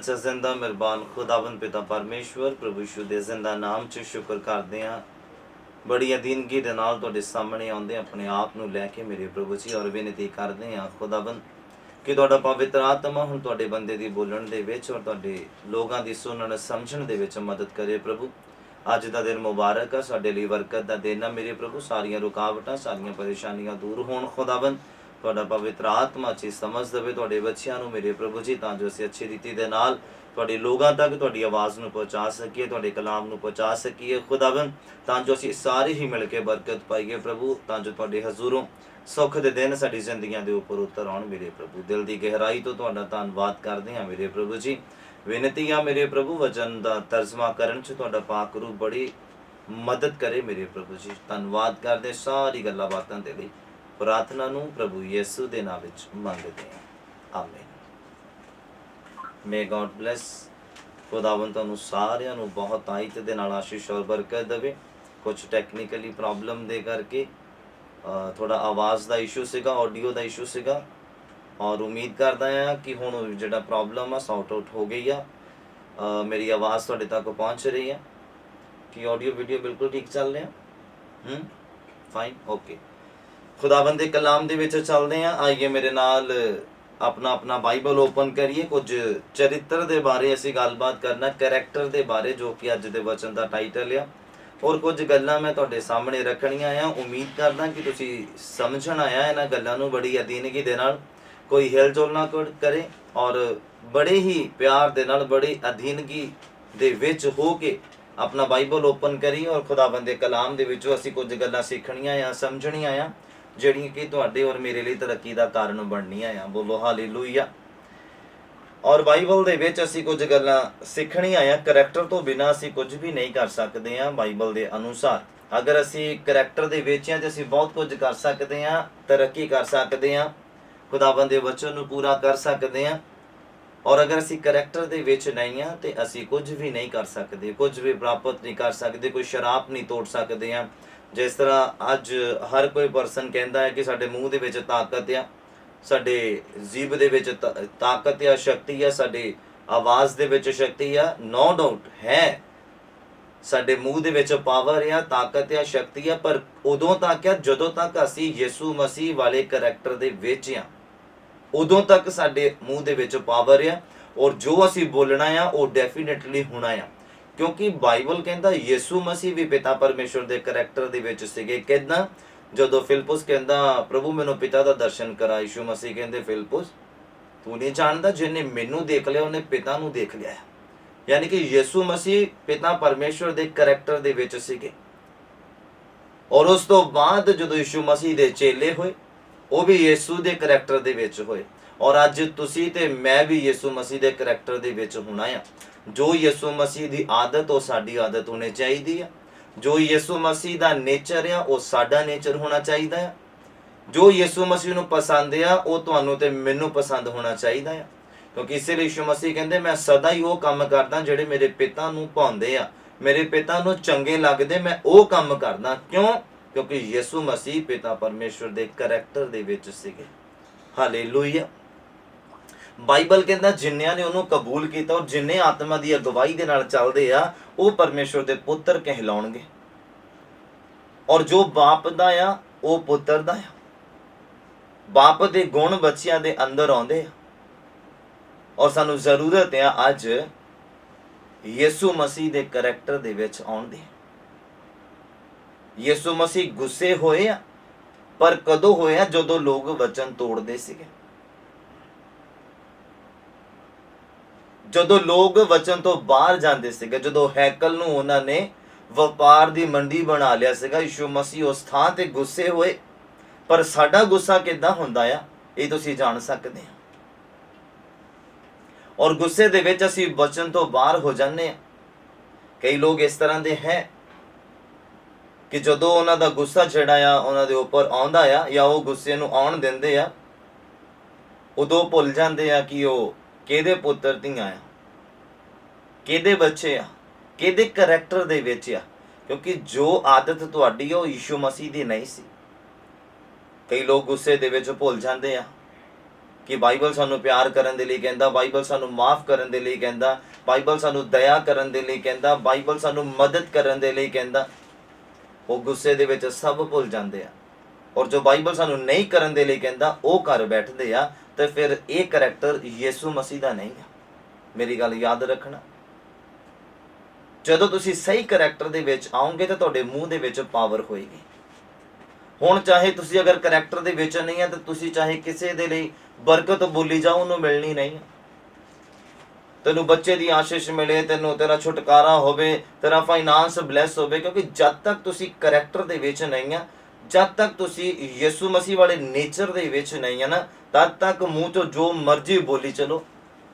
सच्चा जिंदा मेहरबान खुदावंद पिता परमेश्वर प्रभु यीशु दे जिंदा नाम 'ਚ शुक्र करते हैं। बड़ी अधीनगी दे नाल तुहाडे सामने आउंदे अपने आप नूं लैके मेरे प्रभु जी और बेनती करते हैं खुदावंद कि तुहाडा पवित्र आत्मा हुण तुहाडे बंदे दी बोलण दे विच और तुहाडे लोकां दी सुनण समझण दे विच मदद करे प्रभु। अज दा दिन मुबारक है, साडे लई बरकत दा दिन है मेरे प्रभु। सारियां रुकावटां सारियां परेशानियां दूर होण खुदावंद। तुहाडा पवित्र आत्मा च समझ देवे तुहाडे बच्चिआं नूं मेरे प्रभु जी, तां जो असीं अच्छी रीति दे नाल तुहाडे लोकां तक तुहाडी आवाज़ नूं पहुँचा सकीए, तुहाडे कलाम नूं पहुँचा सकीए खुदावंद। तां जो असीं सारे ही मिल के बरकत पाईए प्रभु, तां जो तुहाडे हजूरों सुख दे दिन साडी जिंदगियां दे उपर उतर आउण मेरे प्रभु। दिल दी गहराई तो तुहाडा धन्नवाद करदे हां मेरे प्रभु जी। बेनती आ मेरे प्रभु वचन दा तर्जमा करन च तुहाडा पाक रूप बड़ी मदद करे मेरे प्रभु जी। धन्नवाद करदे सारी गल्लां बातां दे लई, प्रार्थना नूं प्रभु यीशु दे नाम विच मंगदे हां, आमीन। May God bless. खुदावंद तुहानूं सारिआं नूं बहुत आयत दे नाल आशीष और बरकत देवे। कुछ टैक्नीकली प्रॉब्लम दे करके थोड़ा आवाज़ का इशू सीगा, ऑडियो का इशू सीगा, और उम्मीद करदा हां कि हुण जिहड़ा प्रॉब्लम आ सॉर्ट आउट हो गई आ। मेरी आवाज़ तुहाडे तक पहुँच रही है कि ऑडियो वीडियो बिल्कुल ठीक चल रहा? Fine, okay. खुदावंद दे कलाम दे विच चलदे हां। आइए मेरे नाल अपना अपना बाइबल ओपन करिए। कुछ चरित्र दे बारे असीं गलबात करना, करैक्टर दे बारे, जो कि अज दे वचन दा टाइटल आ। और कुछ गल्लां मैं तुहाडे सामने रखणियां आ। उम्मीद करदा कि तुसीं समझण आया इन्हां गल्लां नूं बड़ी अधीनगी दे नाल, कोई हिल जुल ना करे, और बड़े ही प्यार दे नाल, बड़ी अधीनगी दे विच हो के अपना बाइबल ओपन करिए और खुदावंद दे कलाम दे विचों असीं कुछ गल्लां सीखणियां आ, समझणियां आ, ਜਿਹੜੀਆਂ कि तुहाडे और मेरे लिए तरक्की का कारण बननियां आ। बोलो हालेलुया। और बाइबल दे विच असीं कुछ गल्लां सीखणियां आ। करैक्टर तो बिना असीं कुछ भी नहीं कर सकते हैं बाइबल के अनुसार। अगर असीं करैक्टर दे विच हां ते असीं बहुत कुछ कर सकते हैं, तरक्की कर सकते हैं, खुदावंद दे वचन नूं पूरा कर सकते हैं। और अगर असीं करैक्टर दे विच नहीं हां ते असीं कुछ भी नहीं कर सकते, कुछ भी प्राप्त नहीं कर सकते, कोई शराब नहीं तोड़ सकते हैं। जिस तरह अज हर कोई परसन कहता है कि साडे मूँह दे विच ताकत आ, साडे जीभ दे विच ताकत आ, शक्ति आ, साडी आवाज़ दे विच शक्ति आ। नो डाउट है, साडे मूँह दे विच पावर आ, ताकत आ, शक्ति आ, पर उदों तक आ जदों तक असीं यीशु मसीह वाले करैक्टर दे विच आ, उदों तक साडे मूँह दे विच पावर आ। और जो असीं बोलना आ वो डेफिनेटली होना आ, क्योंकि बाइबल कहता यीशु मसीह भी पिता परमेश्वर के करैक्टर दे विच सीगे। किदां? जदों फिलिपुस कहता प्रभु मैनूं पिता का दर्शन करा, यीशु मसीह कहते फिलिपुस तू नहीं जानता, जिन्हें मैनूं देख लिया उन्हें पिता नूं देख लिया। यानी कि यीशु मसीह पिता परमेश्वर के करैक्टर दे विच सीगे। और उस तो बाद जदों यीशु मसीह के चेले होए, वो भी यीशु के करैक्टर दे विच होए। और अज तुसीं ते मैं भी यीशु मसीह के करैक्टर दे विच होना आ। जो यीशु मसीह की आदत वो साडी आदत होनी चाहिए। जो यीशु मसीह का नेचर आ वो साडा नेचर होना चाहिए। जो यीशु मसीह नूं पसंद आ वो तुहानूं ते मैनूं पसंद होना चाहिए। क्योंकि इसलिए यीशु मसीह कहते मैं सदा ही वो काम करदा जिहड़े मेरे पिता नूं भाउंदे आ, मेरे पिता नूं चंगे लगदे, मैं वो काम करदा। क्यों? क्योंकि यीशु मसीह पिता परमेश्वर के करैक्टर दे विच सीगे। हालेलुया। बाइबल कहता जिन्नियां ने उन्होंने कबूल किया और जिन्हें आत्मा की अगवाई के नाल चलते आ वो परमेश्वर के पुत्र कहलाउणगे। और जो बाप दा आ वो पुत्र दा आ। बाप के गुण बच्चियां दे अंदर आउंदे आ। और सानू जरूरत है अज यीशु मसीह के करैक्टर दे विच आउण दी। यीशु मसीह गुस्से होए आ, पर कदों होए आ? जदों लोग वचन तोड़दे सीगे। जदों लोग वचन तो बाहर जाते सीगे, जदों हैकल नूं उन्हां ने वपार दी मंडी बना लिया सीगा, यीशु मसीह उस थां ते गुस्से होए। पर साडा गुस्सा किदां हुंदा आ ये तुसीं जाण सकदे हो। और गुस्से दे विच असीं वचन तो बाहर हो जाने। कई लोग इस तरह दे हैं कि जदों उन्हां दा गुस्सा जिहड़ा आ उन्हां दे उपर आउंदा आ या वो गुस्से नूं आउण दिंदे आ, उदों भुल जांदे आ कि वो किहदे पुत्र धीआं आ, किहदे बच्चे आ, किहदे करैक्टर दे विच आ। क्योंकि जो आदत तुहाडी आ वो यीशु मसीह दी नहीं सी। कई लोग गुस्से दे विच भुल जांदे आ कि बाइबल सानू प्यार करन दे लई कहंदा, बाइबल सानू माफ़ करन दे लई कहंदा, बाइबल सानू दया करन दे लई कहंदा, बाइबल सानू मदद करन दे लई कहंदा, वो गुस्से दे विच सब भुल जांदे आ। और जो बाइबल सानू नहीं करन दे लई कहंदा वो कर बैठदे आ, ते फिर ये करैक्टर यीशु मसीह दा नहीं है। मेरी गल याद रखना, जदों तुसीं सही करैक्टर दे विच आओगे तो तुहाडे मूँह दे विच पावर होएगी। हुण चाहे तुसीं अगर करैक्टर दे विच नहीं है तो तुसीं चाहे किसी दे लई बरकत बोली जाओ, उन्होंने मिलनी नहीं है। तेनू बच्चे दी आशीष मिले, तेनू तेरा छुटकारा होवे, तेरा फाइनांस ब्लैस होवे, क्योंकि जब तक तुसी करैक्टर दे विच नहीं है, जब तक तुसी यीशु मसीह वाले नेचर दे विच नहीं है ना, तब तक मुंह तो जो मर्जी बोली चलो,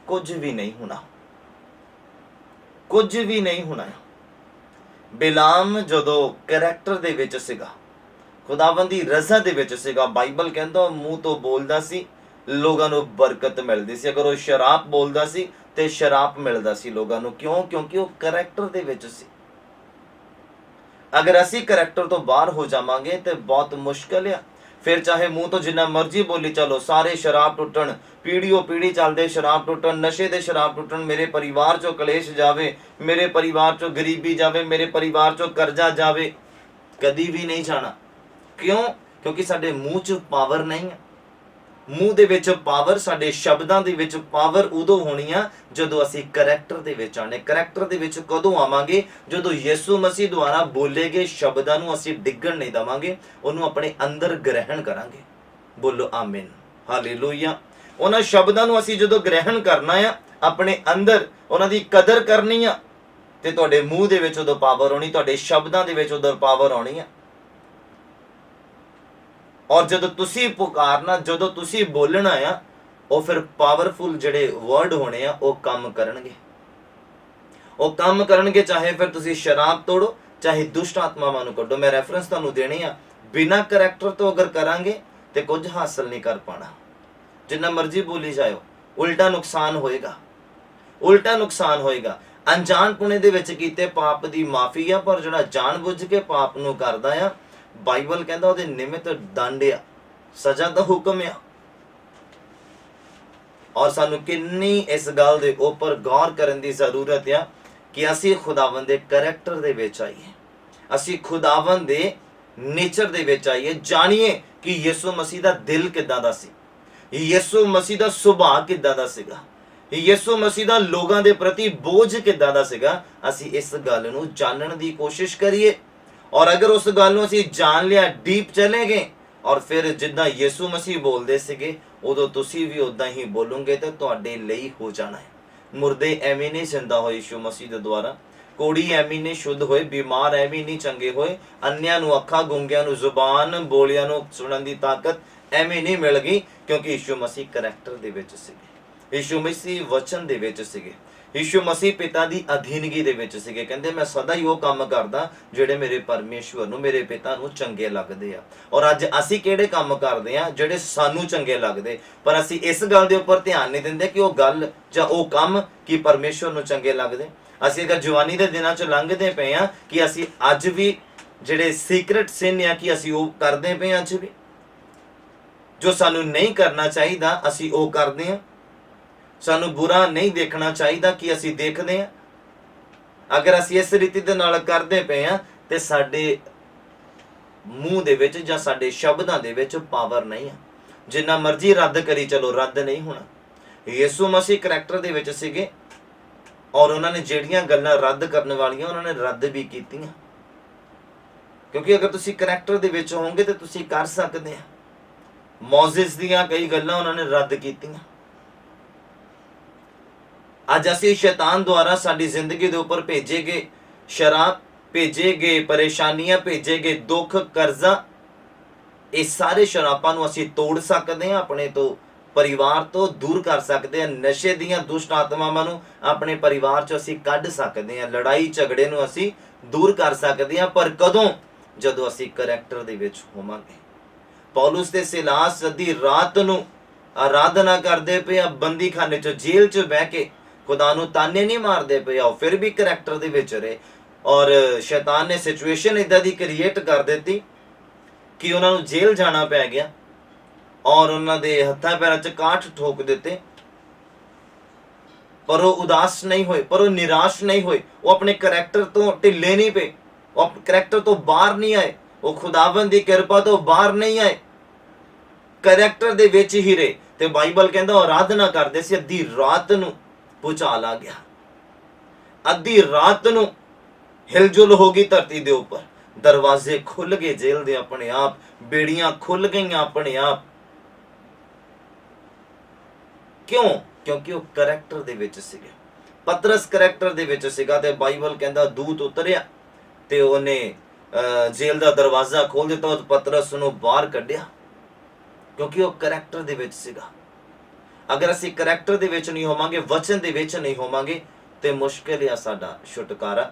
कुछ भी नहीं होना, कुछ भी नहीं होना। बिलाम जदों करैक्टर दे विच सीगा, खुदावंद दी रज़ा दे विच सीगा, बाइबल कहंदा मुंह तो बोलदा सी, लोगों को बरकत मिलती सी। अगर वो शराब बोलता सी तो शराब मिलता सी लोगों को। क्यों? क्योंकि वो करैक्टर दे विच सी। अगर असी करैक्टर तो बाहर हो जावांगे तो बहुत मुश्किल है। फिर चाहे मुंह तो जिन्ना मर्जी बोली चलो, सारे शराब टुटन, पीढ़ियों पीढ़ी चलते शराब टुटन, नशे दे शराब टुटन, मेरे परिवार चो कलेश जावे, मेरे परिवार चो गरीबी जावे, मेरे परिवार चो कर्जा जावे, कदी भी नहीं जाना। क्यों? क्योंकि साडे मूँह च पावर नहीं है। मूँह दे विच पावर, साडे शब्दां दे विच पावर उदों होनी आ जदों असीं करैक्टर दे विच आने। करैक्टर दे विच कदों आवांगे? जदों यीशु मसीह द्वारा बोले गए शब्दां नूं असीं डिग्गण नहीं देवांगे, उहनूं अपने अंदर ग्रहण करांगे। बोलो आमीन, हालेलूया। उन्हां शब्दां नूं असीं जदों ग्रहण करना आ, अपने अंदर उन्हां दी कदर करनी आ, ते तुहाडे मूँह दे विच उदों पावर आउणी, तुहाडे शब्दां दे विच उदों पावर आउणी आ। और जदों तुसी पुकारना, जदों तुसी बोलना आ, वो फिर पावरफुल जिहड़े वर्ड होने आ, वो काम करनगे, वो काम करनगे। चाहे फिर तुसी शराब तोड़ो, चाहे दुष्ट आत्मावां नूं कड्डो। मैं रेफरेंस तुहानूं देनी आ, बिना करैक्टर तो अगर करांगे तो कुछ हासिल नहीं कर पाना। जिन्ना मर्जी बोली जाओ, उल्टा नुकसान होएगा, उल्टा नुकसान होएगा। अनजानपुणे दे विच कीते पाप दी माफी आ, पर जिहड़ा जानबुझ के पाप नूं करदा आ, बाइबल कहंदा उहदे निमित्त दंड आ, सजा दा हुक्म आ। और सानू किन्नी इस गल दे उपर गौर करन दी जरूरत आ कि असीं खुदावंद दे करैक्टर दे विच आईए, असीं खुदावंद दे नेचर दे विच आईए, जाणीए कि यीशु मसीह दा दिल किदां दा सी, यीशु मसीह दा सुभाਅ किदां दा सीगा, यीशु मसीह दा लोगां दे प्रति बोझ किदां दा सीगा। असीं इस गल नूं जानण दी कोशिश करिए, और अगर उस गल नूं असीं जान लिया, डीप चले गए, और फिर जिद्दां यीशु मसीह बोलदे सीगे उदों तुसीं भी उदां ही बोलोगे तो तुहाडे लई हो जाना है। मुर्दे एवें नहीं जिंदा होए यीशु मसीह दे द्वारा, कोड़ी एवें नहीं शुद्ध होए, बीमार एवें नहीं चंगे होए, अन्नियां नूं अखां, गूंगियां नूं जुबान, बोलियां नूं सुणन दी ताकत एवें नहीं मिल गई, क्योंकि यीशु मसीह करैक्टर दे विच सीगे, यीशु मसीह वचन दे विच सीगे, यीशु मसीह पिता दी अधीनगी दे विच सीगे। कहंदे मैं सदा ही वो काम करदा ਜਿਹੜੇ मेरे परमेश्वर नूं, मेरे पिता नूं चंगे लगदे आ। और अज असीं किहड़े काम करदे आ ਜਿਹੜੇ सानूं चंगे लगदे, पर असीं इस गल दे उपर ध्यान नहीं दिंदे कि ਉਹ गल ਜਾਂ ਉਹ ਕੰਮ की परमेश्वर नूं चंगे लगदे। असीं अगर जवानी दे दिनां च लंघदे पए आ कि असीं अज भी ਜਿਹੜੇ सीक्रेट सिन आ कि असीं ਉਹ ਕਰਦੇ ਪਏ अज भी, जो सानूं नहीं करना चाहिदा असीं ਉਹ ਕਰਦੇ आ, सानू बुरा नहीं देखना चाहिए कि असी देखते हैं। अगर असी इस रीति दे नाल करदे पे हैं ते साडे मूँह दे विच जां साडे शब्दां दे विच पावर नहीं है। जिन्ना मर्जी रद्द करी चलो, रद्द नहीं होना। यीशु मसीह करैक्टर दे विच सीगे, और उन्होंने जिहड़ियां गल्लां रद्द करने वालियां उन्होंने रद्द भी कीतियां, क्योंकि अगर तुसी करैक्टर दे विच होवोगे तो तुसी कर सकदे आ। मौजिज़ दीयां कई गल्लां उन्होंने रद्द कीतियां। अज असीं शैतान द्वारा साडी जिंदगी दे उपर भेजे गए शराब, भेजे गए परेशानियां, भेजे गए दुख, कर्जा, ये सारे शरापां नूं असीं तोड़ सकदे हां, अपने तो परिवार तो दूर कर सकते हैं। नशे दीयां दुष्ट आत्मावां नूं अपने परिवार चों असीं कढ सकदे हां, लड़ाई झगड़े नूं असीं दूर कर सकदे हां। पर कदों? जदों असीं करैक्टर दे विच होवांगे। पौलुस ते सिलास अद्धी रात नूं आराधना करदे पे, बंदी खाने चों, जेल च बह के खुदा नूं ताने नहीं मारदे पे, फिर भी करैक्टर दे विच रहे। और शैतान ने सिचुएशन इदां दी क्रिएट कर दित्ती कि उन्हां नूं जेल जाना पै गया। ਔਰ ਉਹਨਾਂ ਦੇ ਹੱਥਾਂ ਪੈਰਾਂ 'ਚ ਕਾਠ ਠੋਕ ਦਿੱਤੇ, ਪਰ ਉਹ ਉਦਾਸ ਨਹੀਂ ਹੋਏ, ਪਰ ਉਹ ਨਿਰਾਸ਼ ਨਹੀਂ ਹੋਏ, ਉਹ ਆਪਣੇ ਕਰੈਕਟਰ ਤੋਂ ਢਿੱਲੇ ਨਹੀਂ ਪਏ, ਉਹ ਆਪਣੇ ਕਰੈਕਟਰ ਤੋਂ ਬਾਹਰ ਨਹੀਂ ਆਏ, ਉਹ ਖੁਦਾਵੰਦ ਦੀ ਕਿਰਪਾ ਤੋਂ ਬਾਹਰ ਨਹੀਂ ਆਏ, ਕਰੈਕਟਰ ਦੇ ਵਿੱਚ ਹੀ ਰਹੇ। ਤੇ ਬਾਈਬਲ ਕਹਿੰਦਾ ਉਹ ਆਰਾਧਨਾ ਕਰਦੇ ਸੀ, ਅੱਧੀ ਰਾਤ ਨੂੰ ਭੂਚਾਲ ਆ ਗਿਆ, ਅੱਧੀ ਰਾਤ ਨੂੰ ਹਿਲਜੁਲ ਹੋ ਗਈ ਧਰਤੀ ਦੇ ਉੱਪਰ, ਦਰਵਾਜ਼ੇ ਖੁੱਲ ਗਏ ਜੇਲ੍ਹ ਦੇ ਆਪਣੇ ਆਪ, ਬੇੜੀਆਂ ਖੁੱਲ ਗਈਆਂ ਆਪਣੇ ਆਪ। ਕਿਉਂ? ਕਿਉਂਕਿ ਉਹ ਕਰੈਕਟਰ ਦੇ ਵਿੱਚ ਸੀਗੇ, ਪਤਰਸ ਕਰੈਕਟਰ ਦੇ ਵਿੱਚ ਸੀਗਾ। ਤੇ ਬਾਈਬਲ ਕਹਿੰਦਾ ਦੂਤ ਉਤਰਿਆ ਤੇ ਉਹਨੇ ਜੇਲ੍ਹ ਦਾ ਦਰਵਾਜ਼ਾ ਖੋਲ ਦਿੱਤਾ, ਉਹ ਪਤਰਸ ਨੂੰ ਬਾਹਰ ਕੱਢਿਆ, ਕਿਉਂਕਿ ਉਹ ਕਰੈਕਟਰ ਦੇ ਵਿੱਚ ਸੀਗਾ। ਅਗਰ ਅਸੀਂ ਕਰੈਕਟਰ ਦੇ ਵਿੱਚ ਨਹੀਂ ਹੋਵਾਂਗੇ, ਵਚਨ ਦੇ ਵਿੱਚ ਨਹੀਂ ਹੋਵਾਂਗੇ, ਤੇ ਮੁਸ਼ਕਿਲ ਆ ਸਾਡਾ ਛੁਟਕਾਰਾ,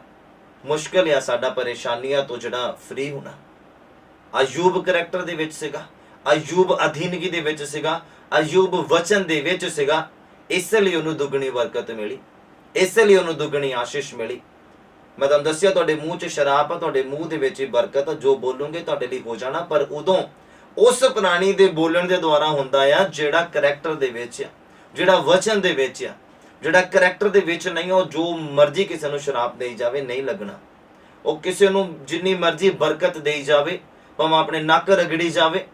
ਮੁਸ਼ਕਿਲ ਆ ਸਾਡਾ ਪਰੇਸ਼ਾਨੀਆਂ ਤੋਂ ਜਿਹੜਾ ਫ੍ਰੀ ਹੋਣਾ। ਅਯੂਬ ਕਰੈਕਟਰ ਦੇ ਵਿੱਚ ਸੀਗਾ, ਅਯੂਬ ਅਧੀਨਗੀ ਦੇ ਵਿੱਚ ਸੀਗਾ, ਅਯੂਬ ਵਚਨ ਦੇ ਵਿੱਚ ਸੀਗਾ, ਇਸ ਲਈ ਉਹਨੂੰ ਦੁੱਗਣੀ ਬਰਕਤ ਮਿਲੀ, ਇਸ ਲਈ ਉਹਨੂੰ ਦੁੱਗਣੀ ਆਸ਼ੀਸ਼ ਮਿਲੀ। ਮੈਂ ਤੁਹਾਨੂੰ ਦੱਸਿਆ ਤੁਹਾਡੇ ਮੂੰਹ 'ਚ ਸ਼ਰਾਬ ਆ, ਤੁਹਾਡੇ ਮੂੰਹ ਦੇ ਵਿੱਚ ਹੀ ਬਰਕਤ ਆ, ਜੋ ਬੋਲੋਗੇ ਤੁਹਾਡੇ ਲਈ ਹੋ ਜਾਣਾ। ਪਰ ਉਦੋਂ ਉਸ ਪ੍ਰਾਣੀ ਦੇ ਬੋਲਣ ਦੇ ਦੁਆਰਾ ਹੁੰਦਾ ਆ ਜਿਹੜਾ ਕਰੈਕਟਰ ਦੇ ਵਿੱਚ ਆ, ਜਿਹੜਾ ਵਚਨ ਦੇ ਵਿੱਚ ਆ। ਜਿਹੜਾ ਕਰੈਕਟਰ ਦੇ ਵਿੱਚ ਨਹੀਂ, ਉਹ ਜੋ ਮਰਜ਼ੀ ਕਿਸੇ ਨੂੰ ਸ਼ਰਾਬ ਦੇਈ ਜਾਵੇ ਨਹੀਂ ਲੱਗਣਾ, ਉਹ ਕਿਸੇ ਨੂੰ ਜਿੰਨੀ ਮਰਜ਼ੀ ਬਰਕਤ ਦੇਈ ਜਾਵੇ, ਭਾਵੇਂ ਆਪਣੇ ਨੱਕ ਰਗੜੀ ਜਾਵੇ,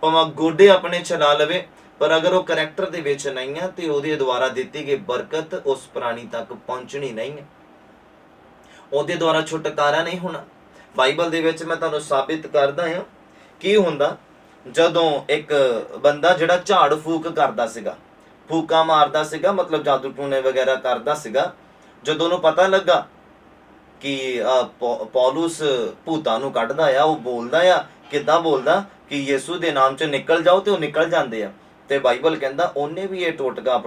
ਭਾਵੇਂ ਗੋਡੇ ਆਪਣੇ ਛਲਾ ਲਵੇ, ਪਰ ਅਗਰ ਉਹ ਕਰੈਕਟਰ ਦੇ ਵਿੱਚ ਨਹੀਂ ਆ ਤੇ ਉਹਦੇ ਦੁਆਰਾ ਦਿੱਤੀ ਗਈ ਬਰਕਤ ਉਸ ਪ੍ਰਾਣੀ ਤੱਕ ਪਹੁੰਚਣੀ ਨਹੀਂ ਹੈ, ਉਹਦੇ ਦੁਆਰਾ ਛੁਟਕਾਰਾ ਨਹੀਂ ਹੋਣਾ। ਬਾਈਬਲ ਦੇ ਵਿੱਚ ਮੈਂ ਤੁਹਾਨੂੰ ਸਾਬਿਤ ਕਰਦਾ ਹਾਂ ਕੀ ਹੁੰਦਾ। ਜਦੋਂ ਇੱਕ ਬੰਦਾ ਜਿਹੜਾ ਝਾੜ ਫੂਕ ਕਰਦਾ ਸੀਗਾ, ਫੂਕਾ ਮਾਰਦਾ ਸੀਗਾ, ਮਤਲਬ ਜਾਦੂ ਟੂਣੇ ਵਗੈਰਾ ਕਰਦਾ ਸੀਗਾ, ਜਦੋਂ ਉਹਨੂੰ ਪਤਾ ਲੱਗਾ ਕਿ ਪੌਲੁਸ ਭੂਤਾਂ ਨੂੰ ਕੱਢਦਾ ਆ, ਉਹ ਬੋਲਦਾ ਆ, ਕਿੱਦਾਂ ਬੋਲਦਾ ਕਿ ਯਿਸੂ ਦੇ ਨਾਮ 'ਚ ਨਿਕਲ ਜਾਓ, ਤੇ ਉਹ ਨਿਕਲ ਜਾਂਦੇ ਆ। ਤੇ ਬਾਈਬਲ ਕਹਿੰਦਾ ਉਹਨੇ ਵੀ ਇਹ ਟੋਟਕਾ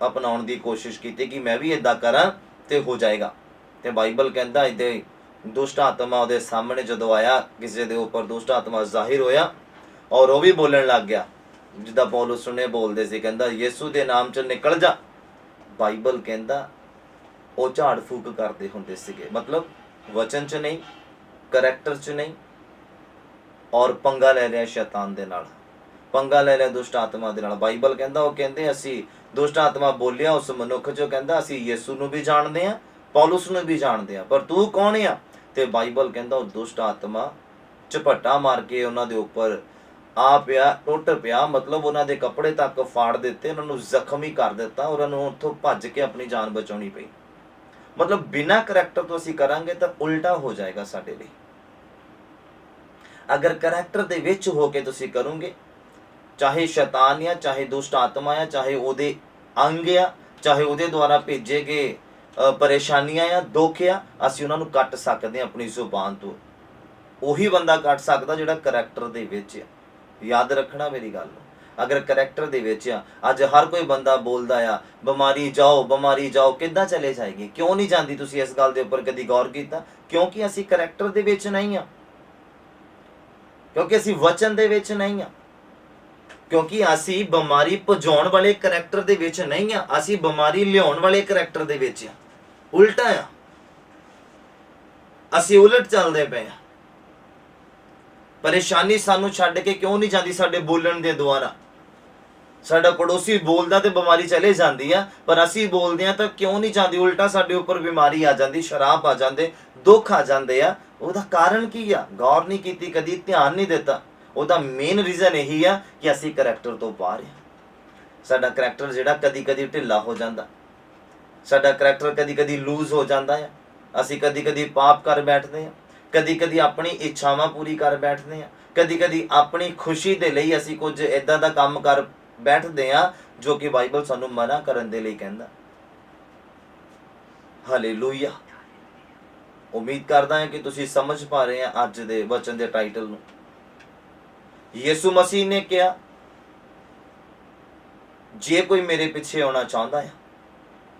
ਅਪਣਾਉਣ ਦੀ ਕੋਸ਼ਿਸ਼ ਕੀਤੀ ਕਿ ਮੈਂ ਵੀ ਇਦਾਂ ਕਰਾਂ ਤੇ ਹੋ ਜਾਏਗਾ। ਤੇ ਬਾਈਬਲ ਕਹਿੰਦਾ ਇੱਦਾਂ ਦੁਸ਼ਟ ਆਤਮਾ ਉਹਦੇ ਸਾਹਮਣੇ ਜਦੋਂ ਆਇਆ, ਕਿਸੇ ਦੇ ਉੱਪਰ ਦੁਸ਼ਟ ਆਤਮਾ ਜ਼ਾਹਿਰ ਹੋਇਆ, ਔਰ ਉਹ ਵੀ ਬੋਲਣ ਲੱਗ ਗਿਆ ਜਿੱਦਾਂ ਪੌਲੁਸ ਨੇ ਬੋਲਦੇ ਸੀ, ਕਹਿੰਦਾ ਯਿਸੂ ਦੇ ਨਾਮ 'ਚ ਨਿਕਲ ਜਾ। ਬਾਈਬਲ ਕਹਿੰਦਾ ਉਹ ਝਾੜ ਫੂਕ ਕਰਦੇ ਹੁੰਦੇ ਸੀਗੇ, ਮਤਲਬ ਵਚਨ 'ਚ ਨਹੀਂ, ਕਰੈਕਟਰ 'ਚ ਨਹੀਂ, ਔਰ ਪੰਗਾ ਲੈ ਲਿਆ ਸ਼ੈਤਾਨ ਦੇ ਨਾਲ, ਪੰਗਾ ਲੈ ਲਿਆ ਦੁਸ਼ਟ ਆਤਮਾ ਦੇ ਨਾਲ। ਬਾਈਬਲ ਕਹਿੰਦਾ ਉਹ ਕਹਿੰਦੇ ਅਸੀਂ ਦੁਸ਼ਟ ਆਤਮਾ ਬੋਲਿਆ ਉਸ ਮਨੁੱਖ 'ਚੋਂ, ਕਹਿੰਦਾ ਅਸੀਂ ਯਿਸੂ ਨੂੰ ਵੀ ਜਾਣਦੇ ਹਾਂ, ਪੌਲੁਸ ਨੂੰ ਵੀ ਜਾਣਦੇ ਹਾਂ, ਪਰ ਤੂੰ ਕੌਣ ਆ? ਤੇ ਬਾਈਬਲ ਕਹਿੰਦਾ ਉਹ ਦੁਸ਼ਟ ਆਤਮਾ ਝਪੱਟਾ ਮਾਰ ਕੇ ਉਹਨਾਂ ਦੇ ਉੱਪਰ ਆ ਪਿਆ, ਟੁੱਟ ਪਿਆ, ਮਤਲਬ ਉਹਨਾਂ ਦੇ ਕੱਪੜੇ ਤੱਕ ਫਾੜ ਦਿੱਤੇ, ਉਹਨਾਂ ਨੂੰ ਜ਼ਖਮੀ ਕਰ ਦਿੱਤਾ, ਉਹਨਾਂ ਨੂੰ ਉੱਥੋਂ ਭੱਜ ਕੇ ਆਪਣੀ ਜਾਨ ਬਚਾਉਣੀ ਪਈ। ਮਤਲਬ ਬਿਨਾਂ ਕਰੈਕਟਰ ਤੋਂ ਅਸੀਂ ਕਰਾਂਗੇ ਤਾਂ ਉਲਟਾ ਹੋ ਜਾਏਗਾ ਸਾਡੇ ਲਈ। ਅਗਰ ਕਰੈਕਟਰ ਦੇ ਵਿੱਚ ਹੋ ਕੇ ਤੁਸੀਂ ਕਰੋਗੇ, ਚਾਹੇ ਸ਼ੈਤਾਨ ਆ, ਚਾਹੇ ਦੁਸ਼ਟ ਆਤਮਾ ਆ, ਚਾਹੇ ਉਹਦੇ ਅੰਗ ਆ, ਚਾਹੇ ਉਹਦੇ ਦੁਆਰਾ ਭੇਜੇ ਗਏ ਪਰੇਸ਼ਾਨੀਆਂ ਆ, ਦੁੱਖ ਆ, ਅਸੀਂ ਉਹਨਾਂ ਨੂੰ ਕੱਟ ਸਕਦੇ ਹਾਂ ਆਪਣੀ ਜ਼ੁਬਾਨ ਤੋਂ। ਉਹੀ ਬੰਦਾ ਕੱਟ ਸਕਦਾ ਜਿਹੜਾ ਕਰੈਕਟਰ ਦੇ ਵਿੱਚ ਆ। ਯਾਦ ਰੱਖਣਾ ਮੇਰੀ ਗੱਲ ਨੂੰ, ਅਗਰ ਕਰੈਕਟਰ ਦੇ ਵਿੱਚ ਆ। ਅੱਜ ਹਰ ਕੋਈ ਬੰਦਾ ਬੋਲਦਾ ਆ ਬਿਮਾਰੀ ਜਾਓ, ਬਿਮਾਰੀ ਜਾਓ, ਕਿੱਦਾਂ ਚਲੇ ਜਾਏਗੀ? ਕਿਉਂ ਨਹੀਂ ਜਾਂਦੀ? ਤੁਸੀਂ ਇਸ ਗੱਲ ਦੇ ਉੱਪਰ ਕਦੀ ਗੌਰ ਕੀਤਾ? ਕਿਉਂਕਿ ਅਸੀਂ ਕਰੈਕਟਰ ਦੇ ਵਿੱਚ ਨਹੀਂ ਆ, ਕਿਉਂਕਿ ਅਸੀਂ ਵਚਨ ਦੇ ਵਿੱਚ ਨਹੀਂ ਆ, ਕਿਉਂਕਿ ਅਸੀਂ ਬਿਮਾਰੀ ਭਜਾਉਣ ਵਾਲੇ ਕਰੈਕਟਰ ਦੇ ਵਿੱਚ ਨਹੀਂ ਆ, ਅਸੀਂ ਬਿਮਾਰੀ ਲਿਆਉਣ ਵਾਲੇ ਕਰੈਕਟਰ ਦੇ ਵਿੱਚ ਆ। ਉਲਟਾ ਆ, ਅਸੀਂ ਉਲਟ ਚੱਲਦੇ ਪਏ ਆ। ਪਰੇਸ਼ਾਨੀ ਸਾਨੂੰ ਛੱਡ ਕੇ ਕਿਉਂ ਨਹੀਂ ਜਾਂਦੀ? ਸਾਡੇ ਬੋਲਣ ਦੇ ਦੁਆਰਾ। ਸਾਡਾ ਪੜੋਸੀ ਬੋਲਦਾ ਤੇ ਬਿਮਾਰੀ ਚਲੇ ਜਾਂਦੀ ਆ, ਪਰ ਅਸੀਂ ਬੋਲਦੇ ਆ ਤਾਂ ਕਿਉਂ ਨਹੀਂ ਜਾਂਦੀ? ਉਲਟਾ ਸਾਡੇ ਉੱਪਰ ਬਿਮਾਰੀ ਆ ਜਾਂਦੀ, ਸ਼ਰਾਬ ਆ ਜਾਂਦੇ, ਦੁੱਖ ਆ ਜਾਂਦੇ ਆ। ਉਹਦਾ ਕਾਰਨ ਕੀ ਆ? ਗੌਰ ਨਹੀਂ ਕੀਤੀ, ਕਦੀ ਧਿਆਨ ਨਹੀਂ ਦਿੱਤਾ। ਉਹਦਾ ਮੇਨ ਰੀਜ਼ਨ ਇਹੀ ਆ ਕਿ ਅਸੀਂ ਕਰੈਕਟਰ ਤੋਂ ਬਾਹਰ ਆ। ਸਾਡਾ ਕਰੈਕਟਰ ਜਿਹੜਾ ਕਦੀ ਕਦੀ ਢਿੱਲਾ ਹੋ ਜਾਂਦਾ, ਸਾਡਾ ਕਰੈਕਟਰ ਕਦੀ ਕਦੀ ਲੂਜ਼ ਹੋ ਜਾਂਦਾ ਆ। ਅਸੀਂ ਕਦੀ ਕਦੀ ਪਾਪ ਕਰ ਬੈਠਦੇ ਆ, ਕਦੀ ਕਦੀ ਆਪਣੀ ਇੱਛਾਵਾਂ ਪੂਰੀ ਕਰ ਬੈਠਦੇ ਆ, ਕਦੀ ਕਦੀ ਆਪਣੀ ਖੁਸ਼ੀ ਦੇ ਲਈ ਅਸੀਂ ਕੁਝ ਇਦਾਂ ਦਾ ਕੰਮ ਕਰ ਬੈਠਦੇ ਆ ਜੋ ਕਿ ਬਾਈਬਲ ਸਾਨੂੰ ਮਨਾ ਕਰਨ ਦੇ ਲਈ ਕਹਿੰਦਾ। ਹਾਲੇਲੂਇਆ। ਉਮੀਦ ਕਰਦਾ ਹਾਂ ਕਿ ਤੁਸੀਂ ਸਮਝ ਪਾ ਰਹੇ ਆ ਅੱਜ ਦੇ ਵਚਨ ਦੇ ਟਾਈਟਲ ਨੂੰ। ਯਿਸੂ ਮਸੀਹ ਨੇ ਕਿਹਾ ਜੇ ਕੋਈ ਮੇਰੇ ਪਿੱਛੇ ਆਉਣਾ ਚਾਹੁੰਦਾ ਹੈ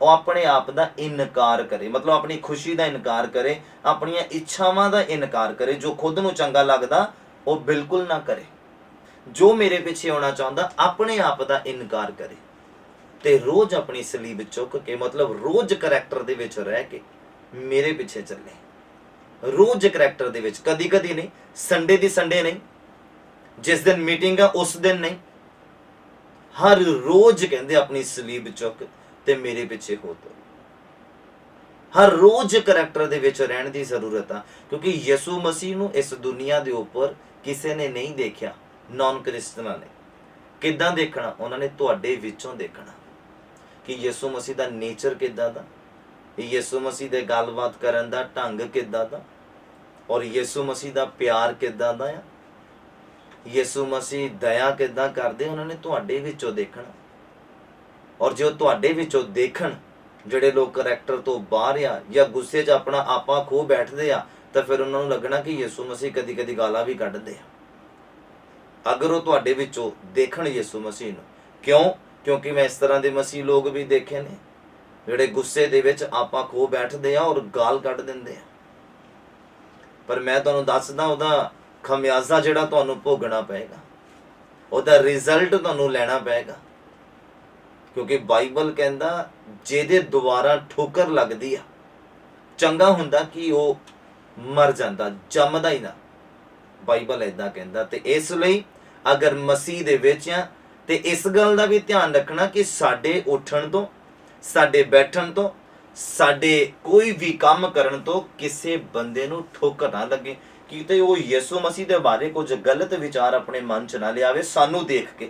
ਉਹ ਆਪਣੇ ਆਪ ਦਾ ਇਨਕਾਰ ਕਰੇ, ਮਤਲਬ ਆਪਣੀ ਖੁਸ਼ੀ ਦਾ ਇਨਕਾਰ ਕਰੇ, ਆਪਣੀਆਂ ਇੱਛਾਵਾਂ ਦਾ ਇਨਕਾਰ ਕਰੇ। ਜੋ ਖੁਦ ਨੂੰ ਚੰਗਾ ਲੱਗਦਾ ਉਹ ਬਿਲਕੁਲ ਨਾ ਕਰੇ। ਜੋ ਮੇਰੇ ਪਿੱਛੇ ਆਉਣਾ ਚਾਹੁੰਦਾ ਆਪਣੇ ਆਪ ਦਾ ਇਨਕਾਰ ਕਰੇ ਤੇ ਰੋਜ਼ ਆਪਣੀ ਸਲੀਬ ਚੁੱਕ ਕੇ, ਮਤਲਬ ਰੋਜ਼ ਕਰੈਕਟਰ ਦੇ ਵਿੱਚ ਰਹਿ ਕੇ ਮੇਰੇ ਪਿੱਛੇ ਚੱਲੇ। ਰੋਜ਼ ਕਰੈਕਟਰ ਦੇ ਵਿੱਚ, ਕਦੀ ਕਦੀ ਨਹੀਂ, ਸੰਡੇ ਦੀ ਸੰਡੇ ਨਹੀਂ, ਜਿਸ ਦਿਨ ਮੀਟਿੰਗ ਆ ਉਸ ਦਿਨ ਨਹੀਂ, हर रोज कहते अपनी सलीब चुक ते मेरे पिछे हो तो हर रोज करैक्टर दे विच रहण दी जरूरत आ, क्योंकि यसू मसीह नूं इस दुनिया दे उपर किसी ने नहीं देखा। नॉन क्रिश्चनां ने किदां देखना? उन्होंने तुहाडे विचों देखना कि यसू मसीह दा नेचर किदां दा, यसू मसीह दे गलबात करन दा ढंग किदां दा, और यसू मसीह दा प्यार किदां दा आ, यसू मसीह दया किदां करदे, उन्होंने तुहाडे विचों देखना। और जो तुहाडे विचों देखण ਜਿਹੜੇ लोग करैक्टर तो बाहर आ या गुस्से 'ਚ अपना आपा खो बैठते आ, तो फिर उन्होंने लगना कि यसू मसीह कदी कदी गालां भी कढ़दे आ। अगर वो तुहाडे विचों देखण यसू मसीह नूं, क्यों? क्योंकि मैं इस तरह के मसीह लोग भी देखे ने ਜਿਹੜੇ गुस्से दे विच आपा खो बैठते आ और गाल कढ़ दिंदे आ। पर मैं तुहानूं दसदा ਉਹਦਾ खमियाजा ਜਿਹੜਾ ਤੁਹਾਨੂੰ भोगना पेगा, ਉਹਦਾ रिजल्ट ਤੁਹਾਨੂੰ ਲੈਣਾ पेगा। क्योंकि बाइबल कहता ਜਿਹਦੇ ਦੁਆਰਾ ठोकर लगती आ, चंगा हुंदा कि वो मर जाता, जमदा ही ना। बाइबल इदां कहता। ते इसलिए अगर मसीह दे विच आ ते इस गल दा भी ध्यान रखना कि साडे उठण तो, साडे बैठण तो, साडे कोई भी काम करन तो किसी बंदे नूं ठोकर ना लगे, किते वो यसू मसीह दे बारे कुछ गलत विचार अपने मन च ना लियावे सानू देख के।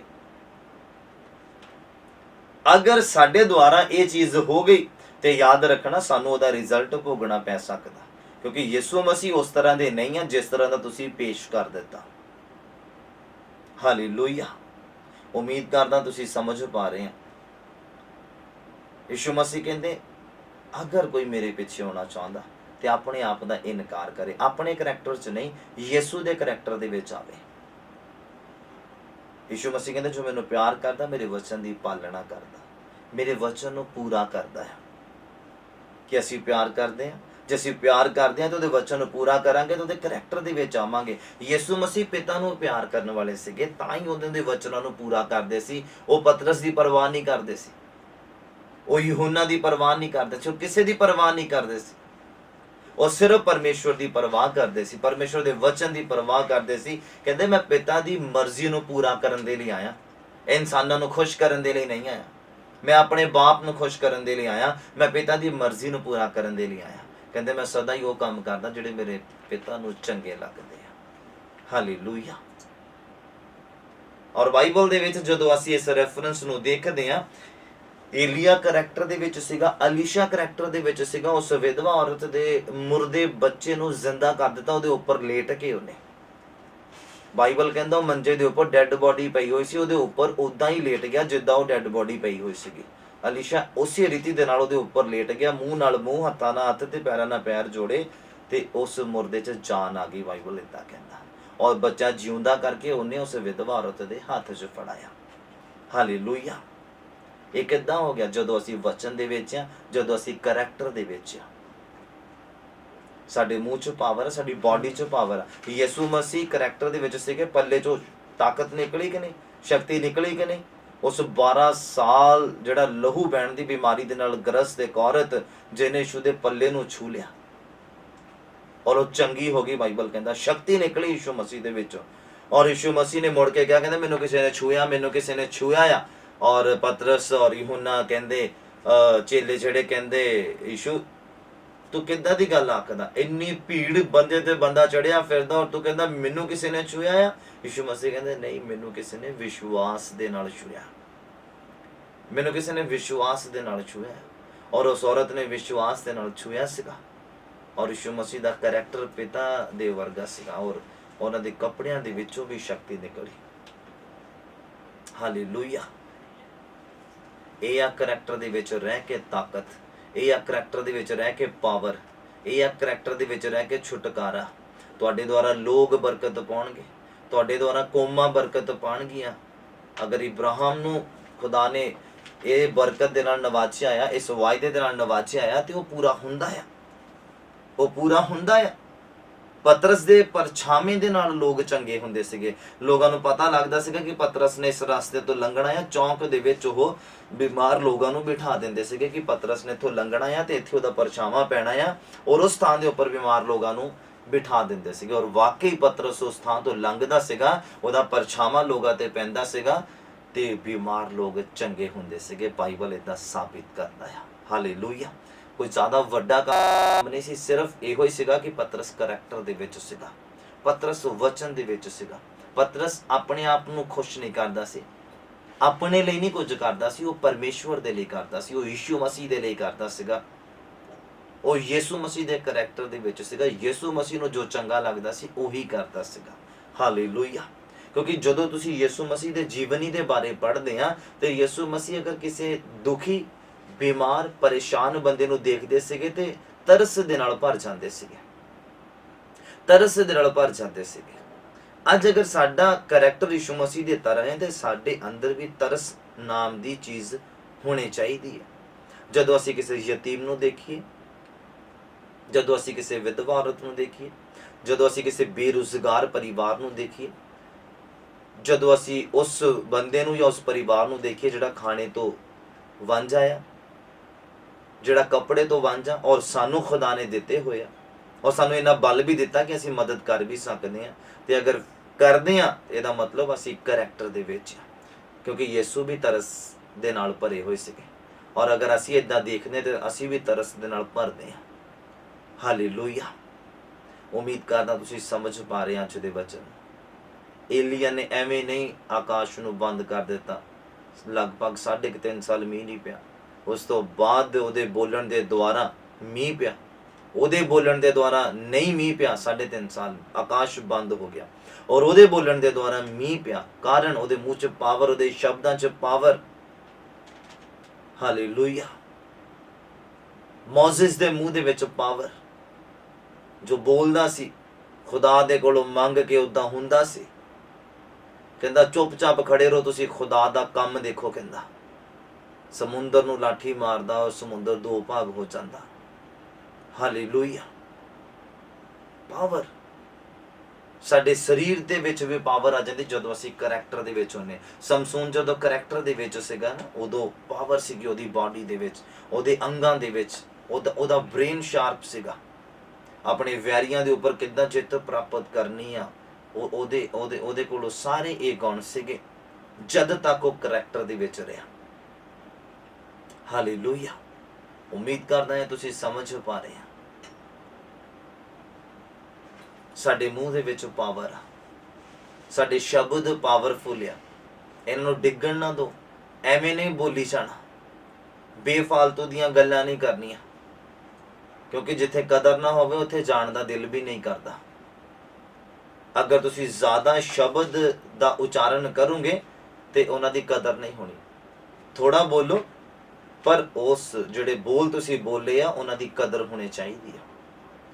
अगर साडे द्वारा ये चीज़ हो गई तो याद रखना सानू उहदा रिजल्ट भोगना पै सकदा, क्योंकि यसू मसीह उस तरह दे नहीं है जिस तरह का तुसीं पेश कर दिता। हालेलुया। उम्मीद करदा तुसीं समझ पा रहे हैं। यीशु मसीह कहते अगर कोई मेरे पिछे होना चाहता तो अपने आप का इनकार करे, अपने करैक्टर च नहीं, यसू दे करैक्टर दे विच आवे। यीशु मसीह कहते जो मैनूं प्यार करता मेरे वचन की पालना करता, मेरे वचन नूं पूरा करता है। कि असीं प्यार करते हैं, जे असीं प्यार करते हैं तो उहदे वचन नूं पूरा करांगे तो उहदे करैक्टर दे विच आवांगे। यीशु मसीह पिता नूं प्यार करन वाले सीगे, तां ही उहदे वचनां नूं पूरा करदे सी। वो पतरस की परवाह नहीं करदे सी, वो यूहन्ना की परवाह नहीं करदे सी, वो किसी की परवाह नहीं करदे सी। और सिर्फ परमेश्वर की परवाह करते सी, परमेश्वर के वचन की परवाह करते सी। कहते मैं पिता की मर्जी नूं पूरा करन दे लई आया, इंसानां नूं खुश करन दे लई नहीं आया। मैं अपने बाप नूं खुश करन दे लई आया, मैं पिता की मर्जी नूं पूरा करन दे लई आया। कहते मैं सदा ही वो काम करदा जिहड़े मेरे पिता नूं चंगे लगदे आ। हालेलुया। और बाइबल दे विच जदों असीं इस रैफरेंस नूं देखदे आ, एलिया करैक्टर दे विच सीगा, अलीशा करैक्टर दे विच सीगा। उस विधवा औरत दे मुर्दे बच्चे नूं जिंदा कर दिता, उहदे उपर लेट के उहने। बाइबल कहंदा वो मंजे दे उपर डैड बॉडी पई हुई सी, उहदे उपर उदां ही लेट गया जिद्दां वो डैड बॉडी पई हुई सीगी। अलीशा उसी रीति दे नाल उहदे उपर लेट गया, मूँह नाल मूँह, हत्थां नाल हत्थ ते पैरां नाल पैर जोड़े, ते उस मुर्दे च जान आ गई। बाइबल इदां कहंदा, और बच्चा जिउंदा करके उहने उस विधवा औरत दे हत्थ च फड़ाया। हालेलुया। ये किदां हो गया? जदों असीं वचन दे विच आ, जदों असीं करैक्टर दे विच आ। साडे मूँह च पावर है, साडी बॉडी च पावर है। यसू मसीह करैक्टर दे विच सीगे, पल्ले चों ताकत निकली कि नहीं, शक्ति निकली कि नहीं। उस 12 साल जिहड़ा लहू बहण दी बीमारी दे नाल ग्रस्त एक औरत जिहने यीशु दे पल्ले नूं छू लिया और वो चंगी हो गई। बाइबल कहंदा शक्ति निकली यीशु मसीह दे विचों। और यीशु मसीह ने मुड़ के क्या कहंदा, मैनूं किसी ने छूया, मैनूं किसी ने छूया आ। और पतरस और यूहन्ना कहंदे, चेले जिहड़े कहंदे यीशु तू किद्दां दी गल आखदा, इन्नी भीड़ बंदे ते बंदा चढ़िया फिरदा और तू कहंदा मैनूं किसी ने छूया आ। यीशु मसीह कहंदे नहीं, मैनूं किसी ने विश्वास दे नाल छूया, मैनूं किसी ने विश्वास दे नाल छूया। और उस औरत ने विश्वास दे नाल छूया सीगा। और यीशु मसीह दा करैक्टर पिता दे वर्गा सीगा, और उन्हां दे कपड़ियां दे विचों भी शक्ति निकली। हालेलुया। ये आ करैक्टर दे विच रह के ताकत, ये आ करैक्टर दे विच रह के पावर, ये आ करैक्टर दे विच रह के छुटकारा। तुहाडे द्वारा लोग बरकत पाउणगे, तुहाडे द्वारा कौमां बरकत पाउणगीਆਂ। अगर इब्राहिम नूं खुदा ने ये बरकत दे नाल नवाजिया आ, इस वायदे दे नाल नवाजिया आ, ते वो पूरा हुंदा आ, वो पूरा हुंदा आ। पतरस दे परछाਵੇਂ ਦੇ ਨਾਲ ਲੋਕ ਚੰਗੇ ਹੁੰਦੇ ਸੀਗੇ। ਲੋਕਾਂ ਨੂੰ ਪਤਾ ਲੱਗਦਾ ਸੀਗਾ ਕਿ ਪਤਰਸ ਨੇ ਇਸ ਰਸਤੇ ਤੋਂ ਲੰਘਣਾ ਆ। ਚੌਂਕ ਦੇ ਵਿੱਚ ਉਹ ਬਿਮਾਰ ਲੋਕਾਂ ਨੂੰ ਬਿਠਾ ਦਿੰਦੇ ਸੀਗੇ ਕਿ ਪਤਰਸ ਨੇ ਇੱਥੋਂ ਲੰਘਣਾ ਆ ਤੇ ਇੱਥੇ ਉਹਦਾ ਪਰਛਾਵਾਂ ਪੈਣਾ ਆ, ਔਰ ਉਸ ਥਾਂ ਦੇ ਉੱਪਰ ਬਿਮਾਰ ਲੋਕਾਂ ਨੂੰ ਬਿਠਾ ਦਿੰਦੇ ਸੀਗੇ। ਔਰ ਵਾਕਈ ਪਤਰਸ ਉਸ ਥਾਂ ਤੋਂ ਲੰਘਦਾ ਸੀਗਾ, ਉਹਦਾ ਪਰਛਾਵਾਂ ਲੋਕਾਂ ਤੇ ਪੈਂਦਾ ਸੀਗਾ, ਤੇ ਬਿਮਾਰ ਲੋਕ ਚੰਗੇ ਹੁੰਦੇ ਸੀਗੇ। ਬਾਈਬਲ ਇਦਾਂ ਸਾਬਿਤ ਕਰਦਾ ਆ। ਹਾਲੇਲੂਇਆ। ਕੋਈ ਜ਼ਿਆਦਾ ਵੱਡਾ ਕੰਮ ਨਹੀਂ ਸੀ, ਸਿਰਫ ਇਹੋ ਹੀ ਸੀਗਾ ਕਿ ਪਤਰਸ ਕਰੈਕਟਰ ਦੇ ਵਿੱਚ ਸੀਗਾ, ਪਤਰਸ ਵਚਨ ਦੇ ਵਿੱਚ ਸੀਗਾ। ਪਤਰਸ ਆਪਣੇ ਆਪ ਨੂੰ ਖੁਸ਼ ਨਹੀਂ ਕਰਦਾ ਸੀ, ਆਪਣੇ ਲਈ ਨਹੀਂ ਕੁਝ ਕਰਦਾ ਸੀ, ਉਹ ਪਰਮੇਸ਼ਵਰ ਦੇ ਲਈ ਕਰਦਾ ਸੀ, ਉਹ ਯਿਸੂ ਮਸੀਹ ਦੇ ਲਈ ਕਰਦਾ ਸੀਗਾ, ਉਹ ਯਿਸੂ ਮਸੀਹ ਦੇ ਕਰੈਕਟਰ ਦੇ ਵਿੱਚ ਸੀਗਾ। ਯਿਸੂ ਮਸੀਹ ਨੂੰ ਜੋ ਚੰਗਾ ਲੱਗਦਾ ਸੀ ਉਹੀ ਕਰਦਾ ਸੀਗਾ। ਹਾਲੇਲੂਇਆ। ਕਿਉਂਕਿ ਜਦੋਂ ਤੁਸੀਂ ਯਿਸੂ ਮਸੀਹ ਦੇ ਜੀਵਨੀ ਦੇ ਬਾਰੇ ਪੜ੍ਹਦੇ ਆ ਤੇ ਯਿਸੂ ਮਸੀਹ ਅਗਰ ਕਿਸੇ ਦੁਖੀ, ਬਿਮਾਰ, ਪਰੇਸ਼ਾਨ ਬੰਦੇ ਨੂੰ ਦੇਖਦੇ ਸੀਗੇ ਤੇ ਤਰਸ ਦੇ ਨਾਲ ਭਰ ਜਾਂਦੇ ਸੀਗੇ, ਤਰਸ ਦੇ ਨਾਲ ਭਰ ਜਾਂਦੇ ਸੀਗੇ। ਅੱਜ ਅਗਰ ਸਾਡਾ ਕਰੈਕਟਰ ਯਿਸੂ ਮਸੀਹ ਦੇ ਤਰ੍ਹਾਂ ਹੈ ਤੇ ਸਾਡੇ ਅੰਦਰ ਵੀ ਤਰਸ ਨਾਮ ਦੀ ਚੀਜ਼ ਹੋਣੀ ਚਾਹੀਦੀ ਹੈ। ਜਦੋਂ ਅਸੀਂ ਕਿਸੇ ਯਤੀਮ ਨੂੰ ਦੇਖੀਏ, ਜਦੋਂ ਅਸੀਂ ਕਿਸੇ ਵਿਧਵਾ ਔਰਤ ਨੂੰ ਦੇਖੀਏ, ਜਦੋਂ ਅਸੀਂ ਕਿਸੇ ਬੇਰੁਜ਼ਗਾਰ ਪਰਿਵਾਰ ਨੂੰ ਦੇਖੀਏ, ਜਦੋਂ ਅਸੀਂ ਉਸ ਬੰਦੇ ਨੂੰ ਜਾਂ ਉਸ ਪਰਿਵਾਰ ਨੂੰ ਦੇਖੀਏ ਜਿਹੜਾ ਖਾਣੇ ਤੋਂ ਵਾਂਝਾ ਆ, ਜਿਹੜਾ ਕੱਪੜੇ ਤੋਂ ਵਾਂਝਾ, ਔਰ ਸਾਨੂੰ ਖੁਦਾ ਨੇ ਦਿੱਤੇ ਹੋਏ ਆ, ਔਰ ਸਾਨੂੰ ਇਹਨਾਂ ਬਲ ਵੀ ਦਿੱਤਾ ਕਿ ਅਸੀਂ ਮਦਦ ਕਰ ਵੀ ਸਕਦੇ ਹਾਂ, ਤੇ ਅਗਰ ਕਰਦੇ ਹਾਂ ਇਹਦਾ ਮਤਲਬ ਅਸੀਂ ਕਰੈਕਟਰ ਦੇ ਵਿੱਚ ਆ, ਕਿਉਂਕਿ ਯਿਸੂ ਵੀ ਤਰਸ ਦੇ ਨਾਲ ਭਰੇ ਹੋਏ ਸੀਗੇ। ਔਰ ਅਗਰ ਅਸੀਂ ਇਦਾਂ ਦੇਖਦੇ ਤੇ ਅਸੀਂ ਵੀ ਤਰਸ ਦੇ ਨਾਲ ਭਰਦੇ ਹਾਂ। ਹਾਲੇਲੂਇਆ। ਉਮੀਦ ਕਰਦਾ ਤੁਸੀਂ ਸਮਝ ਪਾ ਰਹੇ ਅੱਜ ਦੇ ਵਚਨ। ਏਲੀਆ ਨੇ ਐਵੇਂ ਨਹੀਂ ਆਕਾਸ਼ ਨੂੰ ਬੰਦ ਕਰ ਦਿੱਤਾ, ਲਗਭਗ 3.5 ਸਾਲ ਮੀਂਹ ਨਹੀਂ ਪਿਆ। ਉਸ ਤੋਂ ਬਾਅਦ ਉਹਦੇ ਬੋਲਣ ਦੇ ਦੁਆਰਾ ਮੀਂਹ ਪਿਆ, ਉਹਦੇ ਬੋਲਣ ਦੇ ਦੁਆਰਾ ਨਹੀਂ ਮੀਂਹ ਪਿਆ। 3.5 ਸਾਲ ਆਕਾਸ਼ ਬੰਦ ਹੋ ਗਿਆ, ਔਰ ਉਹਦੇ ਬੋਲਣ ਦੇ ਦੁਆਰਾ ਮੀਂਹ ਪਿਆ। ਕਾਰਨ ਉਹਦੇ ਮੂੰਹ 'ਚ ਪਾਵਰ, ਉਹਦੇ ਸ਼ਬਦਾਂ 'ਚ ਪਾਵਰ। ਹਾਲੇਲੂਇਆ। ਮੋਜ਼ਿਸ ਦੇ ਮੂੰਹ ਦੇ ਵਿੱਚ ਪਾਵਰ, ਜੋ ਬੋਲਦਾ ਸੀ ਖੁਦਾ ਦੇ ਕੋਲੋਂ ਮੰਗ ਕੇ ਉਦਾਂ ਹੁੰਦਾ ਸੀ। ਕਹਿੰਦਾ ਚੁੱਪਚਾਪ ਖੜੇ ਰਹੋ, ਤੁਸੀਂ ਖੁਦਾ ਦਾ ਕੰਮ ਦੇਖੋ। ਕਹਿੰਦਾ ਸਮੁੰਦਰ ਨੂੰ ਲਾਠੀ ਮਾਰਦਾ ਔਰ ਸਮੁੰਦਰ 2 ਭਾਗ ਹੋ ਜਾਂਦਾ। ਹਾਲੇਲੂਇਆ। ਪਾਵਰ ਸਾਡੇ ਸਰੀਰ ਦੇ ਵਿੱਚ ਵੀ ਪਾਵਰ ਆ ਜਾਂਦੀ ਜਦੋਂ ਅਸੀਂ ਕਰੈਕਟਰ ਦੇ ਵਿੱਚ ਹੁੰਨੇ। ਸਮਸੂਨ ਜਦੋਂ ਕਰੈਕਟਰ ਦੇ ਵਿੱਚ ਸੀਗਾ ਨਾ, ਉਦੋਂ ਪਾਵਰ ਸੀਗੀ ਉਹਦੀ ਬਾਡੀ ਦੇ ਵਿੱਚ, ਉਹਦੇ ਅੰਗਾਂ ਦੇ ਵਿੱਚ। ਉਹਦਾ ਬ੍ਰੇਨ ਸ਼ਾਰਪ ਸੀਗਾ, ਆਪਣੇ ਵੈਰੀਆਂ ਦੇ ਉੱਪਰ ਕਿੱਦਾਂ ਜਿੱਤ ਪ੍ਰਾਪਤ ਕਰਨੀ ਆ, ਉਹਦੇ ਕੋਲੋਂ ਸਾਰੇ ਇਹ ਗੁਣ ਸੀਗੇ ਜਦ ਤੱਕ ਉਹ ਕਰੈਕਟਰ ਦੇ ਵਿੱਚ ਰਿਹਾ। ਹਾਲੇਲੂਇਆ। ਉਮੀਦ ਕਰਦਾ ਹਾਂ ਤੁਸੀਂ ਸਮਝ ਪਾ ਰਹੇ ਆ। ਸਾਡੇ ਮੂੰਹ ਦੇ ਵਿੱਚ ਪਾਵਰ ਆ, ਸਾਡੇ ਸ਼ਬਦ ਪਾਵਰਫੁਲ ਆ, ਇਹਨਾਂ ਨੂੰ ਡਿੱਗਣ ਨਾ ਦਿਓ। ਐਵੇਂ ਨਹੀਂ ਬੋਲੀ ਜਾਣਾ, ਬੇਫਾਲਤੂ ਦੀਆਂ ਗੱਲਾਂ ਨਹੀਂ ਕਰਨੀਆਂ, ਕਿਉਂਕਿ ਜਿੱਥੇ ਕਦਰ ਨਾ ਹੋਵੇ ਉੱਥੇ ਜਾਣ ਦਾ ਦਿਲ ਵੀ ਨਹੀਂ ਕਰਦਾ। ਅਗਰ ਤੁਸੀਂ ਜ਼ਿਆਦਾ ਸ਼ਬਦ ਦਾ ਉਚਾਰਨ ਕਰੋਗੇ ਤੇ ਉਹਨਾਂ ਦੀ ਕਦਰ ਨਹੀਂ ਹੋਣੀ। ਥੋੜਾ ਬੋਲੋ, ਪਰ ਉਸ ਜਿਹੜੇ ਬੋਲ ਤੁਸੀਂ ਬੋਲੇ ਆ ਉਹਨਾਂ ਦੀ ਕਦਰ ਹੋਣੀ ਚਾਹੀਦੀ ਆ।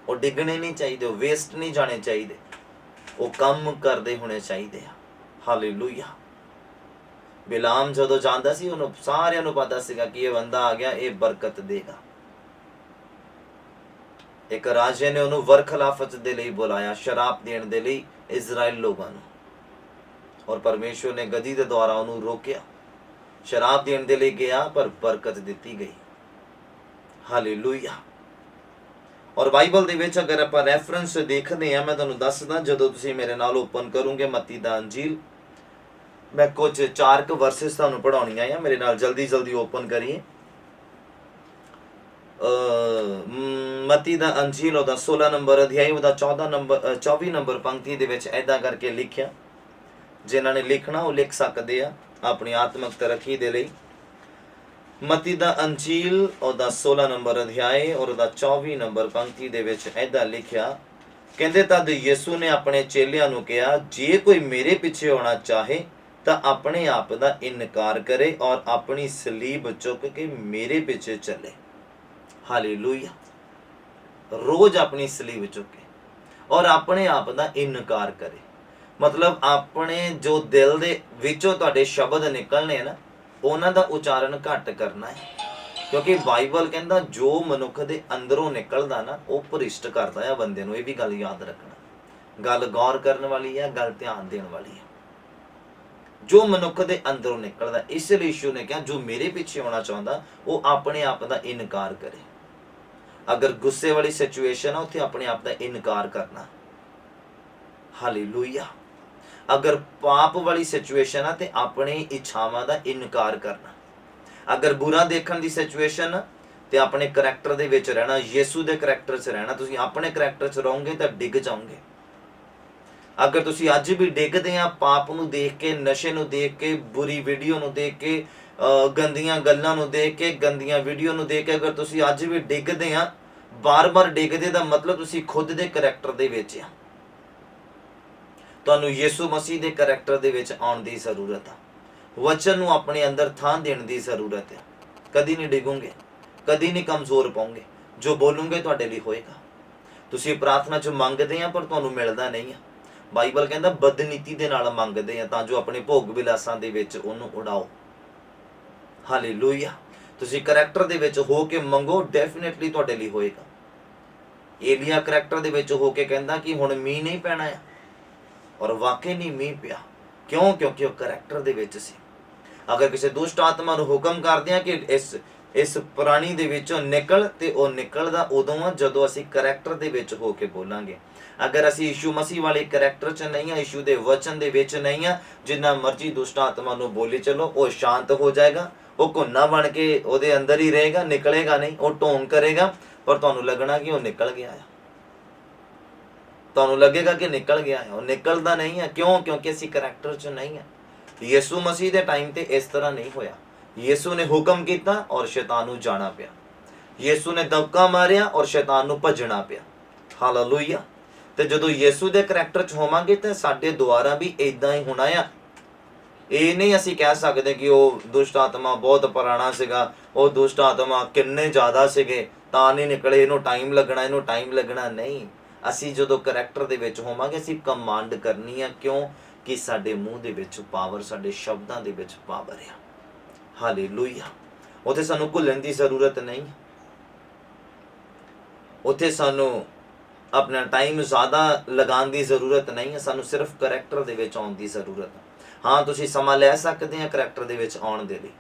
ਉਹ ਡਿੱਗਣੇ ਨਹੀਂ ਚਾਹੀਦੇ, ਉਹ ਵੇਸਟ ਨਹੀਂ ਜਾਣੇ ਚਾਹੀਦੇ, ਉਹ ਕੰਮ ਕਰਦੇ ਹੋਣੇ ਚਾਹੀਦੇ ਆ। ਹਾਲੇਲੂਇਆ। ਬਿਲਾਮ ਜਦੋਂ ਜਾਂਦਾ ਸੀ, ਉਹਨੂੰ ਸਾਰਿਆਂ ਨੂੰ ਪਤਾ ਸੀਗਾ ਕਿ ਇਹ ਬੰਦਾ ਆ ਗਿਆ, ਇਹ ਬਰਕਤ ਦੇਗਾ। ਇੱਕ ਰਾਜੇ ਨੇ ਉਹਨੂੰ ਵਰਖਲਾਫਤ ਦੇ ਲਈ ਬੁਲਾਇਆ, ਸ਼ਰਾਪ ਦੇਣ ਦੇ ਲਈ ਇਜ਼ਰਾਈਲ ਲੋਕਾਂ ਨੂੰ, ਔਰ ਪਰਮੇਸ਼ਵਰ ਨੇ ਗਦੀ ਦੇ ਦੁਆਰਾ ਉਹਨੂੰ ਰੋਕਿਆ। ਸ਼ਰਾਪ ਦੇਣ ਦੇ ਲਈ ਗਿਆ ਪਰ ਬਰਕਤ ਦਿੱਤੀ ਗਈ। ਹਾਲੇਲੂਇਆ। ਔਰ ਬਾਈਬਲ ਦੇ ਵਿੱਚ ਅਗਰ ਆਪਾਂ ਰੈਫਰੈਂਸ ਦੇਖਦੇ ਆ, ਮੈਂ ਤੁਹਾਨੂੰ ਦੱਸਦਾ, ਜਦੋਂ ਤੁਸੀਂ ਮੇਰੇ ਨਾਲ ਓਪਨ ਕਰੋਗੇ ਮੱਤੀ ਦਾ ਅੰਜੀਲ, ਮੈਂ ਕੁਝ 4 ਵਰਸਿਸ ਤੁਹਾਨੂੰ ਪੜਾਉਣੀਆਂ ਆ, ਮੇਰੇ ਨਾਲ ਜਲਦੀ ਓਪਨ ਕਰੀਏ। ਮਤੀ ਦਾ ਅੰਜੀਲ ਉਹਦਾ 16 ਨੰਬਰ ਅਧਿਆਇ, ਉਹਦਾ 24 ਨੰਬਰ ਪੰਕਤੀ ਦੇ ਵਿੱਚ ਐਦਾਂ ਕਰਕੇ ਲਿਖਿਆ। ਜਿਨ੍ਹਾਂ ਨੇ ਲਿਖਣਾ ਉਹ ਲਿਖ ਸਕਦੇ ਆ ਆਪਣੀ ਆਤਮਿਕ ਤਰੱਕੀ ਦੇ ਲਈ। ਮਤੀ ਦਾ ਅੰਜੀਲ ਉਹਦਾ 16 ਨੰਬਰ ਅਧਿਆਇ ਔਰ ਉਹਦਾ 24 ਨੰਬਰ ਪੰਕਤੀ ਦੇ ਵਿੱਚ ਐਦਾਂ ਲਿਖਿਆ, ਕਹਿੰਦੇ ਤਦ ਯਿਸੂ ਨੇ ਆਪਣੇ ਚੇਲਿਆਂ ਨੂੰ ਕਿਹਾ, ਜੇ ਕੋਈ ਮੇਰੇ ਪਿੱਛੇ ਆਉਣਾ ਚਾਹੇ ਤਾਂ ਆਪਣੇ ਆਪ ਦਾ ਇਨਕਾਰ ਕਰੇ ਔਰ ਆਪਣੀ ਸਲੀਬ ਚੁੱਕ ਕੇ ਮੇਰੇ ਪਿੱਛੇ ਚੱਲੇ। ਹਾਲੇਲੂਇਆ। ਰੋਜ਼ ਆਪਣੀ ਸਲੀਬ ਚੁੱਕੇ ਔਰ ਆਪਣੇ ਆਪ ਦਾ ਇਨਕਾਰ ਕਰੇ। ਮਤਲਬ ਆਪਣੇ ਜੋ ਦਿਲ ਦੇ ਵਿੱਚੋਂ ਤੁਹਾਡੇ ਸ਼ਬਦ ਨਿਕਲਣੇ ਨਾ, ਉਹਨਾਂ ਦਾ ਉਚਾਰਨ ਘੱਟ ਕਰਨਾ ਹੈ, ਕਿਉਂਕਿ ਬਾਈਬਲ ਕਹਿੰਦਾ ਜੋ ਮਨੁੱਖ ਦੇ ਅੰਦਰੋਂ ਨਿਕਲਦਾ ਨਾ ਉਹ ਭ੍ਰਿਸ਼ਟ ਕਰਦਾ ਆ ਬੰਦੇ ਨੂੰ। ਇਹ ਵੀ ਗੱਲ ਯਾਦ ਰੱਖਣਾ, ਗੱਲ ਗੌਰ ਕਰਨ ਵਾਲੀ ਹੈ, ਗੱਲ ਧਿਆਨ ਦੇਣ ਵਾਲੀ ਹੈ। ਜੋ ਮਨੁੱਖ ਦੇ ਅੰਦਰੋਂ ਨਿਕਲਦਾ, ਇਸ ਲਈ ਯਿਸੂ ਨੇ ਕਿਹਾ ਜੋ ਮੇਰੇ ਪਿੱਛੇ ਆਉਣਾ ਚਾਹੁੰਦਾ ਉਹ ਆਪਣੇ ਆਪ ਦਾ ਇਨਕਾਰ ਕਰੇ। ਅਗਰ ਗੁੱਸੇ ਵਾਲੀ ਸਿਚੁਏਸ਼ਨ ਆ, ਉੱਥੇ ਆਪਣੇ ਆਪ ਦਾ ਇਨਕਾਰ ਕਰਨਾ। ਹਾਲੇਲੂਇਆ। अगर पाप वाली सिचुएशन है तो अपनी इच्छावां का इनकार करना, अगर बुरा देखने की सिचुएशन तो अपने करैक्टर दे विच रहना, यीशु दे करैक्टर च रहना। तुसीं अपने करैक्टर च रहोगे तो डिग जाओगे। अगर तुसीं अज भी डिगदे आ पाप नूं देख के, नशे नूं देख के, बुरी वीडियो नूं देख के, गंदियां गल्लां नूं देख के, गंदियां वीडियो नूं देख के अगर तुसीं अज भी डिगदे आ, बार बार डिगदे दा मतलब तुसीं खुद दे करैक्टर दे विच आ। तुहानूं यीशु मसीह दे करैक्टर दे विच आउण दी जरूरत है, वचन नूं अपने अंदर थां देण दी जरूरत है। कदी नहीं डिगोगे, कदी नहीं कमजोर पाओगे, जो बोलोगे तुहाडे लई होएगा। तुसीं प्रार्थना च मंगदे आ पर तुहानूं मिलदा नहीं है। बाइबल कहता बदनीति दे नाल मंगदे आ तां जो अपने भोग विलासां दे विच उहनूं उड़ाओ। हालेलुया। तुसीं करैक्टर दे विच हो के मंगो, डेफिनेटली तुहाडे लई होएगा। एलिया करैक्टर दे विच हो के कहंदा कि हुण मींह नहीं पैना है, और वाकई नहीं मींह पिया। क्यों? क्योंकि वो करैक्टर दे विच सी। अगर किसी दुष्ट आत्मा नूं हुक्म करदे आ कि इस प्राणी दे विचों निकल, ते वो निकलदा उदों आ जदों असीं करैक्टर दे विच हो के बोलांगे। अगर असीं यीशु मसीह वाले करैक्टर च नहीं है, यीशु दे वचन दे विच नहीं है, जिन्ना मर्जी दुष्ट आत्मा नूं बोली चलो, वो शांत हो जाएगा, वो घुन्ना बन के उहदे अंदर ही रहेगा, निकलेगा नहीं। वो ढोंग करेगा पर तुहानूं लगना कि वो निकल गया है, तुहानूं लगेगा कि निकल गया है, वो निकलदा नहीं है। क्यों? क्योंकि असीं करैक्टर च नहीं है। यीशु मसीह दे टाइम ते इस तरह नहीं होया। यीशु ने हुक्म किया और शैतान नूं जाना पिया। यीशु ने दबका मारिया और शैतान नूं भजना पिया। हालेलुया। ते जदों यीशु दे करैक्टर च होवांगे ते साडे द्वारा भी इदां ही होना है। ये नहीं असीं कह सकते कि वो दुष्ट आत्मा बहुत पुराना सीगा, वो दुष्ट आत्मा किन्ने ज़्यादा सीगे तां नहीं निकले, इहनूं टाइम लगना, इहनूं टाइम लगना। नहीं, असीं जदों करैक्टर दे विच होवांगे असीं कमांड करनी है। क्यों? कि साडे मूँह दे विच पावर, साडे शब्दां दे विच पावर है। हालेलुया। उत्थे सानूं भुल्लण दी जरूरत नहीं, उत्थे सानूं अपना टाइम ज़्यादा लगाने की जरूरत नहीं है। सानूं सिर्फ करैक्टर दे विच आउण दी जरूरत है। हाँ, तुसीं समा लै सकदे आ करैक्टर दे विच आउण दे लई,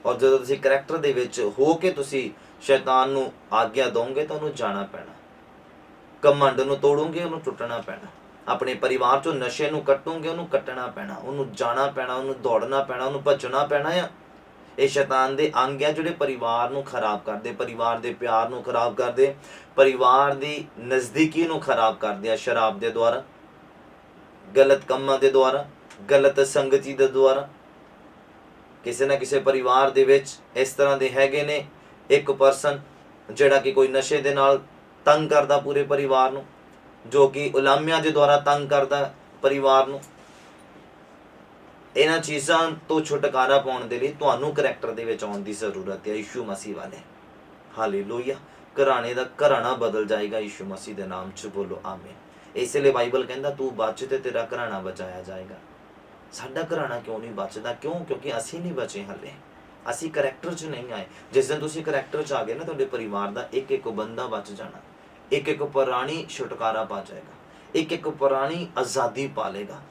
और जदों तुसीं करैक्टर दे विच हो के तुसीं शैतान नूं आग्या दोगे तो उहनूं जाना पैना। घमंड नूं तोड़ोगे, उहनूं टुटना पैना। अपने परिवार चों नशे नूं कट्टोगे, उहनूं कट्टना पैना, उहनूं जाना पैना, उहनूं दौड़ना पैना, उहनूं भजना पैना है। ये शैतान दे अंग है जिहड़े परिवार नूं खराब करदे, परिवार दे प्यार नूं खराब करदे, परिवार दी नज़दीकी नूं खराब करदे आ। शराब दे द्वारा, गलत कामां दे द्वारा, गलत संगति दे द्वारा। किसी ना किसी परिवार दे विच इस तरह दे हैगे ने, एक परसन जिहड़ा कि कोई नशे दे नाल तंग करदा पूरे परिवार नूं, जो कि उलामियां दे द्वारा तंग करदा परिवार नूं। इन्हां चीज़ां तो छुटकारा पाउण दे लई तुहानूं करैक्टर दे विच आउण दी जरूरत है। यीशु मसीह वाले। हालेलुया। घराने दा घराना बदल जाएगा यीशु मसीह दे नाम च। बोलो आमीन। इसलिए बाइबल कहंदा तू बच ते तेरा घराना बचाया जाएगा। साडा घराना क्यों नहीं बचदा? क्यों? क्योंकि असीं नहीं बचे हले, असीं करैक्टर च नहीं आए। जिस दिन तुसीं करैक्टर च आ गए ना, तुहाडे परिवार दा एक एक बंदा बच जाना, एक एक पुरानी छुटकारा पा जाएगा, एक एक पुरानी आज़ादी पा लेगा।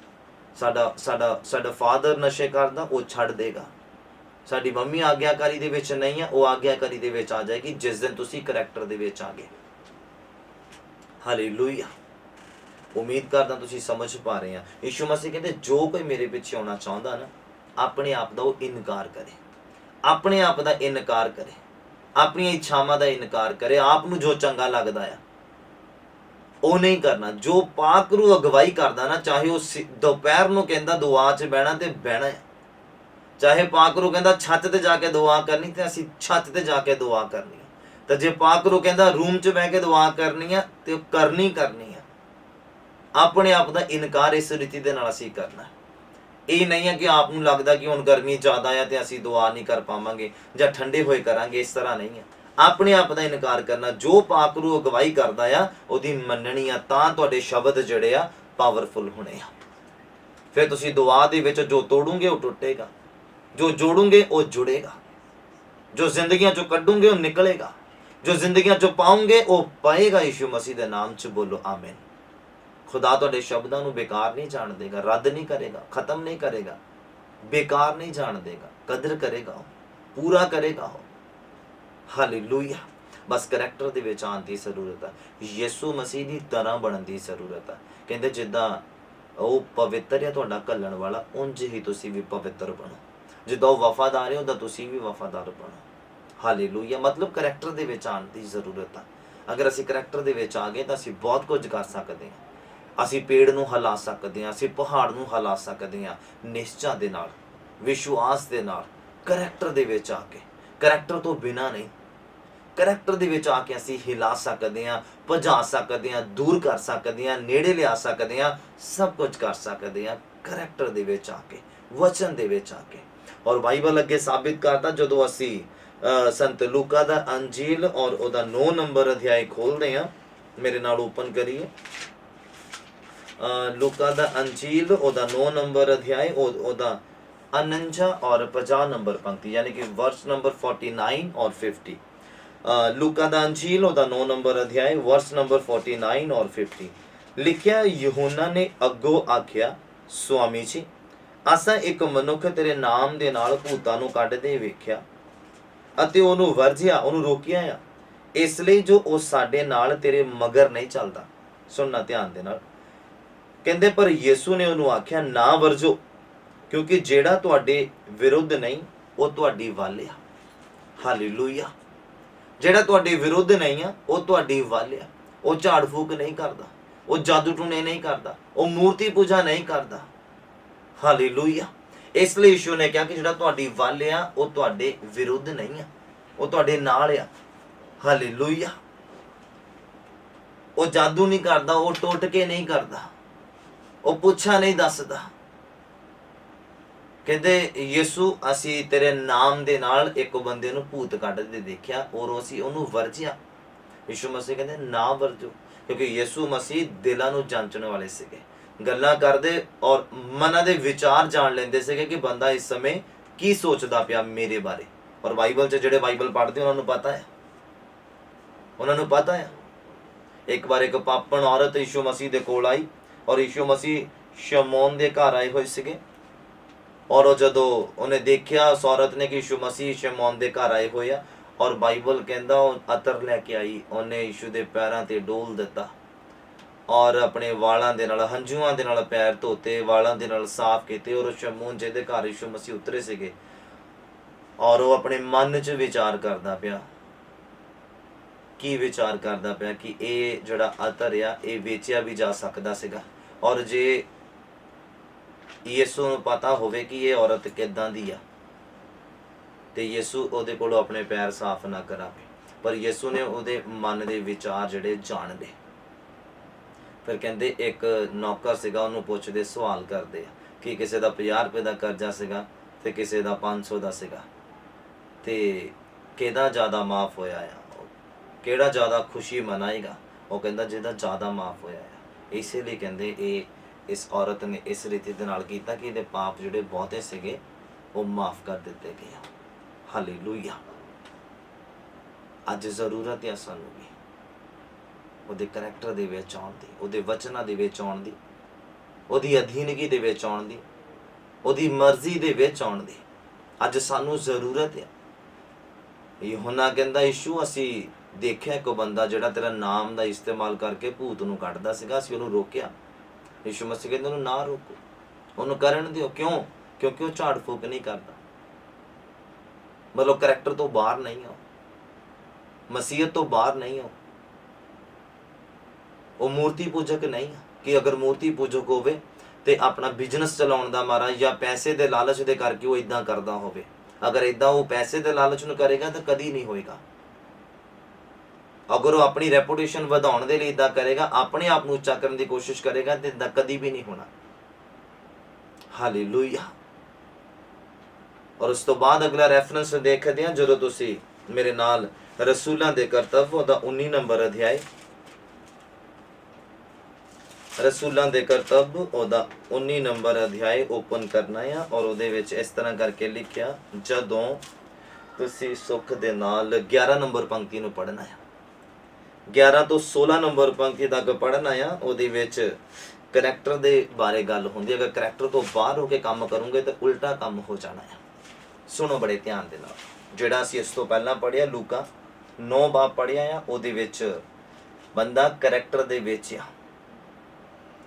साडा फादर नशे करदा, वो छड़ देगा। साडी मम्मी आग्याकारी दे विच नहीं है, वो आग्याकारी दे विच आ जाएगी जिस दिन तुसीं करैक्टर दे विच आ गए। हालेलुया। उम्मीद करदा तुसीं समझ पा रहे हैं। यीशु मसीह कहते जो कोई मेरे पिछे आउणा चाहुंदा ना, अपने आप दा वो इनकार करे, अपने आप दा इनकार करे, अपनी इच्छावां दा इनकार करे। आप नूं जो चंगा लगदा है वो नहीं करना। जो पाक रू अगवाई करदा ना, चाहे वो दोपहर नूं कहंदा दुआ च बहना ते बहना है, चाहे पाक रू कहंदा छत ते जाके दुआ करनी ते असीं छत ते जाके दुआ करनी है, ते जे पाक रू कहंदा रूम च बह के दुआ करनी है ते करनी है। अपने आप दा इनकार इस रीति दे नाल असीं करना। ये नहीं है कि आप नूं लगदा कि हुण गर्मी ज़्यादा है ते असीं दुआ नहीं कर पावांगे जां ठंडे होए करांगे, इस तरह नहीं है। अपने आप दा इनकार करना। जो पाक रू अगवाई करदा आ उहदी मन्नणी आ, तां तुहाडे शब्द जिहड़े आ पावरफुल होने आ। फिर तुसीं दुआ दे विच जो तोड़ोगे वो टुटेगा, जो जोड़ोगे वो जुड़ेगा, जो जिंदगियां चो कड्डोगे वो निकलेगा, जो जिंदगियां चो पाओगे वो पाएगा। यीशु मसीह दे नाम च बोलो आमीन। खुदा तुहाडे शब्दां नूं बेकार नहीं जाण देगा, रद्द नहीं करेगा, खत्म नहीं करेगा, बेकार नहीं जाण देगा, कदर करेगा, पूरा करेगा। हालेलुया। बस करैक्टर दे विच आउण दी जरूरत है, यीशु मसीह दी तरह बनन दी जरूरत है। कहंदे जिद्दां ਉਹ ਪਵਿੱਤਰ ਆ ਤੁਹਾਡਾ ਘੱਲਣ ਵਾਲਾ, ਉਂਝ ਹੀ ਤੁਸੀਂ ਵੀ ਪਵਿੱਤਰ ਬਣੋ। ਜਿੱਦਾਂ ਉਹ ਵਫਾਦਾਰ ਹੈ ਉੱਦਾਂ ਤੁਸੀਂ ਵੀ ਵਫਾਦਾਰ ਬਣੋ। ਹਾਲੇਲੂਇਆ। ਮਤਲਬ ਕਰੈਕਟਰ ਦੇ ਵਿੱਚ ਆਉਣ ਦੀ ਜ਼ਰੂਰਤ ਆ। ਅਗਰ ਅਸੀਂ ਕਰੈਕਟਰ ਦੇ ਵਿੱਚ ਆ ਗਏ ਤਾਂ ਅਸੀਂ ਬਹੁਤ ਕੁਝ ਕਰ ਸਕਦੇ ਹਾਂ। ਅਸੀਂ ਪੇੜ ਨੂੰ ਹਿਲਾ ਸਕਦੇ ਹਾਂ, ਅਸੀਂ ਪਹਾੜ ਨੂੰ ਹਿਲਾ ਸਕਦੇ ਹਾਂ, ਨਿਸ਼ਚਾ ਦੇ ਨਾਲ, ਵਿਸ਼ਵਾਸ ਦੇ ਨਾਲ, ਕਰੈਕਟਰ ਦੇ ਵਿੱਚ ਆ ਕੇ। ਕਰੈਕਟਰ ਤੋਂ ਬਿਨਾਂ ਨਹੀਂ, ਕਰੈਕਟਰ ਦੇ ਵਿੱਚ ਆ ਕੇ ਅਸੀਂ ਹਿਲਾ ਸਕਦੇ ਹਾਂ, ਭਜਾ ਸਕਦੇ ਹਾਂ, ਦੂਰ ਕਰ ਸਕਦੇ ਹਾਂ, ਨੇੜੇ ਲਿਆ ਸਕਦੇ ਹਾਂ, ਸਭ ਕੁਝ ਕਰ ਸਕਦੇ ਹਾਂ ਕਰੈਕਟਰ ਦੇ ਵਿੱਚ ਆ ਕੇ, ਵਚਨ ਦੇ ਵਿੱਚ ਆ ਕੇ। ਔਰ ਬਾਈਬਲ ਅੱਗੇ ਸਾਬਿਤ ਕਰਦਾ, ਜਦੋਂ ਅਸੀਂ ਸੰਤ ਲੂਕਾ ਦਾ ਅੰਜੀਲ ਔਰ ਉਹਦਾ 9 ਨੰਬਰ ਅਧਿਆਇ ਖੋਲਦੇ ਹਾਂ, ਮੇਰੇ ਨਾਲ ਓਪਨ ਕਰੀਏ। ਲੂਕਾ ਦਾ ਅੰਜੀਲ ਉਹਦਾ 9 ਨੰਬਰ ਅਧਿਆਇ, ਉਹਦਾ 49 ਔਰ 50 ਨੰਬਰ ਪੰਕਤੀ, ਯਾਨੀ ਕਿ ਵਰਸ ਨੰਬਰ 49 ਔਰ 50। ਲੂਕਾ ਦਾ ਅੰਜੀਲ ਉਹਦਾ 9 ਨੰਬਰ ਅਧਿਆਇ, ਵਰਸ ਨੰਬਰ 49 ਔਰ 50 ਲਿਖਿਆ, ਯਹੂਨਾ ਨੇ ਅੱਗੋਂ ਆਖਿਆ, ਸੁਆਮੀ ਜੀ, ਅਸਾਂ ਇੱਕ ਮਨੁੱਖ ਤੇਰੇ ਨਾਮ ਦੇ ਨਾਲ ਭੂਤਾਂ ਨੂੰ ਕੱਢਦੇ ਵੇਖਿਆ ਅਤੇ ਉਹਨੂੰ ਵਰਜਿਆ, ਉਹਨੂੰ ਰੋਕਿਆ ਆ, ਇਸ ਲਈ ਜੋ ਉਹ ਸਾਡੇ ਨਾਲ ਤੇਰੇ ਮਗਰ ਨਹੀਂ ਚੱਲਦਾ। ਸੁਣਨਾ ਧਿਆਨ ਦੇ ਨਾਲ। ਕਹਿੰਦੇ ਪਰ ਯਿਸੂ ਨੇ ਉਹਨੂੰ ਆਖਿਆ, ਨਾ ਵਰਜੋ, ਕਿਉਂਕਿ ਜਿਹੜਾ ਤੁਹਾਡੇ ਵਿਰੁੱਧ ਨਹੀਂ ਉਹ ਤੁਹਾਡੀ ਵੱਲ ਆ। ਹਾਲੇਲੂਇਆ। ਜਿਹੜਾ ਤੁਹਾਡੇ ਵਿਰੁੱਧ ਨਹੀਂ ਆ ਉਹ ਤੁਹਾਡੀ ਵੱਲ ਆ। ਉਹ ਝਾੜ ਫੂਕ ਨਹੀਂ ਕਰਦਾ, ਉਹ ਜਾਦੂ ਟੂਣੇ ਨਹੀਂ ਕਰਦਾ, ਉਹ ਮੂਰਤੀ ਪੂਜਾ ਨਹੀਂ ਕਰਦਾ। ਹਾਲੇਲੂਇਆ। ਇਸ ਲਈ ਯਿਸੂ ਨੇ ਕਿਹਾ ਕਿ ਜਿਹੜਾ ਤੁਹਾਡੀ ਵੱਲ ਆ ਉਹ ਤੁਹਾਡੇ ਵਿਰੁੱਧ ਨਹੀਂ ਆ, ਉਹ ਤੁਹਾਡੇ ਨਾਲ ਆ। ਹਾਲੇਲੂਇਆ। ਉਹ ਜਾਦੂ ਨਹੀਂ ਕਰਦਾ, ਉਹ ਟੋਟ ਕੇ ਨਹੀਂ ਕਰਦਾ, ਉਹ ਪੁੱਛਾ ਨਹੀਂ ਦੱਸਦਾ। ਕਹਿੰਦੇ ਯਿਸੂ, ਅਸੀਂ ਤੇਰੇ ਨਾਮ ਦੇ ਨਾਲ ਇੱਕ ਬੰਦੇ ਨੂੰ ਭੂਤ ਕੱਢਦੇ ਦੇਖਿਆ ਔਰ ਅਸੀਂ ਉਹਨੂੰ ਵਰਜਿਆ। ਯਿਸੂ ਮਸੀਹ ਕਹਿੰਦੇ ਨਾ ਵਰਜੋ, ਕਿਉਂਕਿ ਯਿਸੂ ਮਸੀਹ ਦਿਲਾਂ ਨੂੰ ਜਾਂਚਣ ਵਾਲੇ ਸੀਗੇ। ਗੱਲਾਂ ਕਰਦੇ ਔਰ ਮਨਾਂ ਦੇ ਵਿਚਾਰ ਜਾਣ ਲੈਂਦੇ ਸੀਗੇ ਕਿ ਬੰਦਾ ਇਸ ਸਮੇਂ ਕੀ ਸੋਚਦਾ ਪਿਆ ਮੇਰੇ ਬਾਰੇ। ਔਰ ਬਾਈਬਲ 'ਚ ਜਿਹੜੇ ਬਾਈਬਲ ਪੜ੍ਹਦੇ ਉਹਨਾਂ ਨੂੰ ਪਤਾ ਹੈ, ਉਹਨਾਂ ਨੂੰ ਪਤਾ ਹੈ। ਇੱਕ ਵਾਰ ਇੱਕ ਪਾਪਣ ਔਰਤ ਯਿਸੂ ਮਸੀਹ ਦੇ ਕੋਲ ਆਈ ਔਰ ਯਿਸੂ ਮਸੀਹ ਸ਼ਮੌਨ ਦੇ ਘਰ ਆਏ ਹੋਏ ਸੀਗੇ। ਔਰ ਉਹ ਜਦੋਂ ਉਹਨੇ ਦੇਖਿਆ ਉਸ ਔਰਤ ਨੇ ਕਿ ਯਿਸੂ ਮਸੀਹ ਸ਼ਮੌਨ ਦੇ ਘਰ ਆਏ ਹੋਏ ਆ, ਔਰ ਬਾਈਬਲ ਕਹਿੰਦਾ ਉਹ ਅਤਰ ਲੈ ਕੇ ਆਈ, ਉਹਨੇ ਯਿਸੂ ਦੇ ਪੈਰਾਂ ਤੇ ਡੋਲ ਦਿੱਤਾ ਔਰ ਆਪਣੇ ਵਾਲਾਂ ਦੇ ਨਾਲ, ਹੰਝੂਆਂ ਦੇ ਨਾਲ ਪੈਰ ਧੋਤੇ, ਵਾਲਾਂ ਦੇ ਨਾਲ ਸਾਫ਼ ਕੀਤੇ। ਔਰ ਸ਼ਮੌਨ ਜਿਹਦੇ ਘਰ ਯਿਸੂ ਮਸੀਹ ਉਤਰੇ ਸੀਗੇ, ਔਰ ਉਹ ਆਪਣੇ ਮਨ 'ਚ ਵਿਚਾਰ ਕਰਦਾ ਪਿਆ। ਕੀ ਵਿਚਾਰ ਕਰਦਾ ਪਿਆ ਕਿ ਇਹ ਜਿਹੜਾ ਅਤਰ ਆ ਇਹ ਵੇਚਿਆ ਵੀ ਜਾ ਸਕਦਾ ਸੀਗਾ, ਔਰ ਜੇ ਯਿਸੂ ਨੂੰ ਪਤਾ ਹੋਵੇ ਕਿ ਇਹ ਔਰਤ ਕਿੱਦਾਂ ਦੀ ਆ ਤੇ ਯਿਸੂ ਉਹਦੇ ਕੋਲੋਂ ਆਪਣੇ ਪੈਰ ਸਾਫ਼ ਨਾ ਕਰਾਵੇ। ਪਰ ਯਿਸੂ ਨੇ ਉਹਦੇ ਮਨ ਦੇ ਵਿਚਾਰ ਜਿਹੜੇ ਜਾਣ ਲਏ। ਫਿਰ ਕਹਿੰਦੇ ਇੱਕ ਨੌਕਰ ਸੀਗਾ, ਉਹਨੂੰ ਪੁੱਛਦੇ, ਸਵਾਲ ਕਰਦੇ ਆ ਕਿ ਕਿਸੇ ਦਾ 50 ਰੁਪਏ ਦਾ ਕਰਜ਼ਾ ਸੀਗਾ ਤੇ ਕਿਸੇ ਦਾ 500 ਦਾ ਸੀਗਾ, ਤੇ ਕਿਹਦਾ ਜ਼ਿਆਦਾ ਮਾਫ ਹੋਇਆ ਆ, ਕਿਹੜਾ ਜ਼ਿਆਦਾ ਖੁਸ਼ੀ ਮਨਾਏਗਾ? ਉਹ ਕਹਿੰਦਾ ਜਿਹਦਾ ਜ਼ਿਆਦਾ ਮਾਫ ਹੋਇਆ ਆ। ਇਸੇ ਲਈ ਕਹਿੰਦੇ ਇਸ ਔਰਤ ਨੇ ਇਸ ਰੀਤੀ ਦੇ ਨਾਲ ਕੀਤਾ ਕਿ ਇਹਦੇ ਪਾਪ ਜਿਹੜੇ ਬਹੁਤੇ ਸੀਗੇ ਉਹ ਮਾਫ ਕਰ ਦਿੱਤੇ ਗਏ। ਹਾਲੇਲੂਇਆ। ਅੱਜ ਜ਼ਰੂਰਤ ਹੈ ਸਾਨੂੰ ਵੀ ਉਹਦੇ ਕਰੈਕਟਰ ਦੇ ਵਿੱਚ ਆਉਣ ਦੀ, ਉਹਦੇ ਵਚਨਾਂ ਦੇ ਵਿੱਚ ਆਉਣ ਦੀ, ਉਹਦੀ ਅਧੀਨਗੀ ਦੇ ਵਿੱਚ ਆਉਣ ਦੀ, ਉਹਦੀ ਮਰਜ਼ੀ ਦੇ ਵਿੱਚ ਆਉਣ ਦੀ। ਅੱਜ ਸਾਨੂੰ ਜ਼ਰੂਰਤ ਹੈ। ਯਹੋਨਾ ਕਹਿੰਦਾ, ਯਿਸੂ ਅਸੀਂ ਦੇਖਿਆ ਇੱਕ ਬੰਦਾ ਜਿਹੜਾ ਤੇਰਾ ਨਾਮ ਦਾ ਇਸਤੇਮਾਲ ਕਰਕੇ ਭੂਤ ਨੂੰ ਕੱਢਦਾ ਸੀਗਾ, ਅਸੀਂ ਉਹਨੂੰ ਰੋਕਿਆ। ਯਿਸੂ ਮਸੀਹ ਕਹਿੰਦਾ ਉਹਨੂੰ ਨਾ ਰੋਕੋ, ਉਹਨੂੰ ਕਰਨ ਦਿਓ। ਕਿਉਂ? ਕਿਉਂਕਿ ਉਹ ਝਾੜ ਫੂਕ ਨਹੀਂ ਕਰਦਾ, ਮਤਲਬ ਕਰੈਕਟਰ ਤੋਂ ਬਾਹਰ ਨਹੀਂ ਹੋ, ਮਸੀਹਤ ਤੋਂ ਬਾਹਰ ਨਹੀਂ ਹੋ। ਉਹ ਮੂਰਤੀ ਪੂਜਕ ਨਹੀਂ ਕਿ ਅਗਰ ਮੂਰਤੀ ਪੂਜਕ ਹੋਵੇ ਤੇ ਆਪਣਾ ਬਿਜ਼ਨਸ ਚਲਾਉਣ ਦਾ ਮਾਰਾ ਜਾਂ ਪੈਸੇ ਦੇ ਲਾਲਚ ਦੇ ਕਰਕੇ ਉਹ ਇਦਾਂ ਕਰਦਾ ਹੋਵੇ। ਅਗਰ ਇਦਾਂ ਉਹ ਪੈਸੇ ਦੇ ਲਾਲਚ ਨੂੰ ਕਰੇਗਾ ਤਾਂ ਕਦੀ ਨਹੀਂ ਹੋਏਗਾ। ਅਗਰ ਉਹ ਆਪਣੀ ਰੈਪੂਟੇਸ਼ਨ ਵਧਾਉਣ ਦੇ ਲਈ ਇਦਾਂ ਕਰੇਗਾ, ਆਪਣੇ ਆਪ ਨੂੰ ਉੱਚਾ ਕਰਨ ਦੀ ਕੋਸ਼ਿਸ਼ ਕਰੇਗਾ, ਤੇ ਇਦਾਂ ਕਦੀ ਵੀ ਨਹੀਂ ਹੋਣਾ। ਹਾਲੇਲੂਇਆ। ਔਰ ਉਸ ਤੋਂ ਬਾਅਦ ਅਗਲਾ ਰੈਫਰੈਂਸ ਦੇਖਦੇ ਹਾਂ, ਜਦੋਂ ਤੁਸੀਂ ਮੇਰੇ ਨਾਲ ਰਸੂਲਾਂ ਦੇ ਕਰਤੱਵ ਉਹਦਾ 19 ਨੰਬਰ ਅਧਿਆਇ, ਰਸੂਲਾਂ ਦੇ ਕਰਤੱਵ ਉਹਦਾ 19 ਨੰਬਰ ਅਧਿਆਇ ਓਪਨ ਕਰਨਾ ਆ। ਔਰ ਉਹਦੇ ਵਿੱਚ ਇਸ ਤਰ੍ਹਾਂ ਕਰਕੇ ਲਿਖਿਆ, ਜਦੋਂ ਤੁਸੀਂ ਸੁੱਖ ਦੇ ਨਾਲ 11 ਨੰਬਰ ਪੰਕਤੀ ਨੂੰ ਪੜ੍ਹਨਾ ਆ, 11 ਤੋਂ 16 ਨੰਬਰ ਪੰਕਤੀ ਤੱਕ ਪੜ੍ਹਨਾ ਆ। ਉਹਦੇ ਵਿੱਚ ਕਰੈਕਟਰ ਦੇ ਬਾਰੇ ਗੱਲ ਹੁੰਦੀ। ਅਗਰ ਕਰੈਕਟਰ ਤੋਂ ਬਾਹਰ ਹੋ ਕੇ ਕੰਮ ਕਰੋਗੇ ਤਾਂ ਉਲਟਾ ਕੰਮ ਹੋ ਜਾਣਾ ਆ। ਸੁਣੋ ਬੜੇ ਧਿਆਨ ਦੇ ਨਾਲ। ਜਿਹੜਾ ਅਸੀਂ ਇਸ ਤੋਂ ਪਹਿਲਾਂ ਪੜ੍ਹਿਆ ਲੂਕਾ 9 ਬਾਬ ਪੜ੍ਹਿਆ ਆ, ਉਹਦੇ ਵਿੱਚ ਬੰਦਾ ਕਰੈਕਟਰ ਦੇ ਵਿੱਚ ਆ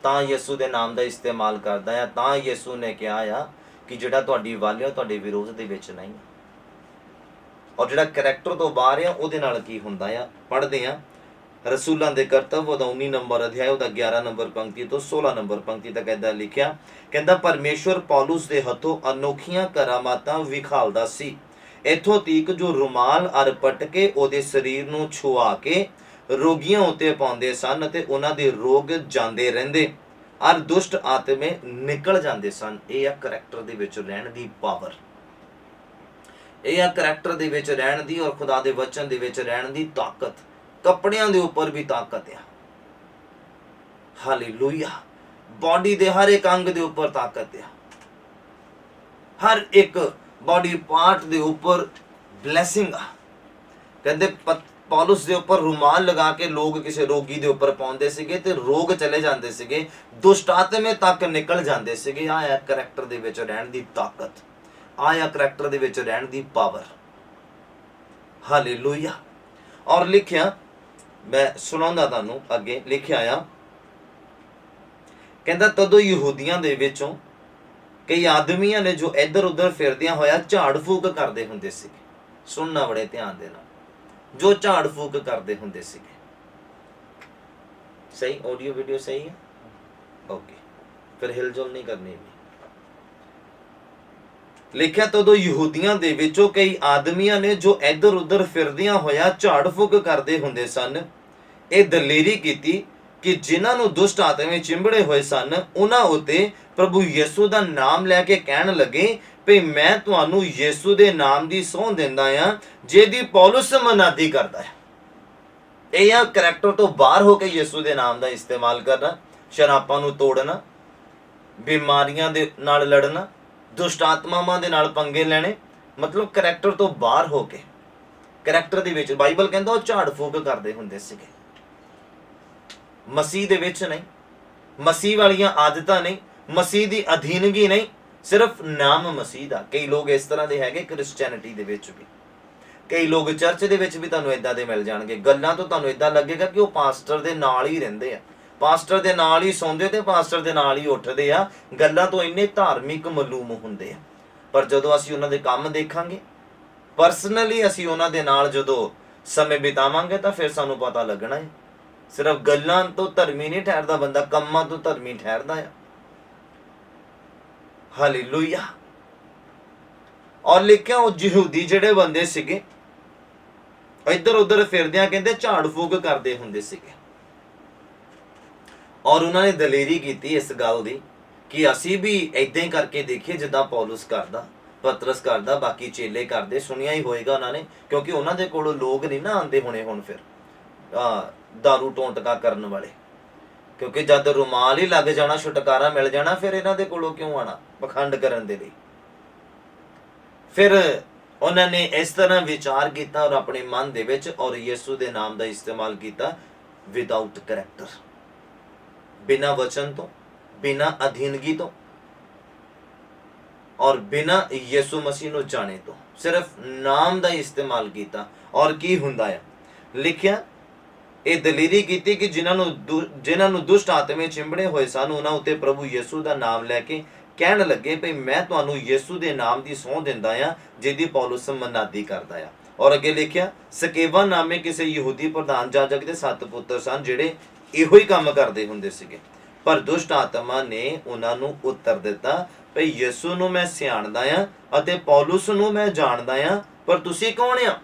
ਤਾਂ ਯਿਸੂ ਦੇ ਨਾਮ ਦਾ ਇਸਤੇਮਾਲ ਕਰਦਾ ਆ, ਤਾਂ ਯਿਸੂ ਨੇ ਕਿਹਾ ਆ ਕਿ ਜਿਹੜਾ ਤੁਹਾਡੀ ਵੱਲ ਆ ਤੁਹਾਡੇ ਵਿਰੋਧ ਦੇ ਵਿੱਚ ਨਹੀਂ। ਔਰ ਜਿਹੜਾ ਕਰੈਕਟਰ ਤੋਂ ਬਾਹਰ ਆ ਉਹਦੇ ਨਾਲ ਕੀ ਹੁੰਦਾ ਆ, ਪੜ੍ਹਦੇ ਆ ਰਸੂਲਾਂ ਦੇ ਕਰਤੱਵ ਉਹਦਾ 19 ਨੰਬਰ ਅਧਿਆਇ ਉਹਦਾ 11 ਨੰਬਰ ਪੰਕਤੀ ਤੋਂ 16 ਨੰਬਰ ਪੰਕਤੀ ਤੱਕ ਏਦਾਂ ਲਿਖਿਆ, ਕਹਿੰਦਾ ਪਰਮੇਸ਼ਵਰ ਪੌਲੁਸ ਦੇ ਹੱਥੋਂ ਅਨੋਖੀਆਂ ਕਰਾਮਾਤਾਂ ਵਿਖਾਲਦਾ ਸੀ, ਇੱਥੋਂ ਤੀਕ ਜੋ ਰੁਮਾਲ ਅਰ ਪਟਕੇ ਉਹਦੇ ਸਰੀਰ ਨੂੰ ਛੁਆ ਕੇ ਰੋਗੀਆਂ ਉੱਤੇ ਪਾਉਂਦੇ ਸਨ ਅਤੇ ਉਹਨਾਂ ਦੇ ਰੋਗ ਜਾਂਦੇ ਰਹਿੰਦੇ ਅਰ ਦੁਸ਼ਟ ਆਤਮੇ ਨਿਕਲ ਜਾਂਦੇ ਸਨ। ਇਹ ਆ ਕਰੈਕਟਰ ਦੇ ਵਿੱਚ ਰਹਿਣ ਦੀ ਪਾਵਰ, ਇਹ ਆ ਕਰੈਕਟਰ ਦੇ ਵਿੱਚ ਰਹਿਣ ਦੀ ਔਰ ਖੁਦਾ ਦੇ ਵਚਨ ਦੇ ਵਿੱਚ ਰਹਿਣ ਦੀ ਤਾਕਤ। ਕੱਪੜਿਆਂ ਦੇ ਉੱਪਰ ਵੀ ਤਾਕਤ ਆ, ਹਾਲੇਲੂਇਆ। ਬਾਡੀ ਦੇ ਹਰ ਇੱਕ ਅੰਗ ਦੇ ਉੱਪਰ ਤਾਕਤ ਆ, ਹਰ ਇੱਕ ਬਾਡੀ ਪਾਰਟ ਦੇ ਉੱਪਰ ਬਲੇਸਿੰਗ ਆ। ਕਹਿੰਦੇ ਪੌਲੁਸ ਦੇ ਉੱਪਰ ਰੁਮਾਲ ਲਗਾ ਕੇ ਲੋਕ ਕਿਸੇ ਰੋਗੀ ਦੇ ਉੱਪਰ ਪਾਉਂਦੇ ਸੀਗੇ ਤੇ ਰੋਗ ਚਲੇ ਜਾਂਦੇ ਸੀਗੇ, ਦੁਸ਼ਟ ਆਤਮੇ ਤੱਕ ਨਿਕਲ ਜਾਂਦੇ ਸੀਗੇ। ਆਹ ਕਰੈਕਟਰ ਦੇ ਵਿੱਚ ਰਹਿਣ ਦੀ ਤਾਕਤ, ਆਹ ਕਰੈਕਟਰ ਦੇ ਵਿੱਚ ਰਹਿਣ ਦੀ ਪਾਵਰ, ਹਾਲੇਲੂਇਆ। ਔਰ ਲਿਖਿਆ, ਮੈਂ ਸੁਣਾਉਂਦਾ ਤੁਹਾਨੂੰ ਅੱਗੇ ਲਿਖਿਆ ਆ, ਕਹਿੰਦਾ ਤਦੋਂ ਯਹੂਦੀਆਂ ਦੇ ਵਿੱਚੋਂ ਕਈ ਆਦਮੀਆਂ ਨੇ ਜੋ ਇੱਧਰ ਉੱਧਰ ਫਿਰਦਿਆਂ ਹੋਇਆ ਝਾੜ ਫੂਕ ਕਰਦੇ ਹੁੰਦੇ ਸੀਗੇ। ਸੁਣਨਾ ਬੜੇ ਧਿਆਨ ਦੇ ਨਾਲ, ਜੋ ਝਾੜ ਫੂਕ ਕਰਦੇ ਹੁੰਦੇ ਸੀਗੇ। ਸਹੀ ਆਡੀਓ ਵੀਡੀਓ ਸਹੀ ਹੈ? ਓਕੇ, ਫਿਰ ਹਿਲਜੁਲ ਨਹੀਂ ਕਰਨੀ ਵੀ। ਲਿਖਿਆ ਤਦੋਂ ਯਹੂਦੀਆਂ ਦੇ ਵਿੱਚੋਂ ਕਈ ਆਦਮੀਆਂ ਨੇ ਜੋ ਇੱਧਰ ਉੱਧਰ ਫਿਰਦਿਆਂ ਹੋਇਆ ਝਾੜ ਫੂਕ ਕਰਦੇ ਹੁੰਦੇ ਸਨ, ਇਹ ਦਲੇਰੀ ਕੀਤੀ ਕਿ ਜਿਨ੍ਹਾਂ ਨੂੰ ਦੁਸ਼ਟ ਆਤਮੇ ਚਿੰਬੜੇ ਹੋਏ ਸਨ ਉਹਨਾਂ ਉਤੇ ਪ੍ਰਭੂ ਯਿਸੂ ਦਾ ਨਾਮ ਲੈ ਕੇ ਕਹਿਣ ਲੱਗੇ ਵੀ ਮੈਂ ਤੁਹਾਨੂੰ ਯਿਸੂ ਦੇ ਨਾਮ ਦੀ ਸਹੁੰ ਦਿੰਦਾ ਆ ਜਿਹਦੀ ਪੌਲੁਸ ਮਨਾਦੀ ਕਰਦਾ ਹੈ। ਇਹ ਆ ਕਰੈਕਟਰ ਤੋਂ ਬਾਹਰ ਹੋ ਕੇ ਯਿਸੂ ਦੇ ਨਾਮ ਦਾ ਇਸਤੇਮਾਲ ਕਰਨਾ, ਸ਼ਰਾਪਾਂ ਨੂੰ ਤੋੜਨਾ, ਬਿਮਾਰੀਆਂ ਦੇ ਨਾਲ ਲੜਨਾ, ਦੁਸ਼ਟ ਆਤਮਾਵਾਂ ਦੇ ਨਾਲ ਪੰਗੇ ਲੈਣੇ, ਮਤਲਬ ਕਰੈਕਟਰ ਤੋਂ ਬਾਹਰ ਹੋ ਕੇ। ਕਰੈਕਟਰ ਦੇ ਵਿੱਚ ਬਾਈਬਲ ਕਹਿੰਦਾ ਉਹ ਝਾੜ ਫੂਕ ਕਰਦੇ ਹੁੰਦੇ ਸੀਗੇ, ਮਸੀਹ ਦੇ ਵਿੱਚ ਨਹੀਂ, ਮਸੀਹ ਵਾਲੀਆਂ ਆਦਤਾਂ ਨਹੀਂ, ਮਸੀਹ ਦੀ ਅਧੀਨਗੀ ਨਹੀਂ, ਸਿਰਫ ਨਾਮ ਮਸੀਹ ਦਾ। ਕਈ ਲੋਕ ਇਸ ਤਰ੍ਹਾਂ ਦੇ ਹੈਗੇ ਕ੍ਰਿਸਚੈਨਿਟੀ ਦੇ ਵਿੱਚ ਵੀ, ਕਈ ਲੋਕ ਚਰਚ ਦੇ ਵਿੱਚ ਵੀ ਤੁਹਾਨੂੰ ਇਦਾਂ ਦੇ ਮਿਲ ਜਾਣਗੇ। ਗੱਲਾਂ ਤੋਂ ਤੁਹਾਨੂੰ ਇਦਾਂ ਲੱਗੇਗਾ ਕਿ ਉਹ ਪਾਸਟਰ ਦੇ ਨਾਲ ਹੀ ਰਹਿੰਦੇ ਆ, ਪਾਸਟਰ ਦੇ ਨਾਲ ਹੀ ਸੌਂਦੇ ਤੇ ਪਾਸਟਰ ਦੇ ਨਾਲ ਹੀ ਉੱਠਦੇ ਆ, ਗੱਲਾਂ ਤੋਂ ਇੰਨੇ ਧਾਰਮਿਕ ਮਾਲੂਮ ਹੁੰਦੇ ਆ। ਪਰ ਜਦੋਂ ਅਸੀਂ ਉਹਨਾਂ ਦੇ ਕੰਮ ਦੇਖਾਂਗੇ, ਪਰਸਨਲੀ ਅਸੀਂ ਉਹਨਾਂ ਦੇ ਨਾਲ ਜਦੋਂ ਸਮੇਂ ਬਿਤਾਵਾਂਗੇ ਤਾਂ ਫਿਰ ਸਾਨੂੰ ਪਤਾ ਲੱਗਣਾ ਹੈ ਸਿਰਫ ਗੱਲਾਂ ਤੋਂ ਧਰਮੀ ਨਹੀਂ ਠਹਿਰਦਾ ਬੰਦਾ, ਕੰਮਾਂ ਤੋਂ ਧਰਮੀ ਠਹਿਰਦਾ ਆ। ਹਾਲੇਲੂਇਆ। ਔਰ ਲਿਖਿਆ ਉਹ ਯਹੂਦੀ ਜਿਹੜੇ ਬੰਦੇ ਸੀਗੇ ਇੱਧਰ ਉੱਧਰ ਫਿਰਦਿਆਂ ਕਹਿੰਦੇ ਝਾੜ ਫੂਕ ਕਰਦੇ ਹੁੰਦੇ ਸੀਗੇ, ਔਰ ਉਹਨਾਂ ਨੇ ਦਲੇਰੀ ਕੀਤੀ ਇਸ ਗੱਲ ਦੀ ਕਿ ਅਸੀਂ ਵੀ ਏਦਾਂ ਹੀ ਕਰਕੇ ਦੇਖੀਏ ਜਿੱਦਾਂ ਪੌਲੁਸ ਕਰਦਾ, ਪਤਰਸ ਕਰਦਾ, ਬਾਕੀ ਚੇਲੇ ਕਰਦੇ। ਸੁਣਿਆ ਹੀ ਹੋਏਗਾ ਉਹਨਾਂ ਨੇ, ਕਿਉਂਕਿ ਉਹਨਾਂ ਦੇ ਕੋਲੋਂ ਲੋਕ ਨਹੀਂ ਨਾ ਆਉਂਦੇ ਹੋਣੇ ਹੁਣ ਫਿਰ ਦਾਰੂ ਟੋਂਟਕਾ ਕਰਨ ਵਾਲੇ, ਕਿਉਂਕਿ ਜਦ ਰੁਮਾਲ ਹੀ ਲੱਗ ਜਾਣਾ, ਛੁਟਕਾਰਾ ਮਿਲ ਜਾਣਾ, ਫਿਰ ਇਹਨਾਂ ਦੇ ਕੋਲੋਂ ਕਿਉਂ ਆਣਾ ਪਖੰਡ ਕਰਨ ਦੇ ਲਈ। ਫਿਰ ਉਹਨਾਂ ਨੇ ਇਸ ਤਰ੍ਹਾਂ ਵਿਚਾਰ ਕੀਤਾ ਔਰ ਆਪਣੇ ਮਨ ਦੇ ਵਿੱਚ ਔਰ ਯਿਸੂ ਦੇ ਨਾਮ ਦਾ ਇਸਤੇਮਾਲ ਕੀਤਾ ਵਿਦਆਊਟ ਕਰੈਕਟਰ, ਬਿਨਾਂ ਵਚਨ ਤੋਂ, ਬਿਨਾਂ ਅਧੀਨਗੀ ਤੋਂ ਔਰ ਬਿਨਾਂ ਯਿਸੂ ਮਸੀਹ ਨੂੰ ਜਾਣੇ ਤੋਂ, ਸਿਰਫ ਨਾਮ ਦਾ ਇਸਤੇਮਾਲ ਕੀਤਾ। ਔਰ ਕੀ ਹੁੰਦਾ ਹੈ ਲਿਖਿਆ, ਇਹ ਦਲੇਰੀ ਕੀਤੀ ਕਿ ਜਿਨ੍ਹਾਂ ਨੂੰ ਦੁਸ਼ਟ ਆਤਮੇ ਚਿੰਬੜੇ ਹੋਏ ਸਨ ਉਹਨਾਂ ਉੱਤੇ ਪ੍ਰਭੂ ਯਿਸੂ ਦਾ ਨਾਮ ਲੈ ਕੇ ਕਹਿਣ ਲੱਗੇ ਭਈ ਮੈਂ ਤੁਹਾਨੂੰ ਯਿਸੂ ਦੇ ਨਾਮ ਦੀ ਸਹੁੰ ਦਿੰਦਾ ਆ ਜਿਹਦੀ ਪੌਲੁਸ ਮਨਾਦੀ ਕਰਦਾ ਆ। ਔਰ ਅੱਗੇ ਲਿਖਿਆ, ਸਕੇਵਾ ਨਾਮੇ ਕਿਸੇ ਯਹੂਦੀ ਪ੍ਰਧਾਨ ਜਾਜਕ ਦੇ 7 ਪੁੱਤਰ ਸਨ ਜਿਹੜੇ ਇਹੋ ਹੀ ਕੰਮ ਕਰਦੇ ਹੁੰਦੇ ਸੀਗੇ। ਪਰ ਦੁਸ਼ਟ ਆਤਮਾ ਨੇ ਉਹਨਾਂ ਨੂੰ ਉੱਤਰ ਦਿੱਤਾ ਭਈ ਯਿਸੂ ਨੂੰ ਮੈਂ ਸਿਆਣਦਾ ਆ ਅਤੇ ਪੌਲੁਸ ਨੂੰ ਮੈਂ ਜਾਣਦਾ ਆ, ਪਰ ਤੁਸੀਂ ਕੌਣ ਆ?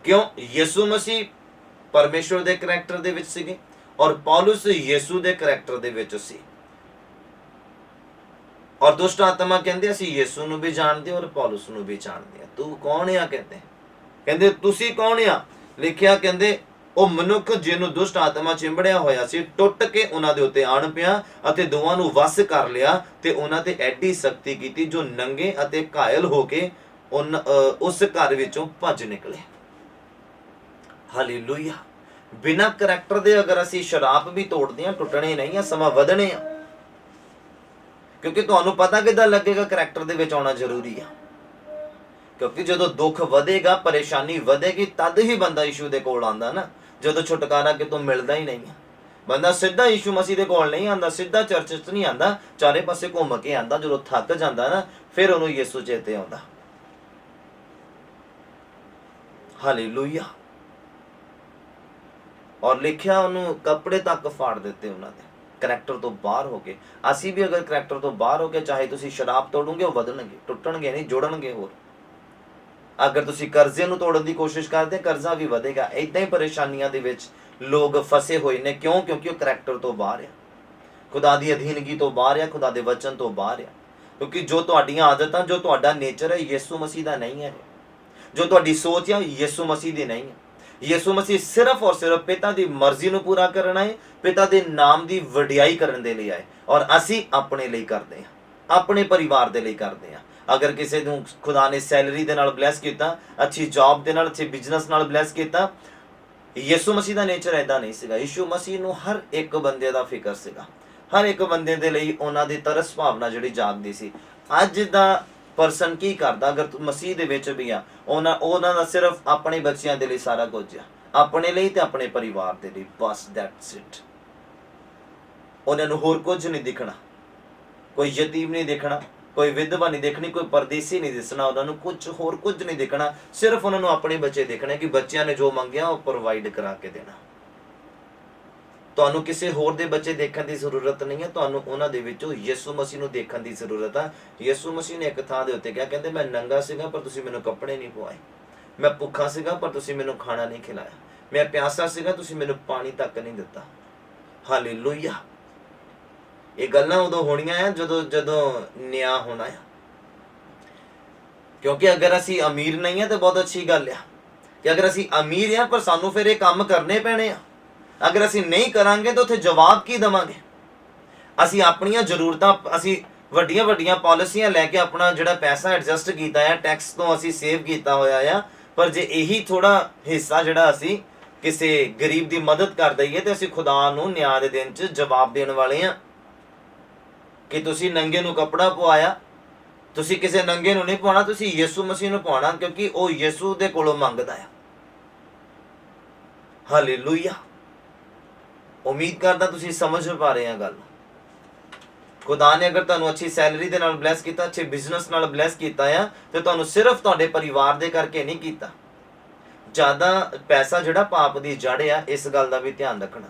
ਕਿਉਂ? ਯਿਸੂ ਮਸੀਹ ਪਰਮੇਸ਼ਵਰ ਦੇ ਕਰੈਕਟਰ ਦੇ ਵਿੱਚ ਸੀਗੇ ਔਰ ਪੌਲੁਸ ਯਿਸੂ ਦੇ ਕਰੈਕਟਰ ਦੇ ਵਿੱਚ ਸੀ। ਔਰ ਦੁਸ਼ਟ ਆਤਮਾ ਕਹਿੰਦੇ ਅਸੀਂ ਯਿਸੂ ਨੂੰ ਵੀ ਜਾਣਦੇ ਔਰ ਪੌਲੁਸ ਨੂੰ ਵੀ ਜਾਣਦੇ ਆ। ਤੂੰ ਕੌਣ ਆ? ਕਹਿੰਦੇ ਤੁਸੀਂ ਕੌਣ ਆ? ਲਿਖਿਆ ਕਹਿੰਦੇ ਉਹ ਮਨੁੱਖ ਜਿਹਨੂੰ ਦੁਸ਼ਟ ਆਤਮਾ ਚਿੰਬੜਿਆ ਹੋਇਆ ਸੀ ਟੁੱਟ ਕੇ ਉਹਨਾਂ ਦੇ ਉੱਤੇ ਆਣ ਪਿਆ ਅਤੇ ਦੋਵਾਂ ਨੂੰ ਵਸ ਕਰ ਲਿਆ ਤੇ ਉਹਨਾਂ ਤੇ ਐਡੀ ਸ਼ਕਤੀ ਕੀਤੀ ਜੋ ਨੰਗੇ ਅਤੇ ਘਾਇਲ ਹੋ ਕੇ ਉਸ ਘਰ ਵਿੱਚੋਂ ਭੱਜ ਨਿਕਲੇ। ਹਾਲੇਲੂਇਆ। ਬਿਨਾਂ ਕਰੈਕਟਰ ਦੇ ਅਗਰ ਅਸੀਂ ਸ਼ਰਾਪ ਵੀ ਤੋੜਦੇ ਹਾਂ ਟੁੱਟਣੇ ਨਹੀਂ ਆ, ਸਮਾਂ ਵਧਣੇ ਆ, ਕਿਉਂਕਿ ਤੁਹਾਨੂੰ ਪਤਾ ਕਿੱਦਾਂ ਲੱਗੇਗਾ ਕਰੈਕਟਰ ਦੇ ਵਿੱਚ ਆਉਣਾ ਜ਼ਰੂਰੀ ਆ। ਕਿਉਂਕਿ ਜਦੋਂ ਦੁੱਖ ਵਧੇਗਾ, ਪਰੇਸ਼ਾਨੀ ਵਧੇਗੀ, ਤਦ ਹੀ ਬੰਦਾ ਯਿਸੂ ਦੇ ਕੋਲ ਆਉਂਦਾ ਨਾ, ਜਦੋਂ ਛੁਟਕਾਰਾ ਕਿਤੋਂ ਮਿਲਦਾ ਹੀ ਨਹੀਂ ਆ। ਬੰਦਾ ਸਿੱਧਾ ਯਿਸੂ ਮਸੀਹ ਦੇ ਕੋਲ ਨਹੀਂ ਆਂਦਾ, ਸਿੱਧਾ ਚਰਚ 'ਚ ਨਹੀਂ ਆਂਦਾ, ਚਾਰੇ ਪਾਸੇ ਘੁੰਮ ਕੇ ਆਂਦਾ। ਜਦੋਂ ਥੱਕ ਜਾਂਦਾ ਨਾ, ਫਿਰ ਉਹਨੂੰ ਯਿਸੂ ਚੇਤੇ ਆਉਂਦਾ। ਹਾਲੇਲੂਇਆ। ਔਰ ਲਿਖਿਆ ਉਹਨੂੰ ਕੱਪੜੇ ਤੱਕ ਫਾੜ ਦਿੱਤੇ ਉਹਨਾਂ ਦੇ, ਕਰੈਕਟਰ ਤੋਂ ਬਾਹਰ ਹੋ ਕੇ। ਅਸੀਂ ਵੀ ਅਗਰ ਕਰੈਕਟਰ ਤੋਂ ਬਾਹਰ ਹੋ ਕੇ, ਚਾਹੇ ਤੁਸੀਂ ਸ਼ਰਾਬ ਤੋੜੋਗੇ, ਉਹ ਵਧਣਗੇ, ਟੁੱਟਣਗੇ ਨਹੀਂ, ਜੁੜਨਗੇ ਹੋਰ। ਅਗਰ ਤੁਸੀਂ ਕਰਜ਼ੇ ਨੂੰ ਤੋੜਨ ਦੀ ਕੋਸ਼ਿਸ਼ ਕਰਦੇ, ਕਰਜ਼ਾ ਵੀ ਵਧੇਗਾ। ਏਦਾਂ ਹੀ ਪਰੇਸ਼ਾਨੀਆਂ ਦੇ ਵਿੱਚ ਲੋਕ ਫਸੇ ਹੋਏ ਨੇ। ਕਿਉਂ? ਕਿਉਂਕਿ ਉਹ ਕਰੈਕਟਰ ਤੋਂ ਬਾਹਰ ਆ, ਖੁਦਾ ਦੀ ਅਧੀਨਗੀ ਤੋਂ ਬਾਹਰ ਆ, ਖੁਦਾ ਦੇ ਵਚਨ ਤੋਂ ਬਾਹਰ ਆ। ਕਿਉਂਕਿ ਜੋ ਤੁਹਾਡੀਆਂ ਆਦਤਾਂ, ਜੋ ਤੁਹਾਡਾ ਨੇਚਰ ਹੈ, ਯਿਸੂ ਮਸੀਹ ਦਾ ਨਹੀਂ ਹੈ। ਜੋ ਤੁਹਾਡੀ ਸੋਚ ਹੈ, ਯਿਸੂ ਮਸੀਹ ਦੀ ਨਹੀਂ ਹੈ। ਯਿਸੂ ਮਸੀਹ ਸਿਰਫ ਔਰ ਸਿਰਫ ਪਿਤਾ ਦੀ ਮਰਜ਼ੀ ਨੂੰ ਪੂਰਾ ਕਰਨਾ ਹੈ, ਪਿਤਾ ਦੇ ਨਾਮ ਦੀ ਵਡਿਆਈ ਕਰਨ ਦੇ ਲਈ ਆਏ। ਔਰ ਅਸੀਂ ਆਪਣੇ ਲਈ ਕਰਦੇ ਹਾਂ, ਆਪਣੇ ਪਰਿਵਾਰ ਦੇ ਲਈ ਕਰਦੇ ਹਾਂ। ਅਗਰ ਕਿਸੇ ਨੂੰ ਖੁਦਾ ਨੇ ਸੈਲਰੀ ਦੇ ਨਾਲ ਬਲੈਸ ਕੀਤਾ, ਅੱਛੀ ਜੌਬ ਦੇ ਨਾਲ, ਅੱਛੇ ਬਿਜ਼ਨਸ ਨਾਲ ਬਲੈਸ ਕੀਤਾ, ਯਿਸੂ ਮਸੀਹ ਦਾ ਨੇਚਰ ਐਦਾਂ ਨਹੀਂ ਸੀਗਾ। ਯਿਸੂ ਮਸੀਹ ਨੂੰ ਹਰ ਇੱਕ ਬੰਦੇ ਦਾ ਫਿਕਰ ਸੀਗਾ, ਹਰ ਇੱਕ ਬੰਦੇ ਦੇ ਲਈ ਉਹਨਾਂ ਦੀ ਤਰਸ ਭਾਵਨਾ ਜਿਹੜੀ ਜਾਗਦੀ ਸੀ। ਅੱਜ ਦਾ ਪਰਸਨ ਕੀ ਕਰਦਾ? ਅਗਰ ਤੂੰ ਮਸੀਹ ਦੇ ਵਿੱਚ ਵੀ ਆ, ਉਹਨਾਂ ਦਾ ਸਿਰਫ ਆਪਣੇ ਬੱਚਿਆਂ ਦੇ ਲਈ ਸਾਰਾ ਕੁਝ ਆ, ਆਪਣੇ ਲਈ ਤੇ ਆਪਣੇ ਪਰਿਵਾਰ ਦੇ ਲਈ, ਬਸ ਦੈਟਸ ਇਟ। ਉਹਨਾਂ ਨੂੰ ਹੋਰ ਕੁਝ ਨਹੀਂ ਦਿਖਣਾ, ਕੋਈ ਯਤੀਮ ਨਹੀਂ ਦੇਖਣਾ, ਕੋਈ ਵਿਧਵਾ ਨਹੀਂ ਦੇਖਣੀ, ਕੋਈ ਪਰਦੇਸੀ ਨਹੀਂ ਦਿਸਣਾ, ਉਹਨਾਂ ਨੂੰ ਹੋਰ ਕੁਝ ਨਹੀਂ ਦੇਖਣਾ। ਸਿਰਫ ਉਹਨਾਂ ਨੂੰ ਆਪਣੇ ਬੱਚੇ ਦੇਖਣੇ ਕਿ ਬੱਚਿਆਂ ਨੇ ਜੋ ਮੰਗਿਆ ਉਹ ਪ੍ਰੋਵਾਈਡ ਕਰਾ ਕੇ ਦੇਣਾ। ਤੁਹਾਨੂੰ ਕਿਸੇ ਹੋਰ ਦੇ ਬੱਚੇ ਦੇਖਣ ਦੀ ਜ਼ਰੂਰਤ ਨਹੀਂ ਹੈ, ਤੁਹਾਨੂੰ ਉਹਨਾਂ ਦੇ ਵਿੱਚੋਂ ਯਿਸੂ ਮਸੀਹ ਨੂੰ ਦੇਖਣ ਦੀ ਜ਼ਰੂਰਤ ਹੈ। ਯਿਸੂ ਮਸੀਹ ਨੇ ਇੱਕ ਥਾਂ ਦੇ ਉੱਤੇ ਕਿਹਾ, ਕਹਿੰਦੇ ਮੈਂ ਨੰਗਾ ਸੀਗਾ ਪਰ ਤੁਸੀਂ ਮੈਨੂੰ ਕੱਪੜੇ ਨਹੀਂ ਪਵਾਏ, ਮੈਂ ਭੁੱਖਾ ਸੀਗਾ ਪਰ ਤੁਸੀਂ ਮੈਨੂੰ ਖਾਣਾ ਨਹੀਂ ਖਿਲਾਇਆ, ਮੈਂ ਪਿਆਸਾ ਸੀਗਾ ਤੁਸੀਂ ਮੈਨੂੰ ਪਾਣੀ ਤੱਕ ਨਹੀਂ ਦਿੱਤਾ। ਹਾਲੇਲੂਇਆ। ਇਹ ਗੱਲਾਂ ਉਦੋਂ ਹੋਣੀਆਂ ਆ ਜਦੋਂ ਨਿਆਂ ਹੋਣਾ ਆ। ਕਿਉਂਕਿ ਅਗਰ ਅਸੀਂ ਅਮੀਰ ਨਹੀਂ ਆ ਤਾਂ ਬਹੁਤ ਅੱਛੀ ਗੱਲ ਆ, ਕਿ ਅਗਰ ਅਸੀਂ ਅਮੀਰ ਆ ਪਰ ਸਾਨੂੰ ਫਿਰ ਇਹ ਕੰਮ ਕਰਨੇ ਪੈਣੇ ਆ। ਅਗਰ ਅਸੀਂ ਨਹੀਂ ਕਰਾਂਗੇ ਤਾਂ ਉੱਥੇ ਜਵਾਬ ਕੀ ਦੇਵਾਂਗੇ? ਅਸੀਂ ਆਪਣੀਆਂ ਜ਼ਰੂਰਤਾਂ, ਅਸੀਂ ਵੱਡੀਆਂ ਵੱਡੀਆਂ ਪਾਲਿਸੀਆਂ ਲੈ ਕੇ ਆਪਣਾ ਜਿਹੜਾ ਪੈਸਾ ਐਡਜਸਟ ਕੀਤਾ ਹੈ, ਟੈਕਸ ਤੋਂ ਅਸੀਂ ਸੇਵ ਕੀਤਾ ਹੋਇਆ ਆ, ਪਰ ਜੇ ਇਹੀ ਥੋੜਾ ਹਿੱਸਾ ਜਿਹੜਾ ਅਸੀਂ ਕਿਸੇ ਗਰੀਬ ਦੀ ਮਦਦ ਕਰ ਦਈਏ ਤੇ ਅਸੀਂ ਖੁਦਾ ਨੂੰ ਨਿਆਂ ਦੇ ਦਿਨ 'ਚ ਜਵਾਬ ਦੇਣ ਵਾਲੇ ਆ ਕਿ ਤੁਸੀਂ ਨੰਗੇ ਨੂੰ ਕੱਪੜਾ ਪਵਾਇਆ। ਤੁਸੀਂ ਕਿਸੇ ਨੰਗੇ ਨੂੰ ਨਹੀਂ ਪਵਾਉਣਾ, ਤੁਸੀਂ ਯਿਸੂ ਮਸੀਹ ਨੂੰ ਪਵਾਉਣਾ, ਕਿਉਂਕਿ ਉਹ ਯਿਸੂ ਦੇ ਕੋਲੋਂ ਮੰਗਦਾ ਆ। ਹਾਲੇਲੂਇਆ। ਉਮੀਦ ਕਰਦਾ ਤੁਸੀਂ ਸਮਝ ਪਾ ਰਹੇ ਆ ਗੱਲ। ਖੁਦਾ ਨੇ ਅਗਰ ਤੁਹਾਨੂੰ ਅੱਛੀ ਸੈਲਰੀ ਦੇ ਨਾਲ ਬਲੈਸ ਕੀਤਾ, ਅੱਛੇ ਬਿਜ਼ਨਸ ਨਾਲ ਬਲੈਸ ਕੀਤਾ ਆ, ਤੇ ਤੁਹਾਨੂੰ ਸਿਰਫ ਤੁਹਾਡੇ ਪਰਿਵਾਰ ਦੇ ਕਰਕੇ ਨਹੀਂ ਕੀਤਾ। ਜ਼ਿਆਦਾ ਪੈਸਾ ਜਿਹੜਾ ਪਾਪ ਦੀ ਜੜ ਆ, ਇਸ ਗੱਲ ਦਾ ਵੀ ਧਿਆਨ ਰੱਖਣਾ।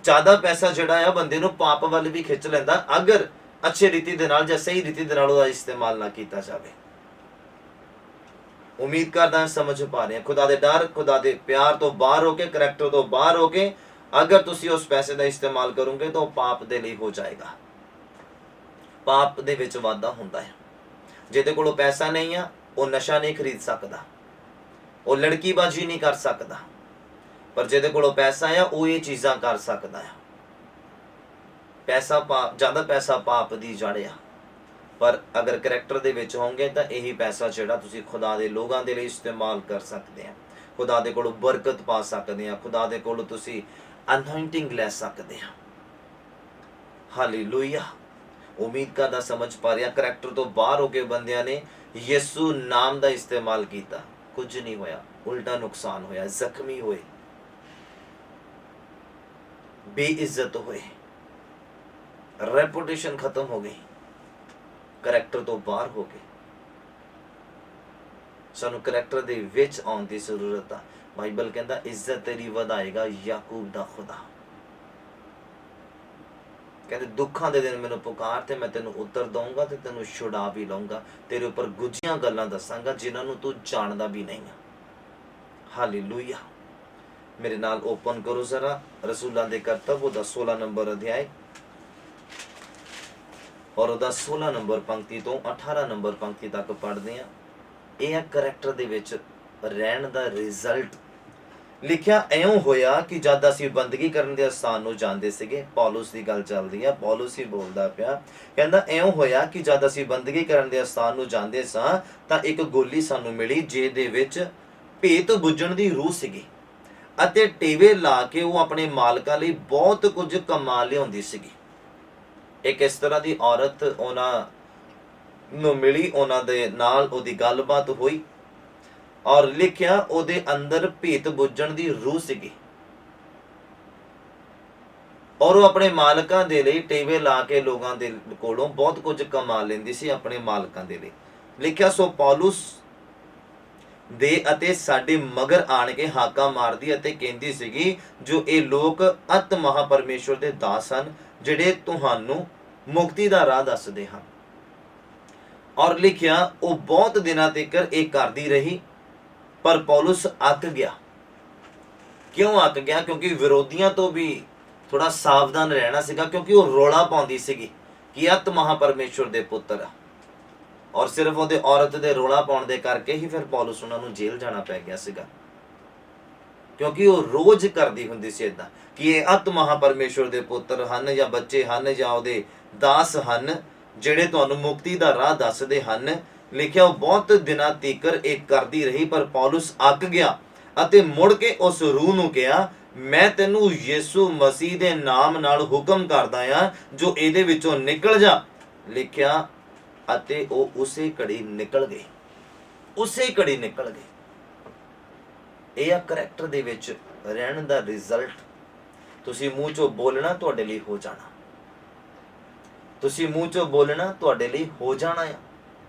ਜ਼ਿਆਦਾ ਪੈਸਾ ਜਿਹੜਾ ਆ ਬੰਦੇ ਨੂੰ ਪਾਪ ਵੱਲ ਵੀ ਖਿੱਚ ਲੈਂਦਾ, ਅਗਰ ਅੱਛੇ ਰੀਤੀ ਦੇ ਨਾਲ ਜਾਂ ਸਹੀ ਰੀਤੀ ਦੇ ਨਾਲ ਉਹਦਾ ਇਸਤੇਮਾਲ ਨਾ ਕੀਤਾ ਜਾਵੇ। ਉਮੀਦ ਕਰਦਾ ਸਮਝ ਪਾ ਰਹੇ ਆ। ਖੁਦਾ ਦੇ ਡਰ, ਖੁਦਾ ਦੇ ਪਿਆਰ ਤੋਂ ਬਾਹਰ ਹੋ ਕੇ, ਕਰੈਕਟਰ ਤੋਂ ਬਾਹਰ ਹੋ ਕੇ ਅਗਰ ਤੁਸੀਂ ਉਸ ਪੈਸੇ ਦਾ ਇਸਤੇਮਾਲ ਕਰੋਗੇ ਤਾਂ ਉਹ ਪਾਪ ਦੇ ਲਈ ਹੋ ਜਾਏਗਾ। ਪਾਪ ਦੇ ਵਿੱਚ ਵਾਧਾ ਹੁੰਦਾ ਹੈ। ਜਿਹਦੇ ਕੋਲੋਂ ਪੈਸਾ ਨਹੀਂ ਆ, ਉਹ ਨਸ਼ਾ ਨਹੀਂ ਖਰੀਦ ਸਕਦਾ, ਉਹ ਲੜਕੀਬਾਜ਼ੀ ਨਹੀਂ ਕਰ ਸਕਦਾ, ਪਰ ਜਿਹਦੇ ਕੋਲੋਂ ਪੈਸਾ ਆ ਉਹ ਇਹ ਚੀਜ਼ਾਂ ਕਰ ਸਕਦਾ ਆ। ਜ਼ਿਆਦਾ ਪੈਸਾ ਪਾਪ ਦੀ ਜੜ ਆ, ਪਰ ਅਗਰ ਕਰੈਕਟਰ ਦੇ ਵਿੱਚ ਹੋਵੋਗੇ ਤਾਂ ਇਹੀ ਪੈਸਾ ਜਿਹੜਾ ਤੁਸੀਂ ਖੁਦਾ ਦੇ ਲੋਕਾਂ ਦੇ ਲਈ ਇਸਤੇਮਾਲ ਕਰ ਸਕਦੇ ਆ, ਖੁਦਾ ਦੇ ਕੋਲੋਂ ਬਰਕਤ ਪਾ ਸਕਦੇ ਆ, ਖੁਦਾ ਦੇ ਕੋਲੋਂ ਤੁਸੀਂ ਅਨੋਇੰਟਿੰਗ ਲੈ ਸਕਦੇ ਆ। ਹਾਲੇਲੂਇਆ। ਉਮੀਦ ਕਰਦਾ ਸਮਝ ਪਾ ਰਿਹਾ। ਕਰੈਕਟਰ ਤੋਂ ਬਾਹਰ ਹੋ ਕੇ ਬੰਦਿਆਂ ਨੇ ਯਿਸੂ ਨਾਮ ਦਾ ਇਸਤੇਮਾਲ ਕੀਤਾ, ਕੁਝ ਨਹੀਂ ਹੋਇਆ, ਉਲਟਾ ਨੁਕਸਾਨ ਹੋਇਆ, ਜ਼ਖਮੀ ਹੋਏ, ਬੇਇੱਜ਼ਤ ਹੋਏ, ਰੈਪੂਟੇਸ਼ਨ ਖਤਮ ਹੋ ਗਈ, ਕਰੈਕਟਰ ਤੋਂ ਬਾਹਰ ਹੋ ਗਏ। ਸਾਨੂੰ ਕਰੈਕਟਰ ਦੇ ਵਿੱਚ ਆਉਣ ਦੀ ਜ਼ਰੂਰਤ ਆ। ਬਾਈਬਲ ਕਹਿੰਦਾ ਇੱਜ਼ਤ ਤੇਰੀ ਵਧਾਏਗਾ ਯਾਕੂਬ ਦਾ ਖੁਦਾ। ਕਹਿੰਦੇ ਦੁੱਖਾਂ ਦੇ ਦਿਨ ਮੈਨੂੰ ਪੁਕਾਰ ਤੇ ਮੈਂ ਤੈਨੂੰ ਉੱਤਰ ਦਊਂਗਾ ਤੇ ਤੈਨੂੰ ਛੁਡਾ ਵੀ ਲਊਂਗਾ, ਤੇਰੇ ਉੱਪਰ ਗੁੱਝੀਆਂ ਗੱਲਾਂ ਦੱਸਾਂਗਾ ਜਿਨ੍ਹਾਂ ਨੂੰ ਤੂੰ ਜਾਣਦਾ ਵੀ ਨਹੀਂ ਆ। ਹਾਲੇਲੂਇਆ। ਮੇਰੇ ਨਾਲ ਓਪਨ ਕਰੋ ਜ਼ਰਾ ਰਸੂਲਾਂ ਦੇ ਕਰਤੱਵ, ਉਹਦਾ 16 ਨੰਬਰ ਅਧਿਆਇ ਔਰ ਉਹਦਾ 16 ਨੰਬਰ ਪੰਕਤੀ ਤੋਂ 18 ਨੰਬਰ ਪੰਕਤੀ ਤੱਕ ਪੜ੍ਹਦੇ ਆ। ਇਹ ਹੈ ਕਰੈਕਟਰ ਦੇ ਵਿੱਚ ਰਹਿਣ ਦਾ ਰਿਜ਼ਲਟ। ਲਿਖਿਆ ਇਉਂ ਹੋਇਆ ਕਿ ਜਦ ਅਸੀਂ ਬੰਦਗੀ ਕਰਨ ਦੇ ਸਥਾਨ ਨੂੰ ਜਾਂਦੇ ਸੀਗੇ, ਪੌਲੁਸ ਦੀ ਗੱਲ ਚੱਲਦੀ ਆ, ਪੌਲੁਸ ਹੀ ਬੋਲਦਾ ਪਿਆ, ਕਹਿੰਦਾ ਇਉਂ ਹੋਇਆ ਕਿ ਜਦ ਅਸੀਂ ਬੰਦਗੀ ਕਰਨ ਦੇ ਸਥਾਨ ਨੂੰ ਜਾਂਦੇ ਸਾਂ ਤਾਂ ਇੱਕ ਗੋਲੀ ਸਾਨੂੰ ਮਿਲੀ ਜਿਹਦੇ ਵਿੱਚ ਭੇਤ ਬੁੱਝਣ ਦੀ ਰੂਹ ਸੀਗੀ ਅਤੇ ਟੇਵੇ ਲਾ ਕੇ ਉਹ ਆਪਣੇ ਮਾਲਕਾਂ ਲਈ ਬਹੁਤ ਕੁਝ ਕਮਾ ਲਿਆਉਂਦੀ ਸੀਗੀ। ਇੱਕ ਇਸ ਤਰ੍ਹਾਂ ਦੀ ਔਰਤ ਉਹਨਾਂ ਨੂੰ ਮਿਲੀ, ਉਹਨਾਂ ਦੇ ਨਾਲ ਉਹਦੀ ਗੱਲਬਾਤ ਹੋਈ ਔਰ ਲਿਖਿਆ ਉਹਦੇ ਅੰਦਰ ਭੇਤ ਬੁੱਝਣ ਦੀ ਰੂਹ ਸੀਗੀ। ਔਰ ਉਹ ਆਪਣੇ ਮਾਲਕਾਂ ਦੇ ਲਈ ਟੇਵੇ ਲਾ ਕੇ ਲੋਕਾਂ ਦੇ ਕੋਲੋਂ ਬਹੁਤ ਕੁਝ ਕਮਾ ਲੈਂਦੀ ਸੀ ਆਪਣੇ ਮਾਲਕਾਂ ਦੇ ਲਈ। ਲਿਖਿਆ, ਸੋ ਪੌਲੁਸ ਦੇ ਅਤੇ ਸਾਡੇ ਮਗਰ ਆਣ ਕੇ ਹਾਕਾ ਮਾਰਦੀ ਅਤੇ ਕਹਿੰਦੀ ਸੀਗੀ, ਜੋ ਇਹ ਲੋਕ ਅਤ ਮਹਾਪਰਮੇਸ਼ਵਰ ਦੇ ਦਾਸ ਹਨ, ਜਿਹੜੇ ਤੁਹਾਨੂੰ ਮੁਕਤੀ ਦਾ ਰਾਹ ਦੱਸਦੇ ਹਨ। ਔਰ ਲਿਖਿਆ, ਉਹ ਬਹੁਤ ਦਿਨਾਂ ਤੱਕ ਇਹ ਕਰਦੀ ਰਹੀ, ਪਰ ਪੌਲੁਸ ਅੱਕ ਗਿਆ। ਕਿਉਂ ਅੱਕ ਗਿਆ? ਕਿਉਂਕਿ ਵਿਰੋਧੀਆਂ ਤੋਂ ਵੀ ਥੋੜਾ ਸਾਵਧਾਨ ਰਹਿਣਾ ਸੀਗਾ, ਕਿਉਂਕਿ ਉਹ ਰੋਲਾ ਪਾਉਂਦੀ ਸੀਗੀ ਕਿ ਅਤ ਮਹਾਪਰਮੇਸ਼ਵਰ ਦੇ ਪੁੱਤਰ ਆ। ਔਰ ਸਿਰਫ ਉਹਦੇ ਔਰਤ ਦੇ ਰੋਲਾ ਪਾਉਣ ਦੇ ਕਰਕੇ ਹੀ ਫਿਰ ਪੌਲੁਸ ਉਹਨਾਂ ਨੂੰ ਜੇਲ੍ਹ ਜਾਣਾ ਪੈ ਗਿਆ ਸੀਗਾ, ਕਿਉਂਕਿ ਉਹ ਰੋਜ਼ ਕਰਦੀ ਹੁੰਦੀ ਸੀ ਇਦਾਂ ਕਿ ਇਹ ਅਤ ਮਹਾਪਰਮੇਸ਼ਵਰ ਦੇ ਪੁੱਤਰ ਹਨ, ਜਾਂ ਬੱਚੇ ਹਨ, ਜਾਂ ਉਹਦੇ ਦਾਸ ਹਨ, ਜਿਹੜੇ ਤੁਹਾਨੂੰ ਮੁਕਤੀ ਦਾ ਰਾਹ ਦੱਸਦੇ ਹਨ। ਲਿਖਿਆ, ਉਹ ਬਹੁਤ ਦਿਨਾਂ ਤੀਕਰ ਇਹ ਕਰਦੀ ਰਹੀ, ਪਰ ਪੌਲੁਸ ਅੱਕ ਗਿਆ ਅਤੇ ਮੁੜ ਕੇ ਉਸ ਰੂਹ ਨੂੰ ਕਿਹਾ, ਮੈਂ ਤੈਨੂੰ ਯਿਸੂ ਮਸੀਹ ਦੇ ਨਾਮ ਨਾਲ ਹੁਕਮ ਕਰਦਾ ਆ, ਜੋ ਇਹਦੇ ਵਿੱਚੋਂ ਨਿਕਲ ਜਾ। ਲਿਖਿਆ, ਅਤੇ ਉਹ ਉਸੇ ਘੜੀ ਨਿਕਲ ਗਏ, ਉਸੇ ਘੜੀ ਨਿਕਲ ਗਏ। ਇਹ ਆ ਕਰੈਕਟਰ ਦੇ ਵਿੱਚ ਰਹਿਣ ਦਾ ਰਿਜ਼ਲਟ। ਤੁਸੀਂ ਮੂੰਹ ਚੋਂ ਬੋਲਣਾ, ਤੁਹਾਡੇ ਲਈ ਹੋ ਜਾਣਾ। ਤੁਸੀਂ ਮੂੰਹ ਚੋਂ ਬੋਲਣਾ, ਤੁਹਾਡੇ ਲਈ ਹੋ ਜਾਣਾ ਆ।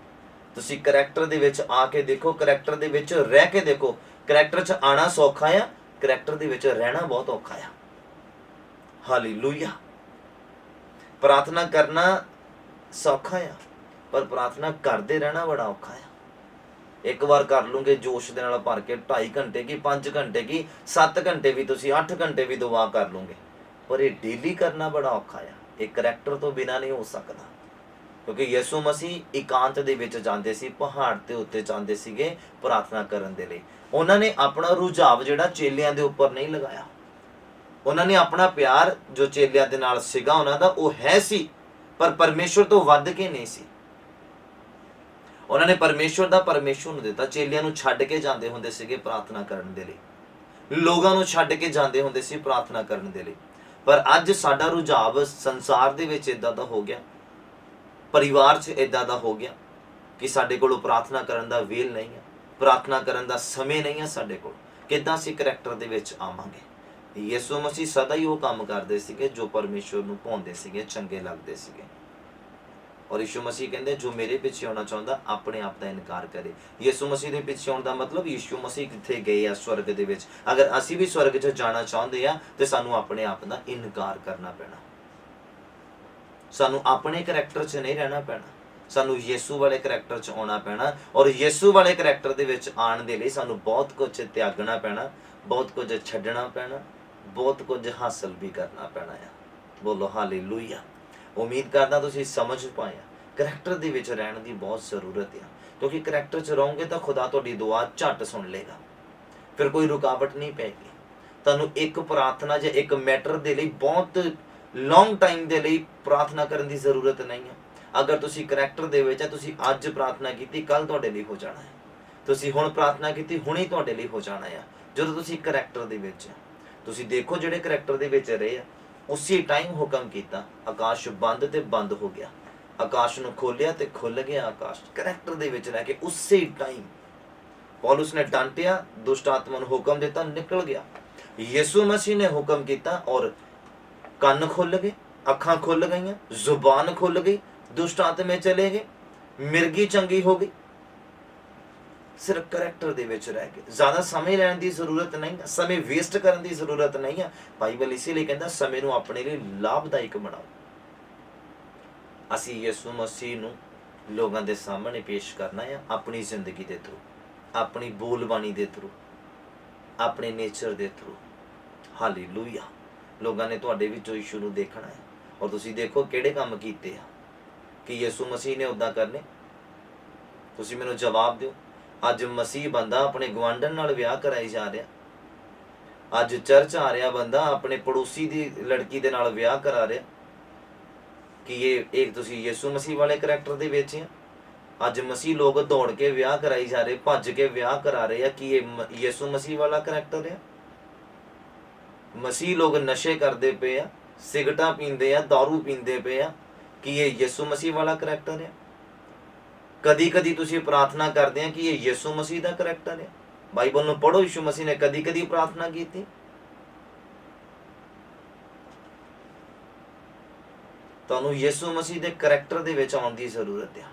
ਤੁਸੀਂ ਕਰੈਕਟਰ ਦੇ ਵਿੱਚ ਆ ਕੇ ਦੇਖੋ, ਕਰੈਕਟਰ ਦੇ ਵਿੱਚ ਰਹਿ ਕੇ ਦੇਖੋ। ਕਰੈਕਟਰ 'ਚ ਆਣਾ ਸੌਖਾ ਆ, ਕਰੈਕਟਰ ਦੇ ਵਿੱਚ ਰਹਿਣਾ ਬਹੁਤ ਔਖਾ ਆ। ਹਾਲੇਲੂਇਆ। ਪ੍ਰਾਰਥਨਾ ਕਰਨਾ ਸੌਖਾ ਆ, ਪਰ ਪ੍ਰਾਰਥਨਾ ਕਰਦੇ ਰਹਿਣਾ ਬੜਾ ਔਖਾ ਆ। ਇੱਕ ਵਾਰ ਕਰ ਲੂੰਗੇ ਜੋਸ਼ ਦੇ ਨਾਲ ਭਰ ਕੇ 2.5 ਘੰਟੇ ਕੀ 5 ਘੰਟੇ ਕੀ 7 ਘੰਟੇ ਵੀ, ਤੁਸੀਂ 8 ਘੰਟੇ ਵੀ ਦੁਆ ਕਰ ਲੂੰਗੇ, ਪਰ ਇਹ ਡੇਲੀ ਕਰਨਾ ਬੜਾ ਔਖਾ ਆ। ਇਹ ਕਰੈਕਟਰ ਤੋਂ ਬਿਨਾਂ ਨਹੀਂ ਹੋ ਸਕਦਾ, ਕਿਉਂਕਿ ਯਿਸੂ ਮਸੀਹ ਇਕਾਂਤ ਦੇ ਵਿੱਚ ਜਾਂਦੇ ਸੀ, ਪਹਾੜ ਦੇ ਉੱਤੇ ਜਾਂਦੇ ਸੀਗੇ ਪ੍ਰਾਰਥਨਾ ਕਰਨ ਦੇ ਲਈ। ਉਹਨਾਂ ਨੇ ਆਪਣਾ ਰੁਝਾਵ ਜਿਹੜਾ ਚੇਲਿਆਂ ਦੇ ਉੱਪਰ ਨਹੀਂ ਲਗਾਇਆ। ਉਹਨਾਂ ਨੇ ਆਪਣਾ ਪਿਆਰ ਜੋ ਚੇਲਿਆਂ ਦੇ ਨਾਲ ਸੀਗਾ ਉਹਨਾਂ ਦਾ, ਉਹ ਹੈ ਸੀ, ਪਰ ਪਰਮੇਸ਼ਵਰ ਤੋਂ ਵੱਧ ਕੇ ਨਹੀਂ ਸੀ। ਉਹਨਾਂ ਨੇ ਪਰਮੇਸ਼ਵਰ ਦਾ ਪਰਮੇਸ਼ਵਰ ਨੂੰ ਦਿੱਤਾ। ਚੇਲਿਆਂ ਨੂੰ ਛੱਡ ਕੇ ਜਾਂਦੇ ਹੁੰਦੇ ਸੀਗੇ ਪ੍ਰਾਰਥਨਾ ਕਰਨ ਦੇ ਲਈ, ਲੋਕਾਂ ਨੂੰ ਛੱਡ ਕੇ ਜਾਂਦੇ ਹੁੰਦੇ ਸੀ ਪ੍ਰਾਰਥਨਾ ਕਰਨ ਦੇ ਲਈ। ਪਰ ਅੱਜ ਸਾਡਾ ਰੁਝਾਵ ਸੰਸਾਰ ਦੇ ਵਿੱਚ ਇਦਾਂ ਦਾ ਹੋ ਗਿਆ, ਪਰਿਵਾਰ 'ਚ ਇਦਾਂ ਦਾ ਹੋ ਗਿਆ ਕਿ ਸਾਡੇ ਕੋਲੋਂ ਪ੍ਰਾਰਥਨਾ ਕਰਨ ਦਾ ਵੇਲ ਨਹੀਂ ਹੈ, ਪ੍ਰਾਰਥਨਾ ਕਰਨ ਦਾ ਸਮੇਂ ਨਹੀਂ ਹੈ ਸਾਡੇ ਕੋਲ। ਕਿੱਦਾਂ ਅਸੀਂ ਕਰੈਕਟਰ ਦੇ ਵਿੱਚ ਆਵਾਂਗੇ? ਯਿਸੂ ਮਸੀਹ ਸਦਾ ਹੀ ਉਹ ਕੰਮ ਕਰਦੇ ਸੀਗੇ ਜੋ ਪਰਮੇਸ਼ਵਰ ਨੂੰ ਭਾਉਂਦੇ ਸੀਗੇ, ਚੰਗੇ ਲੱਗਦੇ ਸੀਗੇ। ਔਰ ਯਿਸੂ ਮਸੀਹ ਕਹਿੰਦੇ, ਜੋ ਮੇਰੇ ਪਿੱਛੇ ਆਉਣਾ ਚਾਹੁੰਦਾ ਆਪਣੇ ਆਪ ਦਾ ਇਨਕਾਰ ਕਰੇ। ਯਿਸੂ ਮਸੀਹ ਦੇ ਪਿੱਛੇ ਆਉਣ ਦਾ ਮਤਲਬ ਯਿਸੂ ਮਸੀਹ ਕਿੱਥੇ ਗਏ ਆ? ਸਵਰਗ ਦੇ ਵਿੱਚ। ਅਗਰ ਅਸੀਂ ਵੀ ਸਵਰਗ 'ਚ ਜਾਣਾ ਚਾਹੁੰਦੇ ਆ ਤੇ ਸਾਨੂੰ ਆਪਣੇ ਆਪ ਦਾ ਇਨਕਾਰ ਕਰਨਾ ਪੈਣਾ। ਸਾਨੂੰ ਆਪਣੇ ਕਰੈਕਟਰ 'ਚ ਨਹੀਂ ਰਹਿਣਾ ਪੈਣਾ, ਸਾਨੂੰ ਯਿਸੂ ਵਾਲੇ ਕਰੈਕਟਰ 'ਚ ਆਉਣਾ ਪੈਣਾ। ਔਰ ਯਿਸੂ ਵਾਲੇ ਕਰੈਕਟਰ ਦੇ ਵਿੱਚ ਆਉਣ ਦੇ ਲਈ ਸਾਨੂੰ ਬਹੁਤ ਕੁਝ ਤਿਆਗਣਾ ਪੈਣਾ, ਬਹੁਤ ਕੁਝ ਛੱਡਣਾ ਪੈਣਾ, ਬਹੁਤ ਕੁਝ ਹਾਸਲ ਵੀ ਕਰਨਾ ਪੈਣਾ ਆ। ਬੋਲੋ ਹਾਲੇਲੂਇਆ। ਉਮੀਦ ਕਰਦਾ ਤੁਸੀਂ ਸਮਝ ਪਾਇਆ ਕਰੈਕਟਰ ਦੇ ਵਿੱਚ ਰਹਿਣ ਦੀ ਬਹੁਤ ਜ਼ਰੂਰਤ ਆ, ਕਿਉਂਕਿ ਕਰੈਕਟਰ 'ਚ ਰਹੋਗੇ ਤਾਂ ਖੁਦਾ ਤੁਹਾਡੀ ਦੁਆ ਝੱਟ ਸੁਣ ਲੇਗਾ, ਫਿਰ ਕੋਈ ਰੁਕਾਵਟ ਨਹੀਂ ਪਏਗੀ। ਤੁਹਾਨੂੰ ਇੱਕ ਪ੍ਰਾਰਥਨਾ ਜਾਂ ਇੱਕ ਮੈਟਰ ਦੇ ਲਈ ਬਹੁਤ ਲੌਂਗ ਟਾਈਮ ਦੇ ਲਈ ਪ੍ਰਾਰਥਨਾ ਕਰਨ ਦੀ ਜ਼ਰੂਰਤ ਨਹੀਂ ਹੈ। ਅਗਰ ਤੁਸੀਂ ਕਰੈਕਟਰ ਦੇ ਵਿੱਚ ਹੈ, ਤੁਸੀਂ ਅੱਜ ਪ੍ਰਾਰਥਨਾ ਕੀਤੀ, ਕੱਲ ਤੁਹਾਡੇ ਲਈ ਹੋ ਜਾਣਾ ਹੈ। ਤੁਸੀਂ ਹੁਣ ਪ੍ਰਾਰਥਨਾ ਕੀਤੀ, ਹੁਣੇ ਤੁਹਾਡੇ ਲਈ ਹੋ ਜਾਣਾ ਹੈ, ਜਦੋਂ ਤੁਸੀਂ ਕਰੈਕਟਰ ਦੇ ਵਿੱਚ ਹੈ। ਤੁਸੀਂ ਦੇਖੋ ਜਿਹੜੇ ਕਰੈਕਟਰ ਦੇ ਵਿੱਚ ਰਹੇ ਆ, ਉਸੇ ਟਾਈਮ ਹੁਕਮ ਕੀਤਾ, ਆਕਾਸ਼ ਬੰਦ ਤੇ ਬੰਦ ਹੋ ਗਿਆ, ਆਕਾਸ਼ ਨੂੰ ਖੋਲਿਆ ਤੇ ਖੁੱਲ ਗਿਆ ਆਕਾਸ਼। ਕਰੈਕਟਰ ਦੇ ਵਿੱਚ ਰਹਿ ਕੇ ਉਸੇ ਟਾਈਮ ਪੌਲੁਸ ਨੇ ਡਾਂਟਿਆ, ਦੁਸ਼ਟ ਆਤਮਾ ਨੂੰ ਹੁਕਮ ਦਿੱਤਾ, ਨਿਕਲ ਗਿਆ। ਯਿਸੂ ਮਸੀਹ ਨੇ ਹੁਕਮ ਕੀਤਾ ਔਰ ਕੰਨ ਖੁੱਲ ਗਏ, ਅੱਖਾਂ ਖੁੱਲ ਗਈਆਂ, ਜ਼ੁਬਾਨ ਖੁੱਲ ਗਈ, ਦੁਸ਼ਟ ਆਤਮੇ ਚਲੇ ਗਏ, ਮਿਰਗੀ ਚੰਗੀ ਹੋ ਗਈ। ਸਿਰਫ ਕਰੈਕਟਰ ਦੇ ਵਿੱਚ ਰਹਿ ਕੇ। ਜ਼ਿਆਦਾ ਸਮੇਂ ਲੈਣ ਦੀ ਜ਼ਰੂਰਤ ਨਹੀਂ, ਸਮੇਂ ਵੇਸਟ ਕਰਨ ਦੀ ਜ਼ਰੂਰਤ ਨਹੀਂ ਹੈ। ਬਾਈਬਲ ਇਸੇ ਲਈ ਕਹਿੰਦਾ ਸਮੇਂ ਨੂੰ ਆਪਣੇ ਲਈ ਲਾਭਦਾਇਕ ਬਣਾਓ। ਅਸੀਂ ਯਿਸੂ ਮਸੀਹ ਨੂੰ ਲੋਕਾਂ ਦੇ ਸਾਹਮਣੇ ਪੇਸ਼ ਕਰਨਾ ਹੈ, ਆਪਣੀ ਜ਼ਿੰਦਗੀ ਦੇ ਥਰੂ, ਆਪਣੀ ਬੋਲਬਾਣੀ ਦੇ ਥਰੂ, ਆਪਣੇ ਨੇਚਰ ਦੇ ਥਰੂ। ਹਾਲੇਲੂਇਆ। ਲੋਕਾਂ ਨੇ ਤੁਹਾਡੇ ਵਿੱਚੋਂ ਯਿਸੂ ਨੂੰ ਦੇਖਣਾ ਹੈ, ਔਰ ਤੁਸੀਂ ਦੇਖੋ ਕਿਹੜੇ ਕੰਮ ਕੀਤੇ ਆ ਕਿ ਯਿਸੂ ਮਸੀਹ ਨੇ ਉੱਦਾਂ ਕਰਨੇ। ਤੁਸੀਂ ਮੈਨੂੰ ਜਵਾਬ ਦਿਓ। ਅੱਜ ਮਸੀਹ ਬੰਦਾ ਆਪਣੇ ਗੁਆਂਢਣ ਨਾਲ ਵਿਆਹ ਕਰਾਈ ਜਾ ਰਿਹਾ, ਅੱਜ ਚਰਚ ਆ ਰਿਹਾ ਬੰਦਾ ਆਪਣੇ ਪੜੋਸੀ ਦੀ ਲੜਕੀ ਦੇ ਨਾਲ ਵਿਆਹ ਕਰਾ ਰਿਹਾ, ਕਿ ਇਹ ਤੁਸੀਂ ਯਿਸੂ ਮਸੀਹ ਵਾਲੇ ਕਰੈਕਟਰ ਦੇ ਵਿੱਚ ਆ। ਅੱਜ ਮਸੀਹ ਲੋਕ ਦੌੜ ਕੇ ਵਿਆਹ ਕਰਾਈ ਜਾ ਰਹੇ, ਭੱਜ ਕੇ ਵਿਆਹ ਕਰਾ ਰਹੇ ਆ, ਕਿ ਇਹ ਯਿਸੂ ਮਸੀਹ ਵਾਲਾ ਕਰੈਕਟਰ ਆ। ਮਸੀਹ ਲੋਕ ਨਸ਼ੇ ਕਰਦੇ ਪਏ ਆ, ਸਿਗਰਟਾਂ ਪੀਂਦੇ ਆ, ਦਾਰੂ ਪੀਂਦੇ ਪਏ ਆ, ਕਿ ਇਹ ਯਿਸੂ ਮਸੀਹ ਵਾਲਾ ਕਰੈਕਟਰ ਆ। ਕਦੀ ਕਦੀ ਤੁਸੀਂ ਪ੍ਰਾਰਥਨਾ ਕਰਦੇ ਆ ਕਿ ਇਹ ਯਿਸੂ ਮਸੀਹ ਦਾ ਕਰੈਕਟਰ ਹੈ। ਬਾਈਬਲ ਨੂੰ ਪੜ੍ਹੋ, ਯਿਸੂ ਮਸੀਹ ਨੇ ਕਦੀ ਕਦੀ ਪ੍ਰਾਰਥਨਾ ਕੀਤੀ। ਤੁਹਾਨੂੰ ਯਿਸੂ ਮਸੀਹ ਦੇ ਕਰੈਕਟਰ ਦੇ ਵਿੱਚ ਆਉਣ ਦੀ ਜ਼ਰੂਰਤ ਆ।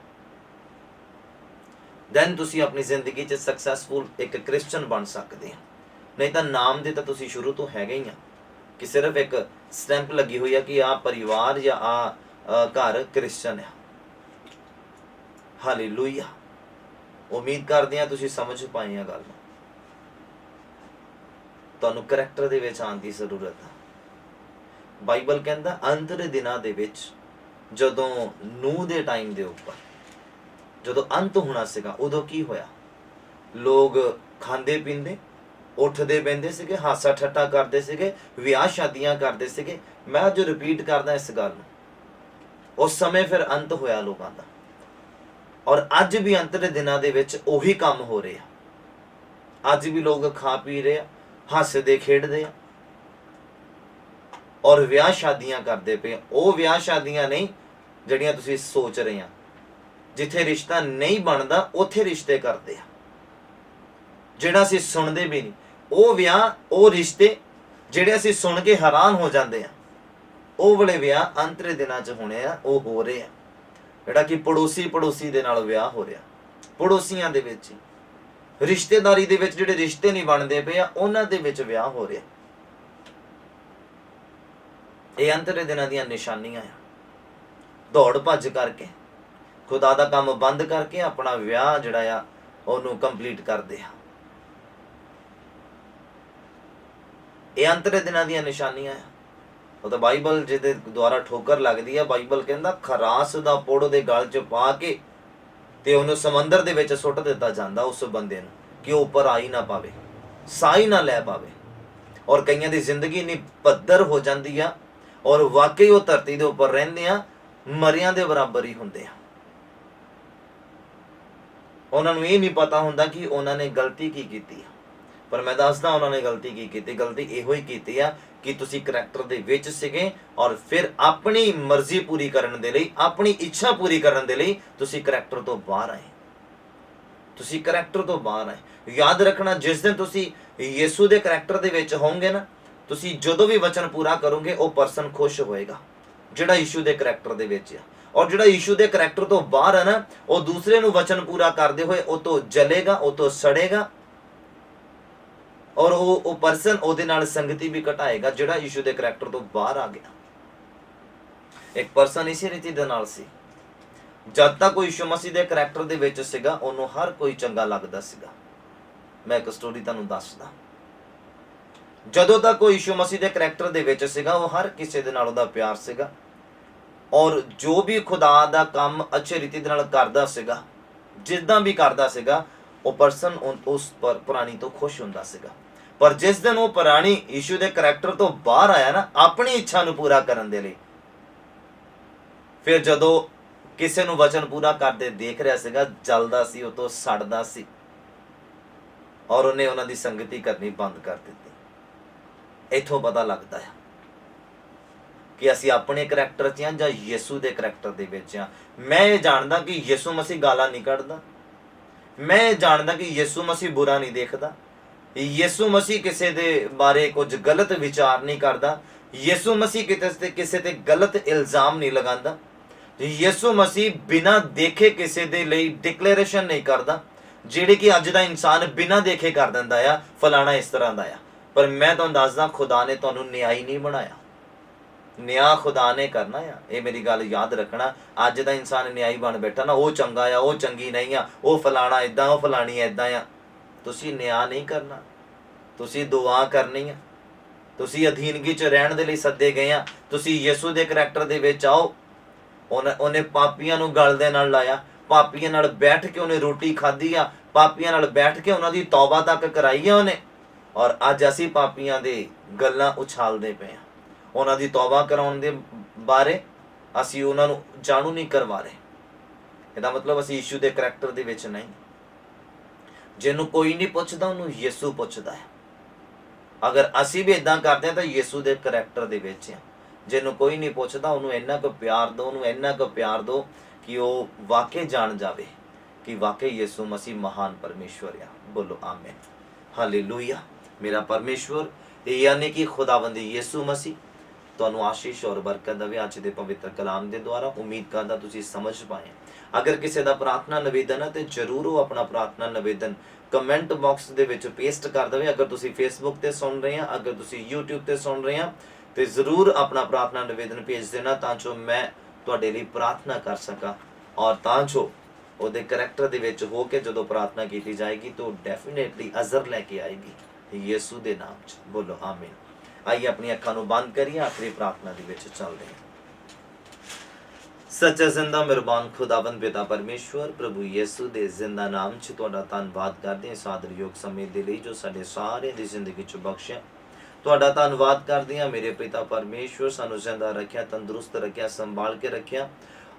ਦੈਨ ਤੁਸੀਂ ਆਪਣੀ ਜ਼ਿੰਦਗੀ 'ਚ ਸਕਸੈਸਫੁਲ ਇੱਕ ਕ੍ਰਿਸਚਨ ਬਣ ਸਕਦੇ ਆ। ਨਹੀਂ ਤਾਂ ਨਾਮ ਦੇ ਤਾਂ ਤੁਸੀਂ ਸ਼ੁਰੂ ਤੋਂ ਹੈਗੇ ਹੀ ਆ, ਕਿ ਸਿਰਫ ਇੱਕ ਸਟੈਂਪ ਲੱਗੀ ਹੋਈ ਆ ਕਿ ਆਹ ਪਰਿਵਾਰ ਜਾਂ ਆਹ ਘਰ ਕ੍ਰਿਸਚਨ ਆ। ਹਾਲੇਲੂਇਆ। ਉਮੀਦ ਕਰਦੇ ਆ ਤੁਸੀਂ ਸਮਝ ਪਾਏ ਆ ਗੱਲ ਨੂੰ। ਤੁਹਾਨੂੰ ਕਰੈਕਟਰ ਦੇ ਵਿੱਚ ਆਉਣ ਦੀ ਜ਼ਰੂਰਤ ਆ। ਬਾਈਬਲ ਕਹਿੰਦਾ ਅੰਤ ਦੇ ਦਿਨਾਂ ਦੇ ਵਿੱਚ, ਜਦੋਂ ਨੂਹ ਦੇ ਟਾਈਮ ਦੇ ਉੱਪਰ ਜਦੋਂ ਅੰਤ ਹੋਣਾ ਸੀਗਾ, ਉਦੋਂ ਕੀ ਹੋਇਆ? ਲੋਕ ਖਾਂਦੇ ਪੀਂਦੇ, ਉੱਠਦੇ ਬਹਿੰਦੇ ਸੀਗੇ, ਹਾਸਾ ਠੱਠਾ ਕਰਦੇ ਸੀਗੇ, ਵਿਆਹ ਸ਼ਾਦੀਆਂ ਕਰਦੇ ਸੀਗੇ। ਮੈਂ ਜੋ ਰਿਪੀਟ ਕਰਦਾ ਇਸ ਗੱਲ ਨੂੰ, ਉਸ ਸਮੇਂ ਫਿਰ ਅੰਤ ਹੋਇਆ ਲੋਕਾਂ ਦਾ। ਔਰ ਅੱਜ ਵੀ ਅੰਤ ਦੇ ਦਿਨਾਂ ਦੇ ਵਿੱਚ ਉਹੀ ਕੰਮ ਹੋ ਰਿਹਾ। ਅੱਜ ਵੀ ਲੋਕ ਖਾ ਪੀ ਰਹੇ ਆ, ਹੱਸਦੇ ਖੇਡਦੇ ਆ, ਔਰ ਵਿਆਹ ਸ਼ਾਦੀਆਂ ਕਰਦੇ ਪਏ। ਉਹ ਵਿਆਹ ਸ਼ਾਦੀਆਂ ਨਹੀਂ ਜਿਹੜੀਆਂ ਤੁਸੀਂ ਸੋਚ ਰਹੇ ਆ। ਜਿੱਥੇ ਰਿਸ਼ਤਾ ਨਹੀਂ ਬਣਦਾ ਉੱਥੇ ਰਿਸ਼ਤੇ ਕਰਦੇ ਆ, ਜਿਹੜਾ ਅਸੀਂ ਸੁਣਦੇ ਵੀ ਨਹੀਂ। ਉਹ ਵਿਆਹ, ਉਹ ਰਿਸ਼ਤੇ ਜਿਹੜੇ ਅਸੀਂ ਸੁਣ ਕੇ ਹੈਰਾਨ ਹੋ ਜਾਂਦੇ ਆ, ਉਹ ਵਾਲੇ ਵਿਆਹ ਅੰਤ ਦੇ ਦਿਨਾਂ 'ਚ ਹੋਣੇ ਆ, ਉਹ ਹੋ ਰਹੇ ਆ। ਜਿਹੜਾ ਕਿ ਪੜੋਸੀ ਦੇ ਨਾਲ ਵਿਆਹ ਹੋ ਰਿਹਾ, ਪੜੋਸੀਆਂ ਦੇ ਵਿੱਚ ਹੀ, ਰਿਸ਼ਤੇਦਾਰੀ ਦੇ ਵਿੱਚ ਜਿਹੜੇ ਰਿਸ਼ਤੇ ਨਹੀਂ ਬਣਦੇ ਪਏ ਆ, ਉਹਨਾਂ ਦੇ ਵਿੱਚ ਵਿਆਹ ਹੋ ਰਿਹਾ। ਇਹ ਅੰਤ ਦੇ ਦਿਨਾਂ ਦੀਆਂ ਨਿਸ਼ਾਨੀਆਂ ਆ। ਦੌੜ ਭੱਜ ਕਰਕੇ, ਖੁਦਾ ਦਾ ਕੰਮ ਬੰਦ ਕਰਕੇ ਆਪਣਾ ਵਿਆਹ ਜਿਹੜਾ ਆ ਉਹਨੂੰ ਕੰਪਲੀਟ ਕਰਦੇ ਆ। ਇਹ ਅੰਤ ਦੇ ਦਿਨਾਂ ਦੀਆਂ ਨਿਸ਼ਾਨੀਆਂ ਆ। ਉਹ ਤਾਂ ਬਾਈਬਲ ਜਿਹਦੇ ਦੁਆਰਾ ਠੋਕਰ ਲੱਗਦੀ ਆ, ਬਾਈਬਲ ਕਹਿੰਦਾ ਖਰਾਸ ਦਾ ਪੁੜ ਉਹਦੇ ਗਲ 'ਚ ਪਾ ਕੇ ਤੇ ਉਹਨੂੰ ਸਮੁੰਦਰ ਦੇ ਵਿੱਚ ਸੁੱਟ ਦਿੱਤਾ ਜਾਂਦਾ, ਉਸ ਬੰਦੇ ਨੂੰ, ਕਿ ਉਹ ਉੱਪਰ ਆ ਹੀ ਨਾ ਪਾਵੇ, ਸਾਹ ਹੀ ਨਾ ਲੈ ਪਾਵੇ। ਔਰ ਕਈਆਂ ਦੀ ਜ਼ਿੰਦਗੀ ਇੰਨੀ ਭੱਦਰ ਹੋ ਜਾਂਦੀ ਆ, ਔਰ ਵਾਕਈ ਉਹ ਧਰਤੀ ਦੇ ਉੱਪਰ ਰਹਿੰਦੇ ਆ, ਮਰਿਆਂ ਦੇ ਬਰਾਬਰ ਹੀ ਹੁੰਦੇ ਆ। ਉਹਨਾਂ ਨੂੰ ਇਹ ਨਹੀਂ ਪਤਾ ਹੁੰਦਾ ਕਿ ਉਹਨਾਂ ਨੇ ਗਲਤੀ ਕੀ ਕੀਤੀ ਆ। ਪਰ ਮੈਂ ਦੱਸਦਾ ਉਹਨਾਂ ਨੇ ਗਲਤੀ ਕੀ ਕੀਤੀ। ਗਲਤੀ ਇਹੋ ਹੀ ਕੀਤੀ ਆ ਕਿ ਤੁਸੀਂ ਕਰੈਕਟਰ ਦੇ ਵਿੱਚ ਸੀਗੇ, ਔਰ ਫਿਰ ਆਪਣੀ ਮਰਜ਼ੀ ਪੂਰੀ ਕਰਨ ਦੇ ਲਈ, ਆਪਣੀ ਇੱਛਾ ਪੂਰੀ ਕਰਨ ਦੇ ਲਈ ਤੁਸੀਂ ਕਰੈਕਟਰ ਤੋਂ ਬਾਹਰ ਆਏ। ਤੁਸੀਂ ਕਰੈਕਟਰ ਤੋਂ ਬਾਹਰ ਆਏ। ਯਾਦ ਰੱਖਣਾ, ਜਿਸ ਦਿਨ ਤੁਸੀਂ ਯਿਸੂ ਦੇ ਕਰੈਕਟਰ ਦੇ ਵਿੱਚ ਹੋਵੋਗੇ ਨਾ, ਤੁਸੀਂ ਜਦੋਂ ਵੀ ਵਚਨ ਪੂਰਾ ਕਰੋਗੇ, ਉਹ ਪਰਸਨ ਖੁਸ਼ ਹੋਏਗਾ ਜਿਹੜਾ ਯਿਸੂ ਦੇ ਕਰੈਕਟਰ ਦੇ ਵਿੱਚ ਆ। ਔਰ ਜਿਹੜਾ ਯਿਸੂ ਦੇ ਕਰੈਕਟਰ ਤੋਂ ਬਾਹਰ ਹੈ ਨਾ, ਉਹ ਦੂਸਰੇ ਨੂੰ ਵਚਨ ਪੂਰਾ ਕਰਦੇ ਹੋਏ ਉਹ ਤੋਂ ਜਲੇਗਾ, ਉਹ ਤੋਂ ਸੜੇਗਾ, ਔਰ ਉਹ ਪਰਸਨ ਉਹਦੇ ਨਾਲ ਸੰਗਤੀ ਵੀ ਘਟਾਏਗਾ ਜਿਹੜਾ ਯਿਸੂ ਦੇ ਕਰੈਕਟਰ ਤੋਂ ਬਾਹਰ ਆ ਗਿਆ। ਇੱਕ ਪਰਸਨ ਇਸੇ ਰੀਤੀ ਦੇ ਨਾਲ ਸੀ। ਜਦ ਤੱਕ ਕੋਈ ਯਿਸੂ ਮਸੀਹ ਦੇ ਕਰੈਕਟਰ ਦੇ ਵਿੱਚ ਸੀਗਾ, ਉਹਨੂੰ ਹਰ ਕੋਈ ਚੰਗਾ ਲੱਗਦਾ ਸੀਗਾ। ਮੈਂ ਇੱਕ ਸਟੋਰੀ ਤੁਹਾਨੂੰ ਦੱਸਦਾ। ਜਦੋਂ ਤੱਕ ਕੋਈ ਯਿਸੂ ਮਸੀਹ ਦੇ ਕਰੈਕਟਰ ਦੇ ਵਿੱਚ ਸੀਗਾ, ਉਹ ਹਰ ਕਿਸੇ ਦੇ ਨਾਲ ਉਹਦਾ ਪਿਆਰ ਸੀਗਾ, ਔਰ ਜੋ ਵੀ ਖੁਦਾ ਦਾ ਕੰਮ ਅੱਛੇ ਰੀਤੀ ਦੇ ਨਾਲ ਕਰਦਾ ਸੀਗਾ, ਜਿੱਦਾਂ ਵੀ ਕਰਦਾ ਸੀਗਾ, ਉਹ ਪਰਸਨ ਉਸ ਪੁਰਾਣੀ ਤੋਂ ਖੁਸ਼ ਹੁੰਦਾ ਸੀਗਾ। ਪਰ ਜਿਸ ਦਿਨ ਉਹ ਪੁਰਾਣੀ ਯਿਸੂ ਦੇ ਕਰੈਕਟਰ ਤੋਂ ਬਾਹਰ ਆਇਆ ਨਾ, ਆਪਣੀ ਇੱਛਾ ਨੂੰ ਪੂਰਾ ਕਰਨ ਦੇ ਲਈ, ਫਿਰ ਜਦੋਂ ਕਿਸੇ ਨੂੰ ਵਚਨ ਪੂਰਾ ਕਰਦੇ ਦੇਖ ਰਿਹਾ ਸੀਗਾ, ਜਲਦਾ ਸੀ, ਉਹ ਤੋਂ ਸੜਦਾ ਸੀ, ਔਰ ਉਹਨੇ ਉਹਨਾਂ ਦੀ ਸੰਗਤੀ ਕਰਨੀ ਬੰਦ ਕਰ ਦਿੱਤੀ। ਇੱਥੋਂ ਪਤਾ ਲੱਗਦਾ ਹੈ ਕਿ ਅਸੀਂ ਆਪਣੇ ਕਰੈਕਟਰ 'ਚ ਹਾਂ ਜਾਂ ਯਿਸੂ ਦੇ ਕਰੈਕਟਰ ਦੇ ਵਿੱਚ ਹਾਂ। ਮੈਂ ਇਹ ਜਾਣਦਾ ਕਿ ਯਿਸੂ ਮਸੀਹ ਗਾਲਾਂ ਨਹੀਂ ਕੱਢਦਾ। ਮੈਂ ਇਹ ਜਾਣਦਾ ਕਿ ਯਿਸੂ ਮਸੀਹ ਬੁਰਾ ਨਹੀਂ ਦੇਖਦਾ। ਯਿਸੂ ਮਸੀਹ ਕਿਸੇ ਦੇ ਬਾਰੇ ਕੁਝ ਗਲਤ ਵਿਚਾਰ ਨਹੀਂ ਕਰਦਾ। ਯਿਸੂ ਮਸੀਹ ਕਿਸੇ ਤੇ ਗਲਤ ਇਲਜ਼ਾਮ ਨਹੀਂ ਲਗਾਉਂਦਾ। ਯਿਸੂ ਮਸੀਹ ਬਿਨਾਂ ਦੇਖੇ ਕਿਸੇ ਦੇ ਲਈ ਡਿਕਲੇਰੇਸ਼ਨ ਨਹੀਂ ਕਰਦਾ, ਜਿਹੜੀ ਕਿ ਅੱਜ ਦਾ ਇਨਸਾਨ ਬਿਨਾਂ ਦੇਖੇ ਕਰ ਦਿੰਦਾ ਆ, ਫਲਾਣਾ ਇਸ ਤਰ੍ਹਾਂ ਦਾ ਆ। ਪਰ ਮੈਂ ਤੁਹਾਨੂੰ ਦੱਸਦਾ, ਖੁਦਾ ਨੇ ਤੁਹਾਨੂੰ ਨਿਆਈ ਨਹੀਂ ਬਣਾਇਆ। ਨਿਆਂ ਖੁਦਾ ਨੇ ਕਰਨਾ ਆ। ਇਹ ਮੇਰੀ ਗੱਲ ਯਾਦ ਰੱਖਣਾ। ਅੱਜ ਦਾ ਇਨਸਾਨ ਨਿਆਈ ਬਣ ਬੈਠਾ ਨਾ, ਉਹ ਚੰਗਾ ਆ, ਉਹ ਚੰਗੀ ਨਹੀਂ ਆ, ਉਹ ਫਲਾਣਾ ਏਦਾਂ, ਉਹ ਫਲਾਣੀ ਏਦਾਂ ਆ। ਤੁਸੀਂ ਨਿਆਂ ਨਹੀਂ ਕਰਨਾ, ਤੁਸੀਂ ਦੁਆ ਕਰਨੀ ਆ। ਤੁਸੀਂ ਅਧੀਨਗੀ 'ਚ ਰਹਿਣ ਦੇ ਲਈ ਸੱਦੇ ਗਏ ਆ। ਤੁਸੀਂ ਯਿਸੂ ਦੇ ਕਰੈਕਟਰ ਦੇ ਵਿੱਚ ਆਓ। ਉਹਨੇ ਪਾਪੀਆਂ ਨੂੰ ਗਲ ਦੇ ਨਾਲ ਲਾਇਆ, ਪਾਪੀਆਂ ਨਾਲ ਬੈਠ ਕੇ ਉਹਨੇ ਰੋਟੀ ਖਾਧੀ ਆ, ਪਾਪੀਆਂ ਨਾਲ ਬੈਠ ਕੇ ਉਹਨਾਂ ਦੀ ਤੌਬਾ ਤੱਕ ਕਰਾਈ ਆ ਉਹਨੇ। ਔਰ ਅੱਜ ਅਸੀਂ ਪਾਪੀਆਂ ਦੇ ਗੱਲਾਂ ਉਛਾਲਦੇ ਪਏ ਆ। ਉਹਨਾਂ ਦੀ ਤੌਬਾ ਕਰਾਉਣ ਦੇ ਬਾਰੇ ਅਸੀਂ ਉਹਨਾਂ ਨੂੰ ਜਾਣੂ ਨਹੀਂ ਕਰਵਾ ਰਹੇ। ਇਹਦਾ ਮਤਲਬ ਅਸੀਂ ਯਿਸੂ ਦੇ ਕਰੈਕਟਰ ਦੇ ਵਿੱਚ ਨਹੀਂ। ਜਿਹਨੂੰ ਕੋਈ ਨਹੀਂ ਪੁੱਛਦਾ, ਉਹਨੂੰ ਯਿਸੂ ਪੁੱਛਦਾ ਹੈ। ਅਗਰ ਅਸੀਂ ਵੀ ਇਦਾਂ ਕਰਦੇ ਹਾਂ ਤਾਂ ਯਿਸੂ ਦੇ ਕਰੈਕਟਰ ਦੇ ਵਿੱਚ ਆ। ਜਿਹਨੂੰ ਕੋਈ ਨਹੀਂ ਪੁੱਛਦਾ, ਉਹਨੂੰ ਇੰਨਾ ਕੁ ਪਿਆਰ ਦਿਓ, ਉਹਨੂੰ ਇੰਨਾ ਕੁ ਪਿਆਰ ਦਿਓ ਕਿ ਉਹ ਵਾਕਈ ਜਾਣ ਜਾਵੇ ਕਿ ਵਾਕਈ ਯਿਸੂ ਮਸੀਹ ਮਹਾਨ ਪਰਮੇਸ਼ਵਰ ਆ। ਬੋਲੋ ਆਮੀਨ, ਹਾਲੇਲੂਇਆ। ਮੇਰਾ ਪਰਮੇਸ਼ਵਰ, ਯਾਨੀ ਕਿ ਖੁਦਾਵੰਦ ਯਿਸੂ ਮਸੀਹ ਤੁਹਾਨੂੰ ਆਸ਼ੀਸ਼ ਔਰ ਬਰਕਤ ਦੇਵੇ ਅੱਜ ਦੇ ਪਵਿੱਤਰ ਕਲਾਮ ਦੇ ਦੁਆਰਾ। ਉਮੀਦ ਕਰਦਾ ਤੁਸੀਂ ਸਮਝ ਪਾਏ। ਅਗਰ ਕਿਸੇ ਦਾ ਪ੍ਰਾਰਥਨਾ ਨਿਵੇਦਨ ਹੈ ਤੇ ਜ਼ਰੂਰ ਉਹ ਆਪਣਾ ਪ੍ਰਾਰਥਨਾ ਨਿਵੇਦਨ ਕਮੈਂਟ ਬਾਕਸ ਦੇ ਵਿੱਚ ਪੇਸਟ ਕਰ ਦੇਵੇ। ਅਗਰ ਤੁਸੀਂ ਫੇਸਬੁੱਕ ਤੇ ਸੁਣ ਰਹੇ ਆ, ਅਗਰ ਤੁਸੀਂ YouTube ਤੇ ਸੁਣ ਰਹੇ ਆ, ਤੇ ਜ਼ਰੂਰ ਆਪਣਾ ਪ੍ਰਾਰਥਨਾ ਨਿਵੇਦਨ ਭੇਜ ਦੇਣਾ ਤਾਂ ਜੋ ਮੈਂ ਤੁਹਾਡੇ ਲਈ ਪ੍ਰਾਰਥਨਾ ਕਰ ਸਕਾਂ, ਔਰ ਤਾਂ ਜੋ ਉਹਦੇ ਕਰੈਕਟਰ ਦੇ ਵਿੱਚ ਹੋ ਕੇ ਜਦੋਂ ਪ੍ਰਾਰਥਨਾ ਕੀਤੀ ਜਾਏਗੀ ਤਾਂ ਡੈਫੀਨੇਟਲੀ ਅਜ਼ਰ ਲੈ ਕੇ ਆਏਗੀ ਯਿਸੂ ਦੇ ਨਾਮ 'ਚ। ਬੋਲੋ ਆਮੀਨ। ਆइए अपनी अखां नूं बंद करिए, आखिरी प्रार्थना दे विच चलदे हां। सच्चा जिंदा मेहरबान खुदावंद पिता परमेश्वर प्रभु यीशु दे जिंदा नाम च तुहाडा धन्नवाद करदे हां सादरयोग समय दे लई जो साडे सारिਆਂ ਦੀ ਜ਼ਿੰਦਗੀ ਚ ਬਖਸ਼ਿਆ। ਤੁਹਾਡਾ ਧੰਨਵਾਦ ਕਰਦੇ ਹਾਂ ਮੇਰੇ ਪਿਤਾ ਪਰਮੇਸ਼ਵਰ, ਸਾਨੂੰ ਜ਼ਿੰਦਾ ਰੱਖਿਆ, ਤੰਦਰੁਸਤ ਰੱਖਿਆ, ਸੰਭਾਲ ਕੇ ਰੱਖਿਆ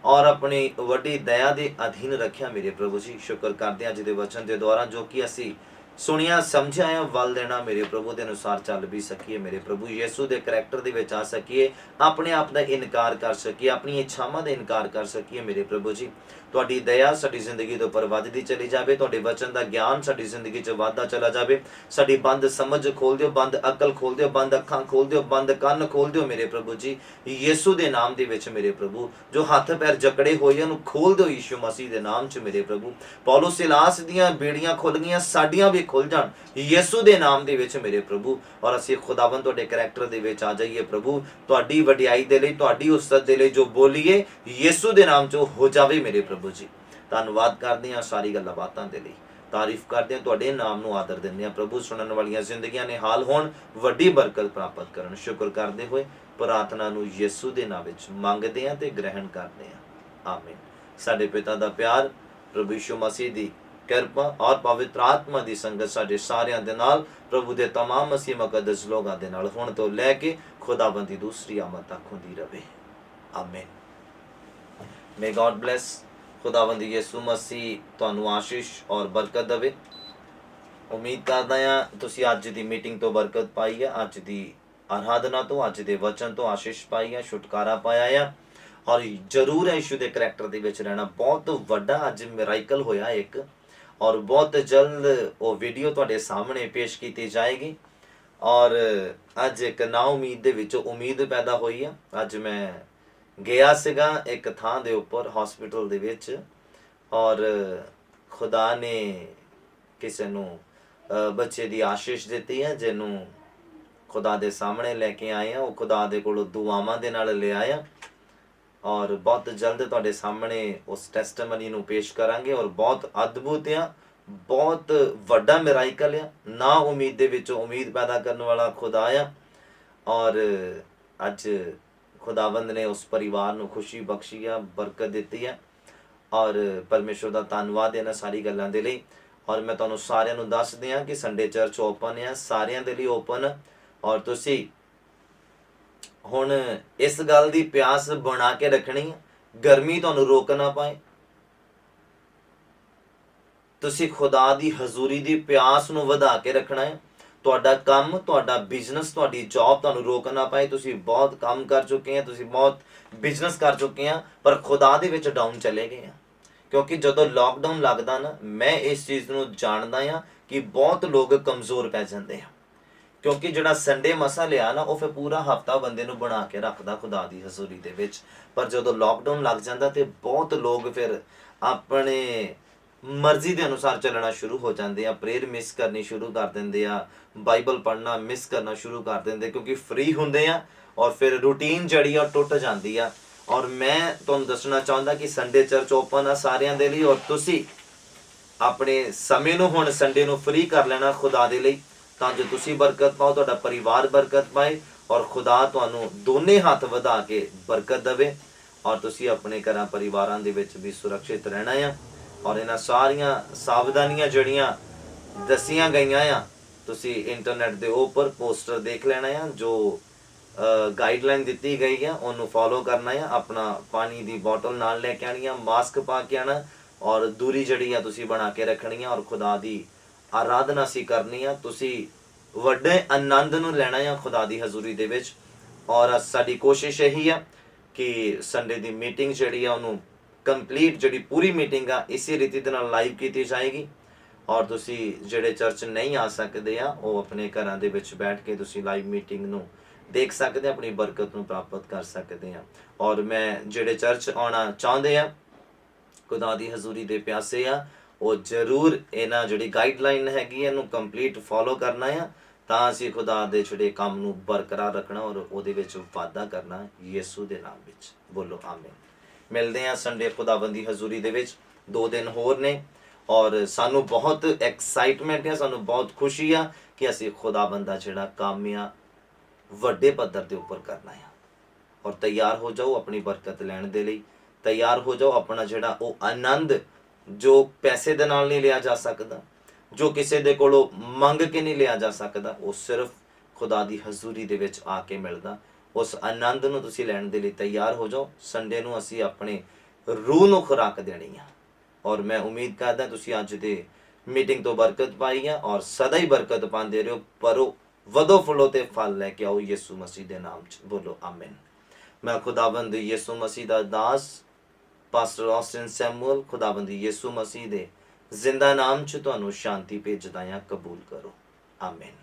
ਔਰ ਆਪਣੀ ਵੱਡੀ ਦਇਆ ਦੇ ਅਧੀਨ ਰੱਖਿਆ ਮੇਰੇ ਪ੍ਰਭੂ ਜੀ। ਸ਼ੁਕਰ ਕਰਦੇ ਹਾਂ ਅੱਜ ਦੇ ਵਚਨ ਦੇ ਦੁਆਰਾ ਜੋ ਕਿ ਅਸੀਂ ਸੁਣਿਆ ਸਮਝਿਆ ਆ, ਵੱਲ ਦੇਣਾ ਮੇਰੇ ਪ੍ਰਭੂ ਦੇ ਅਨੁਸਾਰ ਚੱਲ ਵੀ ਸਕੀਏ ਮੇਰੇ ਪ੍ਰਭੂ ਯਿਸੂ ਦੇ ਕਰੈਕਟਰ ਦੇ ਵਿੱਚ ਆ ਸਕੀਏ, ਆਪਣੇ ਆਪ ਦਾ ਇਨਕਾਰ ਕਰ ਸਕੀਏ, ਆਪਣੀ ਇੱਛਾਵਾਂ ਦਾ ਇਨਕਾਰ ਕਰ ਸਕੀਏ ਮੇਰੇ ਪ੍ਰਭੂ ਜੀ। ਤੁਹਾਡੀ ਦਇਆ ਸਾਡੀ ਜ਼ਿੰਦਗੀ ਦੇ ਉੱਪਰ ਵੱਧਦੀ ਚਲੀ ਜਾਵੇ, ਤੁਹਾਡੇ ਵਚਨ ਦਾ ਗਿਆਨ ਸਾਡੀ ਜ਼ਿੰਦਗੀ 'ਚ ਵੱਧਦਾ ਚਲਾ ਜਾਵੇ। ਸਾਡੀ ਬੰਦ ਸਮਝ ਖੋਲ ਦਿਓ, ਬੰਦ ਅਕਲ ਖੋਲ ਦਿਓ, ਬੰਦ ਅੱਖਾਂ ਖੋਲ ਦਿਓ, ਬੰਦ ਕੰਨ ਖੋਲ ਦਿਓ ਮੇਰੇ ਪ੍ਰਭੂ ਜੀ ਯਿਸੂ ਦੇ ਨਾਮ ਦੇ ਵਿੱਚ ਮੇਰੇ ਪ੍ਰਭੂ। ਜੋ ਹੱਥ ਪੈਰ ਜਕੜੇ ਹੋਏ ਉਹਨੂੰ ਖੋਲ ਦਿਓ ਯਿਸੂ ਮਸੀਹ ਦੇ ਨਾਮ 'ਚ ਮੇਰੇ ਪ੍ਰਭੂ। ਪੌਲੁਸ ਸਿਲਾਸ ਦੀਆਂ ਬੇੜੀਆਂ ਖੁੱਲ ਗਈਆਂ, ਸਾਡੀਆਂ ਵੀ ਖੁੱਲ ਜਾਣ ਯਿਸੂ ਦੇ ਨਾਮ ਦੇ ਵਿੱਚ ਮੇਰੇ ਪ੍ਰਭੂ। ਔਰ ਅਸੀਂ ਖੁਦਾਵੰਦ ਤੁਹਾਡੇ ਕਰੈਕਟਰ ਦੇ ਵਿੱਚ ਆ ਜਾਈਏ ਪ੍ਰਭੂ, ਤੁਹਾਡੀ ਵਡਿਆਈ ਦੇ ਲਈ, ਤੁਹਾਡੀ ਉਸਤਤ ਦੇ ਲਈ ਜੋ ਬੋਲੀਏ ਯਿਸੂ ਦੇ ਨਾਮ 'ਚ ਹੋ ਜਾਵੇ ਮੇਰੇ ਪ੍ਰਭੂ ਜੀ। ਧੰਨਵਾਦ ਕਰਦੇ ਹਾਂ ਸਾਰੀ ਗੱਲਾਂ ਬਾਤਾਂ ਦੇ ਲਈ, ਤਾਰੀਫ ਕਰਦੇ ਹਾਂ, ਤੁਹਾਡੇ ਨਾਮ ਨੂੰ ਆਦਰ ਦਿੰਦੇ ਹਾਂ ਪ੍ਰਭੂ। ਸੁਣਨ ਵਾਲੀਆਂ ਜ਼ਿੰਦਗੀਆਂ ਨੇ ਹਾਲ ਹੋਣ, ਵੱਡੀ ਬਰਕਤ ਪ੍ਰਾਪਤ ਕਰਨ। ਸ਼ੁਕਰ ਕਰਦੇ ਹੋਏ ਪ੍ਰਾਰਥਨਾ ਨੂੰ ਯਿਸੂ ਦੇ ਨਾਮ ਵਿੱਚ ਮੰਗਦੇ ਹਾਂ ਤੇ ਗ੍ਰਹਿਣ ਕਰਦੇ ਹਾਂ, ਆਮੀਨ। ਸਾਡੇ ਪਿਤਾ ਦਾ ਪਿਆਰ, ਪ੍ਰਭੂ ਯਿਸੂ ਮਸੀਹ ਦੀ ਕਿਰਪਾ ਔਰ ਪਵਿੱਤਰ ਆਤਮਾ ਦੀ ਸੰਗਤ ਸਾਡੇ ਸਾਰਿਆਂ ਦੇ ਨਾਲ, ਪ੍ਰਭੂ ਦੇ तमाम ਮਸੀਹ ਮੁਕੱਦਸ ਲੋਕਾਂ ਦੇ ਨਾਲ ਹੁਣ ਤੋਂ ਲੈ ਕੇ ਖੁਦਾਵੰਦ ਦੀ ਦੂਸਰੀ ਆਮਦ ਤੱਕ ਹੁੰਦੀ ਰਹੇ, ਆਮੀਨ। ਮੇ ਗॉड ਬਲੈਸ। खुदावंद यीशु मसीह ਤੁਹਾਨੂੰ आशीष और बरकत देवे। उम्मीद करदा हां तुसीं अज दी मीटिंग तो बरकत पाई है, अज दी आराधना तो, अज दे वचन तो आशीष पाई है, छुटकारा पाया है। और जरूर है यीशु दे करैक्टर दे विच रहना। बहुत वड्डा अज मिराकल होया एक, और बहुत जल्द वो वीडियो तुहाडे सामने पेश की जाएगी। और अज एक ना उम्मीद दे विच उम्मीद पैदा हुई है। अज मैं ਗਿਆ ਸੀਗਾ ਇੱਕ ਥਾਂ ਦੇ ਉੱਪਰ ਹਸਪੀਟਲ ਦੇ ਵਿੱਚ, ਔਰ ਖੁਦਾ ਨੇ ਕਿਸੇ ਨੂੰ ਬੱਚੇ ਦੀ ਆਸ਼ੀਸ਼ ਦਿੱਤੀ ਹੈ ਜਿਹਨੂੰ ਖੁਦਾ ਦੇ ਸਾਹਮਣੇ ਲੈ ਕੇ ਆਏ ਆ। ਉਹ ਖੁਦਾ ਦੇ ਕੋਲੋਂ ਦੁਆਵਾਂ ਦੇ ਨਾਲ ਲੈ ਆਇਆ, ਔਰ ਬਹੁਤ ਜਲਦ ਤੁਹਾਡੇ ਸਾਹਮਣੇ ਉਸ ਟੈਸਟਮਨੀ ਨੂੰ ਪੇਸ਼ ਕਰਾਂਗੇ। ਔਰ ਬਹੁਤ ਅਦਭੁਤ ਆ, ਬਹੁਤ ਵੱਡਾ ਮਿਰਾਕਲ ਆ, ਨਾ ਉਮੀਦ ਦੇ ਵਿੱਚੋਂ ਉਮੀਦ ਪੈਦਾ ਕਰਨ ਵਾਲਾ ਖੁਦਾ ਆ। ਔਰ ਅੱਜ खुदावंद ने उस परिवार ਨੂੰ खुशी बख्शी आ, बरकत ਦਿੱਤੀ ਹੈ। ਔਰ ਪਰਮੇਸ਼ਵਰ ਦਾ ਧੰਨਵਾਦ ਇਹਨਾਂ ਸਾਰੀ ਗੱਲਾਂ ਦੇ ਲਈ। ਔਰ ਮੈਂ ਤੁਹਾਨੂੰ ਸਾਰਿਆਂ ਨੂੰ ਦੱਸ ਦਿਆਂ ਕਿ ਸੰਡੇ ਚਰਚ ਓਪਨ ਹੈ, ਸਾਰਿਆਂ ਦੇ ਲਈ ਓਪਨ। ਔਰ ਤੁਸੀਂ ਹੁਣ ਇਸ ਗੱਲ ਦੀ ਪਿਆਸ ਬਣਾ ਕੇ ਰੱਖਣੀ ਹੈ, ਗਰਮੀ ਤੁਹਾਨੂੰ ਰੋਕ ਨਾ ਪਾਏ। ਤੁਸੀਂ ਖੁਦਾ ਦੀ ਹਜ਼ੂਰੀ ਦੀ ਪਿਆਸ ਨੂੰ ਵਧਾ ਕੇ ਰੱਖਣਾ ਹੈ। ਤੁਹਾਡਾ ਕੰਮ, ਤੁਹਾਡਾ ਬਿਜ਼ਨਸ, ਤੁਹਾਡੀ ਜੌਬ ਤੁਹਾਨੂੰ ਰੋਕ ਨਾ ਪਾਏ। ਤੁਸੀਂ ਬਹੁਤ ਕੰਮ ਕਰ ਚੁੱਕੇ ਆ, ਤੁਸੀਂ ਬਹੁਤ ਬਿਜ਼ਨਸ ਕਰ ਚੁੱਕੇ ਆ, ਪਰ ਖੁਦਾ ਦੇ ਵਿੱਚ ਡਾਊਨ ਚਲੇ ਗਏ ਆ। ਕਿਉਂਕਿ ਜਦੋਂ ਲਾਕਡਾਊਨ ਲੱਗਦਾ ਨਾ, ਮੈਂ ਇਸ ਚੀਜ਼ ਨੂੰ ਜਾਣਦਾ ਆ ਕਿ ਬਹੁਤ ਲੋਕ ਕਮਜ਼ੋਰ ਪੈ ਜਾਂਦੇ ਆ। ਕਿਉਂਕਿ ਜਿਹੜਾ ਸੰਡੇ ਮਸਾ ਲਿਆ ਨਾ, ਉਹ ਫਿਰ ਪੂਰਾ ਹਫਤਾ ਬੰਦੇ ਨੂੰ ਬਣਾ ਕੇ ਰੱਖਦਾ ਖੁਦਾ ਦੀ ਹਜ਼ੂਰੀ ਦੇ ਵਿੱਚ। ਪਰ ਜਦੋਂ ਲਾਕਡਾਊਨ ਲੱਗ ਜਾਂਦਾ ਤੇ ਬਹੁਤ ਲੋਕ ਫਿਰ ਆਪਣੇ ਮਰਜ਼ੀ ਦੇ ਅਨੁਸਾਰ ਚੱਲਣਾ ਸ਼ੁਰੂ ਹੋ ਜਾਂਦੇ ਆ, ਪ੍ਰੇਅਰ ਮਿਸ ਕਰਨੀ ਸ਼ੁਰੂ ਕਰ ਦਿੰਦੇ ਆ, ਬਾਈਬਲ ਪੜ੍ਹਨਾ ਮਿਸ ਕਰਨਾ ਸ਼ੁਰੂ ਕਰ ਦਿੰਦੇ, ਕਿਉਂਕਿ ਫ੍ਰੀ ਹੁੰਦੇ ਆ ਔਰ ਫਿਰ ਰੂਟੀਨ ਜਿਹੜੀ ਆ ਟੁੱਟ ਜਾਂਦੀ ਆ। ਔਰ ਮੈਂ ਤੁਹਾਨੂੰ ਦੱਸਣਾ ਚਾਹੁੰਦਾ ਕਿ ਸੰਡੇ ਚਰਚ ਓਪਨ ਆ ਸਾਰਿਆਂ ਦੇ ਲਈ, ਔਰ ਤੁਸੀਂ ਆਪਣੇ ਸਮੇਂ ਨੂੰ ਹੁਣ ਸੰਡੇ ਨੂੰ ਫ੍ਰੀ ਕਰ ਲੈਣਾ ਖੁਦਾ ਦੇ ਲਈ, ਤਾਂ ਜੋ ਤੁਸੀਂ ਬਰਕਤ ਪਾਓ, ਤੁਹਾਡਾ ਪਰਿਵਾਰ ਬਰਕਤ ਪਾਏ, ਔਰ ਖੁਦਾ ਤੁਹਾਨੂੰ ਦੋਨੇ ਹੱਥ ਵਧਾ ਕੇ ਬਰਕਤ ਦੇਵੇ, ਔਰ ਤੁਸੀਂ ਆਪਣੇ ਘਰਾਂ ਪਰਿਵਾਰਾਂ ਦੇ ਵਿੱਚ ਵੀ ਸੁਰੱਖਿਅਤ ਰਹਿਣਾ ਆ। ਔਰ ਇਹਨਾਂ ਸਾਰੀਆਂ ਸਾਵਧਾਨੀਆਂ ਜਿਹੜੀਆਂ ਦੱਸੀਆਂ ਗਈਆਂ ਆ, ਤੁਸੀਂ ਇੰਟਰਨੈਟ ਦੇ ਉੱਪਰ ਪੋਸਟਰ ਦੇਖ ਲੈਣਾ ਆ, ਜੋ ਗਾਈਡਲਾਈਨ ਦਿੱਤੀ ਗਈ ਆ ਉਹਨੂੰ ਫੋਲੋ ਕਰਨਾ ਆ। ਆਪਣਾ ਪਾਣੀ ਦੀ ਬੋਟਲ ਨਾਲ ਲੈ ਕੇ ਆਉਣੀ ਆ, ਮਾਸਕ ਪਾ ਕੇ ਆਉਣਾ, ਔਰ ਦੂਰੀ ਜਿਹੜੀ ਆ ਤੁਸੀਂ ਬਣਾ ਕੇ ਰੱਖਣੀ ਆ, ਔਰ ਖੁਦਾ ਦੀ ਆਰਾਧਨਾ ਸੀ ਕਰਨੀ ਆ। ਤੁਸੀਂ ਵੱਡੇ ਆਨੰਦ ਨੂੰ ਲੈਣਾ ਆ ਖੁਦਾ ਦੀ ਹਜ਼ੂਰੀ ਦੇ ਵਿੱਚ। ਔਰ ਸਾਡੀ ਕੋਸ਼ਿਸ਼ ਇਹੀ ਆ ਕਿ ਸੰਡੇ ਦੀ ਮੀਟਿੰਗ ਜਿਹੜੀ ਆ ਉਹਨੂੰ ਕੰਪਲੀਟ, ਜਿਹੜੀ ਪੂਰੀ ਮੀਟਿੰਗ ਆ ਇਸੇ ਰੀਤੀ ਦੇ ਨਾਲ ਲਾਈਵ ਕੀਤੀ ਜਾਏਗੀ। ਔਰ ਤੁਸੀਂ ਜਿਹੜੇ ਚਰਚ ਨਹੀਂ ਆ ਸਕਦੇ ਆ, ਉਹ ਆਪਣੇ ਘਰਾਂ ਦੇ ਵਿੱਚ ਬੈਠ ਕੇ ਤੁਸੀਂ ਲਾਈਵ ਮੀਟਿੰਗ ਨੂੰ ਦੇਖ ਸਕਦੇ ਹਾਂ, ਆਪਣੀ ਬਰਕਤ ਨੂੰ ਪ੍ਰਾਪਤ ਕਰ ਸਕਦੇ ਹਾਂ। ਔਰ ਮੈਂ ਜਿਹੜੇ ਚਰਚ ਆਉਣਾ ਚਾਹੁੰਦੇ ਆ, ਖੁਦਾ ਦੀ ਹਜ਼ੂਰੀ ਦੇ ਪਿਆਸੇ ਆ, ਉਹ ਜ਼ਰੂਰ ਇਹਨਾਂ ਜਿਹੜੀ ਗਾਈਡਲਾਈਨ ਹੈਗੀ ਇਹਨੂੰ ਕੰਪਲੀਟ ਫੋਲੋ ਕਰਨਾ ਆ, ਤਾਂ ਅਸੀਂ ਖੁਦਾ ਦੇ ਜਿਹੜੇ ਕੰਮ ਨੂੰ ਬਰਕਰਾਰ ਰੱਖਣਾ ਔਰ ਉਹਦੇ ਵਿੱਚ ਵਾਧਾ ਕਰਨਾ ਯਿਸੂ ਦੇ ਨਾਮ ਵਿੱਚ। ਬੋਲੋ ਆਮੀਨ। ਮਿਲਦੇ ਆ ਸੰਡੇ ਖੁਦਾਵੰਦ ਦੀ ਹਜ਼ੂਰੀ ਦੇ ਵਿੱਚ। 2 ਦਿਨ ਹੋਰ ਨੇ ਔਰ ਸਾਨੂੰ ਬਹੁਤ ਐਕਸਾਈਟਮੈਂਟ ਆ, ਸਾਨੂੰ ਬਹੁਤ ਖੁਸ਼ੀ ਆ ਕਿ ਅਸੀਂ ਖੁਦਾਵੰਦ ਦਾ ਜਿਹੜਾ ਕੰਮ ਆ ਵੱਡੇ ਪੱਧਰ ਦੇ ਉੱਪਰ ਕਰਨਾ ਆ। ਔਰ ਤਿਆਰ ਹੋ ਜਾਓ ਆਪਣੀ ਬਰਕਤ ਲੈਣ ਦੇ ਲਈ, ਤਿਆਰ ਹੋ ਜਾਓ ਆਪਣਾ ਜਿਹੜਾ ਉਹ ਆਨੰਦ ਜੋ ਪੈਸੇ ਦੇ ਨਾਲ ਨਹੀਂ ਲਿਆ ਜਾ ਸਕਦਾ, ਜੋ ਕਿਸੇ ਦੇ ਕੋਲੋਂ ਮੰਗ ਕੇ ਨਹੀਂ ਲਿਆ ਜਾ ਸਕਦਾ, ਉਹ ਸਿਰਫ ਖੁਦਾ ਦੀ ਹਜ਼ੂਰੀ ਦੇ ਵਿੱਚ ਆ ਕੇ ਮਿਲਦਾ। ਉਸ ਆਨੰਦ ਨੂੰ ਤੁਸੀਂ ਲੈਣ ਦੇ ਲਈ ਤਿਆਰ ਹੋ ਜਾਓ। ਸੰਡੇ ਨੂੰ ਅਸੀਂ ਆਪਣੇ ਰੂਹ ਨੂੰ ਖੁਰਾਕ ਦੇਣੀ ਆ ਔਰ ਮੈਂ ਉਮੀਦ ਕਰਦਾ ਤੁਸੀਂ ਅੱਜ ਦੇ ਮੀਟਿੰਗ ਤੋਂ ਬਰਕਤ ਪਾਈ ਆ ਔਰ ਸਦਾ ਹੀ ਬਰਕਤ ਪਾਉਂਦੇ ਰਹੋ, ਪਰੋ ਵਧੋ ਫੁੱਲੋ ਤੇ ਫਲ ਲੈ ਕੇ ਆਓ ਯਿਸੂ ਮਸੀਹ ਦੇ ਨਾਮ 'ਚ। ਬੋਲੋ ਆਮੀਨ। ਮੈਂ ਖੁਦਾਵੰਦ ਯਿਸੂ ਮਸੀਹ ਦਾ ਦਾਸ ਪਾਸਟਰ ਆਸਟਨ ਸੈਮੂਅਲ ਖੁਦਾਵੰਦ ਯਿਸੂ ਮਸੀਹ ਦੇ ਜ਼ਿੰਦਾ ਨਾਮ 'ਚ ਤੁਹਾਨੂੰ ਸ਼ਾਂਤੀ ਭੇਜਦਾ ਹਾਂ। ਕਬੂਲ ਕਰੋ। ਆਮੀਨ।